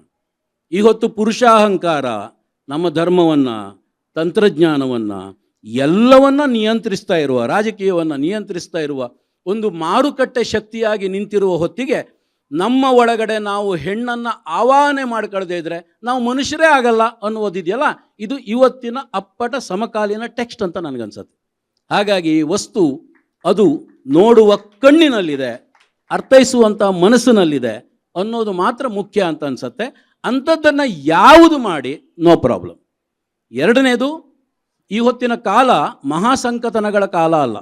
Speaker 4: ಈ ಹೊತ್ತು ಪುರುಷಾಹಂಕಾರ ನಮ್ಮ ಧರ್ಮವನ್ನು, ತಂತ್ರಜ್ಞಾನವನ್ನು, ಎಲ್ಲವನ್ನ ನಿಯಂತ್ರಿಸ್ತಾ ಇರುವ, ರಾಜಕೀಯವನ್ನು ನಿಯಂತ್ರಿಸ್ತಾ ಇರುವ ಒಂದು ಮಾರುಕಟ್ಟೆ ಶಕ್ತಿಯಾಗಿ ನಿಂತಿರುವ ಹೊತ್ತಿಗೆ ನಮ್ಮ ಒಳಗಡೆ ನಾವು ಹೆಣ್ಣನ್ನು ಆವಾಹನೆ ಮಾಡ್ಕೊಳ್ಳದೇ ಇದ್ದರೆ ನಾವು ಮನುಷ್ಯರೇ ಆಗಲ್ಲ ಅನ್ನುವುದಿದೆಯಲ್ಲ, ಇದು ಇವತ್ತಿನ ಅಪ್ಪಟ ಸಮಕಾಲೀನ ಟೆಕ್ಸ್ಟ್ ಅಂತ ನನಗನ್ಸುತ್ತೆ. ಹಾಗಾಗಿ ವಸ್ತು ಅದು ನೋಡುವ ಕಣ್ಣಿನಲ್ಲಿದೆ, ಅರ್ಥೈಸುವಂಥ ಮನಸ್ಸಿನಲ್ಲಿದೆ ಅನ್ನೋದು ಮಾತ್ರ ಮುಖ್ಯ ಅಂತ ಅನಿಸುತ್ತೆ. ಅಂಥದ್ದನ್ನು ಯಾವುದು ಮಾಡಿ ನೋ ಪ್ರಾಬ್ಲಮ್. ಎರಡನೇದು, ಈ ಹೊತ್ತಿನ ಕಾಲ ಮಹಾಸಂಕತನಗಳ ಕಾಲ ಅಲ್ಲ,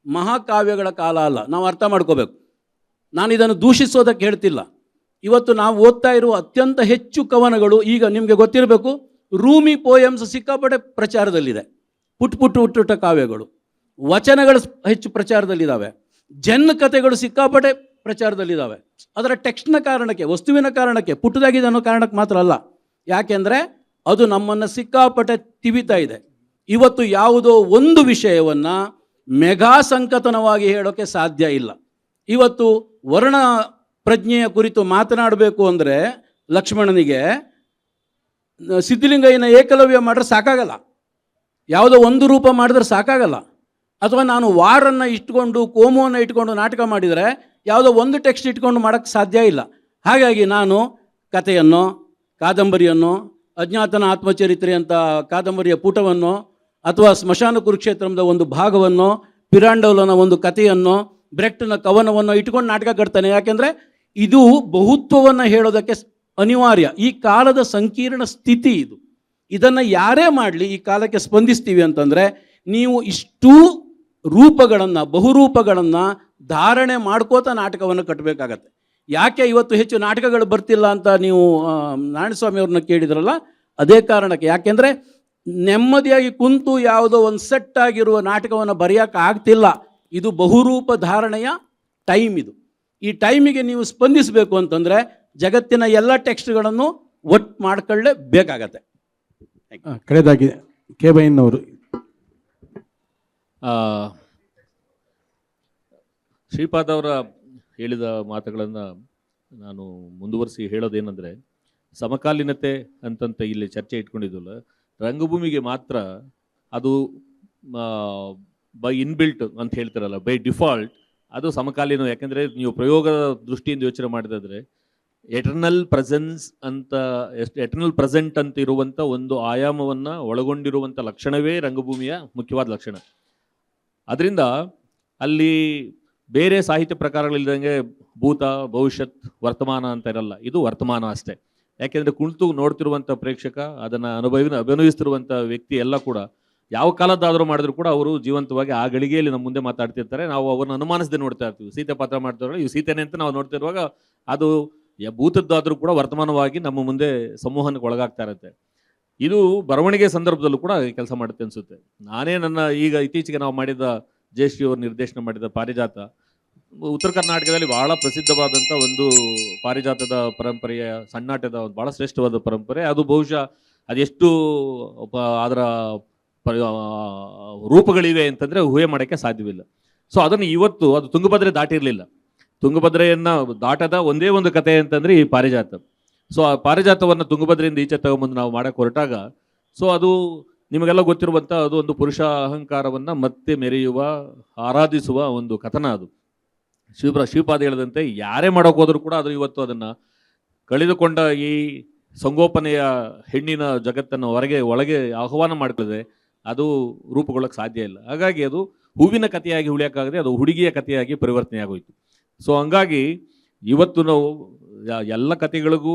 Speaker 4: ಮಹಾಕಾವ್ಯಗಳ ಕಾಲ ಅಲ್ಲ. ನಾವು ಅರ್ಥ ಮಾಡ್ಕೋಬೇಕು. ನಾನು ಇದನ್ನು ದೂಷಿಸೋದಕ್ಕೆ ಹೇಳ್ತಿಲ್ಲ. ಇವತ್ತು ನಾವು ಓದ್ತಾ ಇರುವ ಅತ್ಯಂತ ಹೆಚ್ಚು ಕವನಗಳು, ಈಗ ನಿಮಗೆ ಗೊತ್ತಿರಬೇಕು, ರೂಮಿ ಪೋಯಮ್ಸ್ ಸಿಕ್ಕಾಪಟ್ಟೆ ಪ್ರಚಾರದಲ್ಲಿದೆ. ಪುಟ್ಟ ಕಾವ್ಯಗಳು, ವಚನಗಳು ಹೆಚ್ಚು ಪ್ರಚಾರದಲ್ಲಿದ್ದಾವೆ. ಜನ್ ಕಥೆಗಳು ಸಿಕ್ಕಾಪಟ್ಟೆ ಪ್ರಚಾರದಲ್ಲಿದ್ದಾವೆ. ಅದರ ಟೆಕ್ಸ್ಟ್ನ ಕಾರಣಕ್ಕೆ, ವಸ್ತುವಿನ ಕಾರಣಕ್ಕೆ, ಪುಟ್ಟದಾಗಿದೆ ಅನ್ನೋ ಕಾರಣಕ್ಕೆ ಮಾತ್ರ ಅಲ್ಲ. ಯಾಕೆಂದರೆ ಅದು ನಮ್ಮನ್ನು ಸಿಕ್ಕಾಪಟ್ಟೆ ತಿವಿತಾ ಇದೆ. ಇವತ್ತು ಯಾವುದೋ ಒಂದು ವಿಷಯವನ್ನು ಮೆಗಾ ಸಂಕತನವಾಗಿ ಹೇಳೋಕ್ಕೆ ಸಾಧ್ಯ ಇಲ್ಲ. ಇವತ್ತು ವರ್ಣ ಪ್ರಜ್ಞೆಯ ಕುರಿತು ಮಾತನಾಡಬೇಕು ಅಂದರೆ ಲಕ್ಷ್ಮಣನಿಗೆ ಸಿದ್ಧಲಿಂಗಯ್ಯನ ಏಕಲವ್ಯ ಮಾಡಿದ್ರೆ ಸಾಕಾಗಲ್ಲ, ಯಾವುದೋ ಒಂದು ರೂಪ ಮಾಡಿದ್ರೆ ಸಾಕಾಗಲ್ಲ. ಅಥವಾ ನಾನು ವಾರನ್ನು ಇಟ್ಕೊಂಡು, ಕೋಮುವನ್ನು ಇಟ್ಕೊಂಡು ನಾಟಕ ಮಾಡಿದರೆ ಯಾವುದೋ ಒಂದು ಟೆಕ್ಸ್ಟ್ ಇಟ್ಕೊಂಡು ಮಾಡೋಕ್ಕೆ ಸಾಧ್ಯ ಇಲ್ಲ. ಹಾಗಾಗಿ ನಾನು ಕಥೆಯನ್ನು, ಕಾದಂಬರಿಯನ್ನು, ಅಜ್ಞಾತನ ಆತ್ಮಚರಿತ್ರೆ ಅಂತ ಕಾದಂಬರಿಯ ಪುಟವನ್ನು, ಅಥವಾ ಸ್ಮಶಾನ ಕುರುಕ್ಷೇತ್ರದ ಒಂದು ಭಾಗವನ್ನು, ಪಿರಾಂಡೋಲನ ಒಂದು ಕಥೆಯನ್ನು, ಬ್ರೆಕ್ಟ್ನ ಕವನವನ್ನು ಇಟ್ಕೊಂಡು ನಾಟಕ ಕಟ್ತಾನೆ. ಯಾಕೆಂದರೆ ಇದು ಬಹುತ್ವವನ್ನು ಹೇಳೋದಕ್ಕೆ ಅನಿವಾರ್ಯ. ಈ ಕಾಲದ ಸಂಕೀರ್ಣ ಸ್ಥಿತಿ ಇದು. ಇದನ್ನು ಯಾರೇ ಮಾಡಲಿ ಈ ಕಾಲಕ್ಕೆ ಸ್ಪಂದಿಸ್ತೀವಿ ಅಂತಂದರೆ ನೀವು ಇಷ್ಟೂ ರೂಪಗಳನ್ನು, ಬಹುರೂಪಗಳನ್ನು ಧಾರಣೆ ಮಾಡ್ಕೋತಾ ನಾಟಕವನ್ನು ಕಟ್ಟಬೇಕಾಗತ್ತೆ. ಯಾಕೆ ಇವತ್ತು ಹೆಚ್ಚು ನಾಟಕಗಳು ಬರ್ತಿಲ್ಲ ಅಂತ ನೀವು ನಾರಾಯಣಸ್ವಾಮಿ ಅವ್ರನ್ನ ಕೇಳಿದ್ರಲ್ಲ, ಅದೇ ಕಾರಣಕ್ಕೆ. ಯಾಕೆಂದರೆ ನೆಮ್ಮದಿಯಾಗಿ ಕುಂತು ಯಾವುದೋ ಒಂದು ಸೆಟ್ ಆಗಿರುವ ನಾಟಕವನ್ನು ಬರೆಯೋಕೆ ಆಗ್ತಿಲ್ಲ. ಇದು ಬಹುರೂಪ ಧಾರಣೆಯ ಟೈಮ್ ಇದು. ಈ ಟೈಮಿಗೆ ನೀವು ಸ್ಪಂದಿಸಬೇಕು ಅಂತಂದರೆ ಜಗತ್ತಿನ ಎಲ್ಲ ಟೆಕ್ಸ್ಟ್ಗಳನ್ನು ಒಟ್ಟು ಮಾಡ್ಕೊಳ್ಳೇಬೇಕಾಗತ್ತೆ.
Speaker 2: ಕಡೆದಾಗಿ ಕೆ ಬೈನವರು.
Speaker 3: ಶ್ರೀಪಾದ್ ಅವರ ಹೇಳಿದ ಮಾತುಗಳನ್ನು ನಾನು ಮುಂದುವರಿಸಿ ಹೇಳೋದೇನೆಂದರೆ, ಸಮಕಾಲೀನತೆ ಅಂತಂತ ಇಲ್ಲಿ ಚರ್ಚೆ ಇಟ್ಕೊಂಡಿದ್ದಲ್ಲ, ರಂಗಭೂಮಿಗೆ ಮಾತ್ರ ಅದು ಬೈ ಇನ್ಬಿಲ್ಟ್ ಅಂತ ಹೇಳ್ತಾರಲ್ಲ, ಬೈ ಡಿಫಾಲ್ಟ್ ಅದು ಸಮಕಾಲೀನ. ಯಾಕೆಂದರೆ ನೀವು ಪ್ರಯೋಗದ ದೃಷ್ಟಿಯಿಂದ ಯೋಚನೆ ಮಾಡಿದ್ರೆ ಎಟರ್ನಲ್ ಪ್ರೆಸೆನ್ಸ್ ಅಂತ, ಎಟರ್ನಲ್ ಪ್ರೆಸೆಂಟ್ ಅಂತ ಇರುವಂಥ ಒಂದು ಆಯಾಮವನ್ನು ಒಳಗೊಂಡಿರುವಂಥ ಲಕ್ಷಣವೇ ರಂಗಭೂಮಿಯ ಮುಖ್ಯವಾದ ಲಕ್ಷಣ. ಅದರಿಂದ ಅಲ್ಲಿ ಬೇರೆ ಸಾಹಿತ್ಯ ಪ್ರಕಾರಗಳಿಲ್ದಂಗೆ ಭೂತ, ಭವಿಷ್ಯತ್, ವರ್ತಮಾನ ಅಂತ ಇರಲ್ಲ. ಇದು ವರ್ತಮಾನ ಅಷ್ಟೇ. ಯಾಕೆಂದರೆ ಕುಳಿತು ನೋಡ್ತಿರುವಂಥ ಪ್ರೇಕ್ಷಕ, ಅದನ್ನು ಅಭಿನಯಿಸ್ತಿರುವಂಥ ವ್ಯಕ್ತಿ ಎಲ್ಲ ಕೂಡ ಯಾವ ಕಾಲದ್ದಾದರೂ ಮಾಡಿದ್ರು ಕೂಡ ಅವರು ಜೀವಂತವಾಗಿ ಆ ಗಳಿಗೆಯಲ್ಲಿ ನಮ್ಮ ಮುಂದೆ ಮಾತಾಡ್ತಿರ್ತಾರೆ. ನಾವು ಅವ್ರನ್ನ ಅನುಮಾನಿಸದೆ ನೋಡ್ತಾ ಇರ್ತೀವಿ. ಸೀತೆ ಪಾತ್ರ ಮಾಡ್ತಿರೋ ಇವು ಸೀತೆನೆ ಅಂತ ನಾವು ನೋಡ್ತಿರುವಾಗ ಅದು ಭೂತದ್ದಾದರೂ ಕೂಡ ವರ್ತಮಾನವಾಗಿ ನಮ್ಮ ಮುಂದೆ ಸಂಮೋಹನಕ್ಕೆ ಒಳಗಾಗ್ತಾ ಇರುತ್ತೆ. ಇದು ಬರವಣಿಗೆ ಸಂದರ್ಭದಲ್ಲೂ ಕೂಡ ಕೆಲಸ ಮಾಡುತ್ತೆ ಅನಿಸುತ್ತೆ. ನಾನೇ ನನ್ನ ಈಗ ಇತ್ತೀಚೆಗೆ ನಾವು ಮಾಡಿದ ಜಯಶ್ರೀ ಅವರು ನಿರ್ದೇಶನ ಮಾಡಿದ ಪಾರಿಜಾತ, ಉತ್ತರ ಕರ್ನಾಟಕದಲ್ಲಿ ಬಹಳ ಪ್ರಸಿದ್ಧವಾದಂಥ ಒಂದು ಪಾರಿಜಾತದ ಪರಂಪರೆಯ ಸಣ್ಣಾಟದ ಒಂದು ಭಾಳ ಶ್ರೇಷ್ಠವಾದ ಪರಂಪರೆ. ಅದು ಬಹುಶಃ ಅದೆಷ್ಟು ಅದರ ರೂಪಗಳಿವೆ ಅಂತಂದರೆ ಊಹೆ ಮಾಡೋಕ್ಕೆ ಸಾಧ್ಯವಿಲ್ಲ. ಸೊ ಅದನ್ನು ಇವತ್ತು ಅದು ತುಂಗಭದ್ರೆ ದಾಟಿರಲಿಲ್ಲ. ತುಂಗಭದ್ರೆಯನ್ನು ದಾಟದ ಒಂದೇ ಒಂದು ಕಥೆ ಅಂತಂದರೆ ಈ ಪಾರಿಜಾತ. ಸೊ ಆ ಪಾರಿಜಾತವನ್ನು ತುಂಗಭದ್ರೆಯಿಂದ ಈಚೆ ತಗೊಂಬಂದು ನಾವು ಮಾಡೋಕ್ಕೆ ಹೊರಟಾಗ, ಸೊ ಅದು ನಿಮಗೆಲ್ಲ ಗೊತ್ತಿರುವಂಥ ಅದು ಒಂದು ಪುರುಷ ಅಹಂಕಾರವನ್ನು ಮತ್ತೆ ಮೆರೆಯುವ, ಆರಾಧಿಸುವ ಒಂದು ಕಥನ ಅದು. ಶ್ರೀಪಾದ ಹೇಳಿದಂತೆ ಯಾರೇ ಮಾಡೋಕೆ ಹೋದರೂ ಕೂಡ ಅದು ಇವತ್ತು ಅದನ್ನು ಕಳೆದುಕೊಂಡ ಈ ಸಂಗೋಪನೆಯ ಹೆಣ್ಣಿನ ಜಗತ್ತನ್ನು ಒಳಗೆ ಆಹ್ವಾನ ಮಾಡ್ಕೊಳ್ಳದೆ ಅದು ರೂಪುಗೊಳ್ಳಕ್ಕೆ ಸಾಧ್ಯ ಇಲ್ಲ. ಹಾಗಾಗಿ ಅದು ಹೂವಿನ ಕಥೆಯಾಗಿ ಉಳಿಯೋಕ್ಕಾಗದೆ ಅದು ಹುಡುಗಿಯ ಕಥೆಯಾಗಿ ಪರಿವರ್ತನೆ ಆಗೋಯ್ತು. ಸೊ ಹಂಗಾಗಿ ಇವತ್ತು ನಾವು ಎಲ್ಲ ಕಥೆಗಳಿಗೂ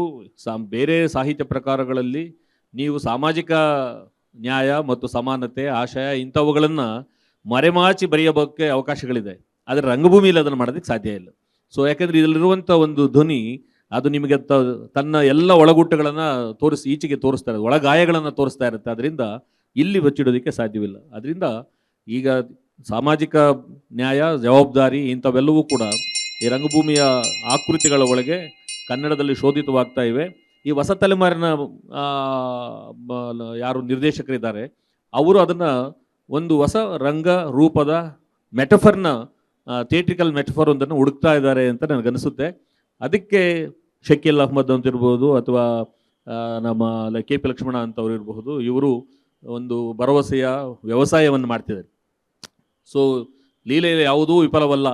Speaker 3: ಬೇರೆ ಸಾಹಿತ್ಯ ಪ್ರಕಾರಗಳಲ್ಲಿ ನೀವು ಸಾಮಾಜಿಕ ನ್ಯಾಯ ಮತ್ತು ಸಮಾನತೆ, ಆಶಯ ಇಂಥವುಗಳನ್ನು ಮರೆಮಾಚಿ ಬರೆಯಬೋಕ್ಕೆ ಅವಕಾಶಗಳಿದೆ. ಆದರೆ ರಂಗಭೂಮಿಯಲ್ಲಿ ಅದನ್ನು ಮಾಡೋದಕ್ಕೆ ಸಾಧ್ಯ ಇಲ್ಲ. ಸೊ ಯಾಕೆಂದರೆ ಇದರಲ್ಲಿರುವಂಥ ಒಂದು ಧ್ವನಿ ಅದು ನಿಮಗೆ ತನ್ನ ಎಲ್ಲ ಒಳಗುಟ್ಟುಗಳನ್ನು ಈಚೆಗೆ ತೋರಿಸ್ತಾ ಇರುತ್ತೆ, ಒಳಗಾಯಗಳನ್ನು ತೋರಿಸ್ತಾ ಇರುತ್ತೆ. ಅದರಿಂದ ಇಲ್ಲಿ ಬಚ್ಚಿಡೋದಕ್ಕೆ ಸಾಧ್ಯವಿಲ್ಲ. ಅದರಿಂದ ಈಗ ಸಾಮಾಜಿಕ ನ್ಯಾಯ, ಜವಾಬ್ದಾರಿ ಇಂಥವೆಲ್ಲವೂ ಕೂಡ ಈ ರಂಗಭೂಮಿಯ ಆಕೃತಿಗಳ ಒಳಗೆ ಕನ್ನಡದಲ್ಲಿ ಶೋಧಿತವಾಗ್ತಾ ಇವೆ. ಈ ಹೊಸ ತಲೆಮಾರಿನ ಯಾರು ನಿರ್ದೇಶಕರಿದ್ದಾರೆ ಅವರು ಅದನ್ನು ಒಂದು ಹೊಸ ರಂಗ ರೂಪದ ಮೆಟಫರ್ನ, ಥಿಯೇಟ್ರಿಕಲ್ ಮೆಟಫರ್ ಒಂದನ್ನು ಹುಡುಕ್ತಾ ಇದ್ದಾರೆ ಅಂತ ನನಗನ್ನಿಸುತ್ತೆ. ಅದಕ್ಕೆ ಶಕೀಲ್ ಅಹ್ಮದ್ ಅಂತಿರ್ಬೋದು ಅಥವಾ ನಮ್ಮ KP ಲಕ್ಷ್ಮಣ ಅಂತವ್ರು ಇರಬಹುದು, ಇವರು ಒಂದು ಭರವಸೆಯ ವ್ಯವಸಾಯವನ್ನು ಮಾಡ್ತಿದ್ದಾರೆ. ಸೊ ಲೀಲೆಯಲ್ಲಿ ಯಾವುದೂ ವಿಫಲವಲ್ಲ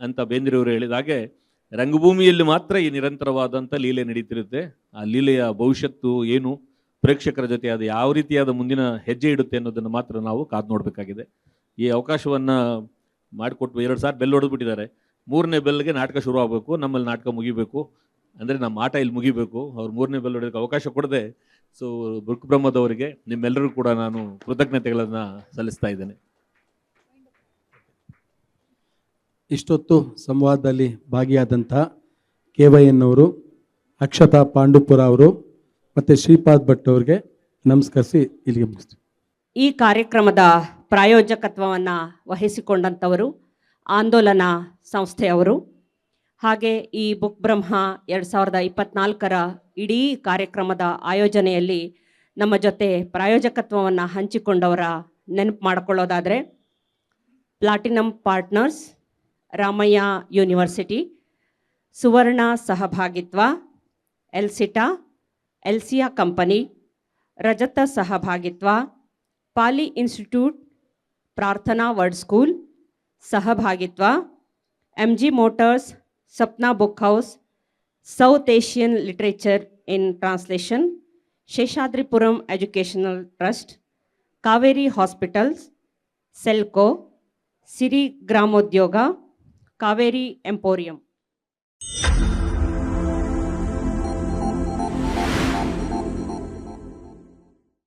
Speaker 3: ಅಂತ ಬೇಂದ್ರೆಯವರು ಹೇಳಿದ ಹಾಗೆ ರಂಗಭೂಮಿಯಲ್ಲಿ ಮಾತ್ರ ಈ ನಿರಂತರವಾದಂಥ ಲೀಲೆ ನಡೀತಿರುತ್ತೆ. ಆ ಲೀಲೆಯ ಭವಿಷ್ಯತ್ತು ಏನು, ಪ್ರೇಕ್ಷಕರ ಜೊತೆ ಅದು ಯಾವ ರೀತಿಯಾದ ಮುಂದಿನ ಹೆಜ್ಜೆ ಇಡುತ್ತೆ ಅನ್ನೋದನ್ನು ಮಾತ್ರ ನಾವು ಕಾದು ನೋಡಬೇಕಾಗಿದೆ. ಈ ಅವಕಾಶವನ್ನು ಮಾಡಿಕೊಟ್ಟು 2 ಸಾರಿ ಬೆಲ್ ಹೊಡೆದ್ಬಿಟ್ಟಿದ್ದಾರೆ. 3ನೇ ಬೆಲ್ಗೆ ನಾಟಕ ಶುರು ಆಗಬೇಕು, ನಮ್ಮಲ್ಲಿ ನಾಟಕ ಮುಗಿಬೇಕು, ಅಂದರೆ ನಮ್ಮ ಆಟ ಇಲ್ಲಿ ಮುಗಿಬೇಕು. ಅವ್ರು 3ನೇ ಬೆಲ್ ಹೊಡೆಯೋಕ್ಕೆ ಅವಕಾಶ ಕೊಡದೆ ಸೊ ಬುಕ್ ಬ್ರಹ್ಮದವರಿಗೆ ನಿಮ್ಮೆಲ್ಲರೂ ಕೂಡ ನಾನು ಕೃತಜ್ಞತೆಗಳನ್ನು ಸಲ್ಲಿಸ್ತಾ ಇದ್ದೇನೆ.
Speaker 2: ಇಷ್ಟೊತ್ತು ಸಂವಾದದಲ್ಲಿ ಭಾಗಿಯಾದಂಥ KYN ಅವರು, ಅಕ್ಷತಾ ಪಾಂಡುಪುರ ಅವರು ಮತ್ತು ಶ್ರೀಪಾದ್ ಭಟ್ ಅವರಿಗೆ ನಮಸ್ಕರಿಸಿ ಇಲ್ಲಿಗೆ ಮುಗಿಸ್ತೀವಿ.
Speaker 1: ಈ ಕಾರ್ಯಕ್ರಮದ ಪ್ರಾಯೋಜಕತ್ವವನ್ನು ವಹಿಸಿಕೊಂಡಂಥವರು ಆಂದೋಲನ ಸಂಸ್ಥೆಯವರು. ಹಾಗೆ ಈ ಬುಕ್ ಬ್ರಹ್ಮ 2024ರ ಇಡೀ ಕಾರ್ಯಕ್ರಮದ ಆಯೋಜನೆಯಲ್ಲಿ ನಮ್ಮ ಜೊತೆ ಪ್ರಾಯೋಜಕತ್ವವನ್ನು ಹಂಚಿಕೊಂಡವರ ನೆನಪು ಮಾಡಿಕೊಳ್ಳೋದಾದರೆ ಪ್ಲಾಟಿನಮ್ ಪಾರ್ಟ್ನರ್ಸ್, ರಾಮಯ್ಯ ಯೂನಿವರ್ಸಿಟಿ, ಸುವರ್ಣ ಸಹಭಾಗಿತ್ವ, ಎಲ್ಸಿಟಾ, ಎಲ್ಸಿಯಾ ಕಂಪನಿ, ರಜತ ಸಹಭಾಗಿತ್ವ, ಪಾಲಿ ಇನ್ಸ್ಟಿಟ್ಯೂಟ್, ಪ್ರಾರ್ಥನಾ ವರ್ಡ್ ಸ್ಕೂಲ್ ಸಹಭಾಗಿತ್ವ, MG motors, Sapna Book House, South Asian Literature in Translation, Sheshadripuram Educational Trust, Kaveri Hospitals, Selco, Siri Gramodyoga, Kaveri Emporium.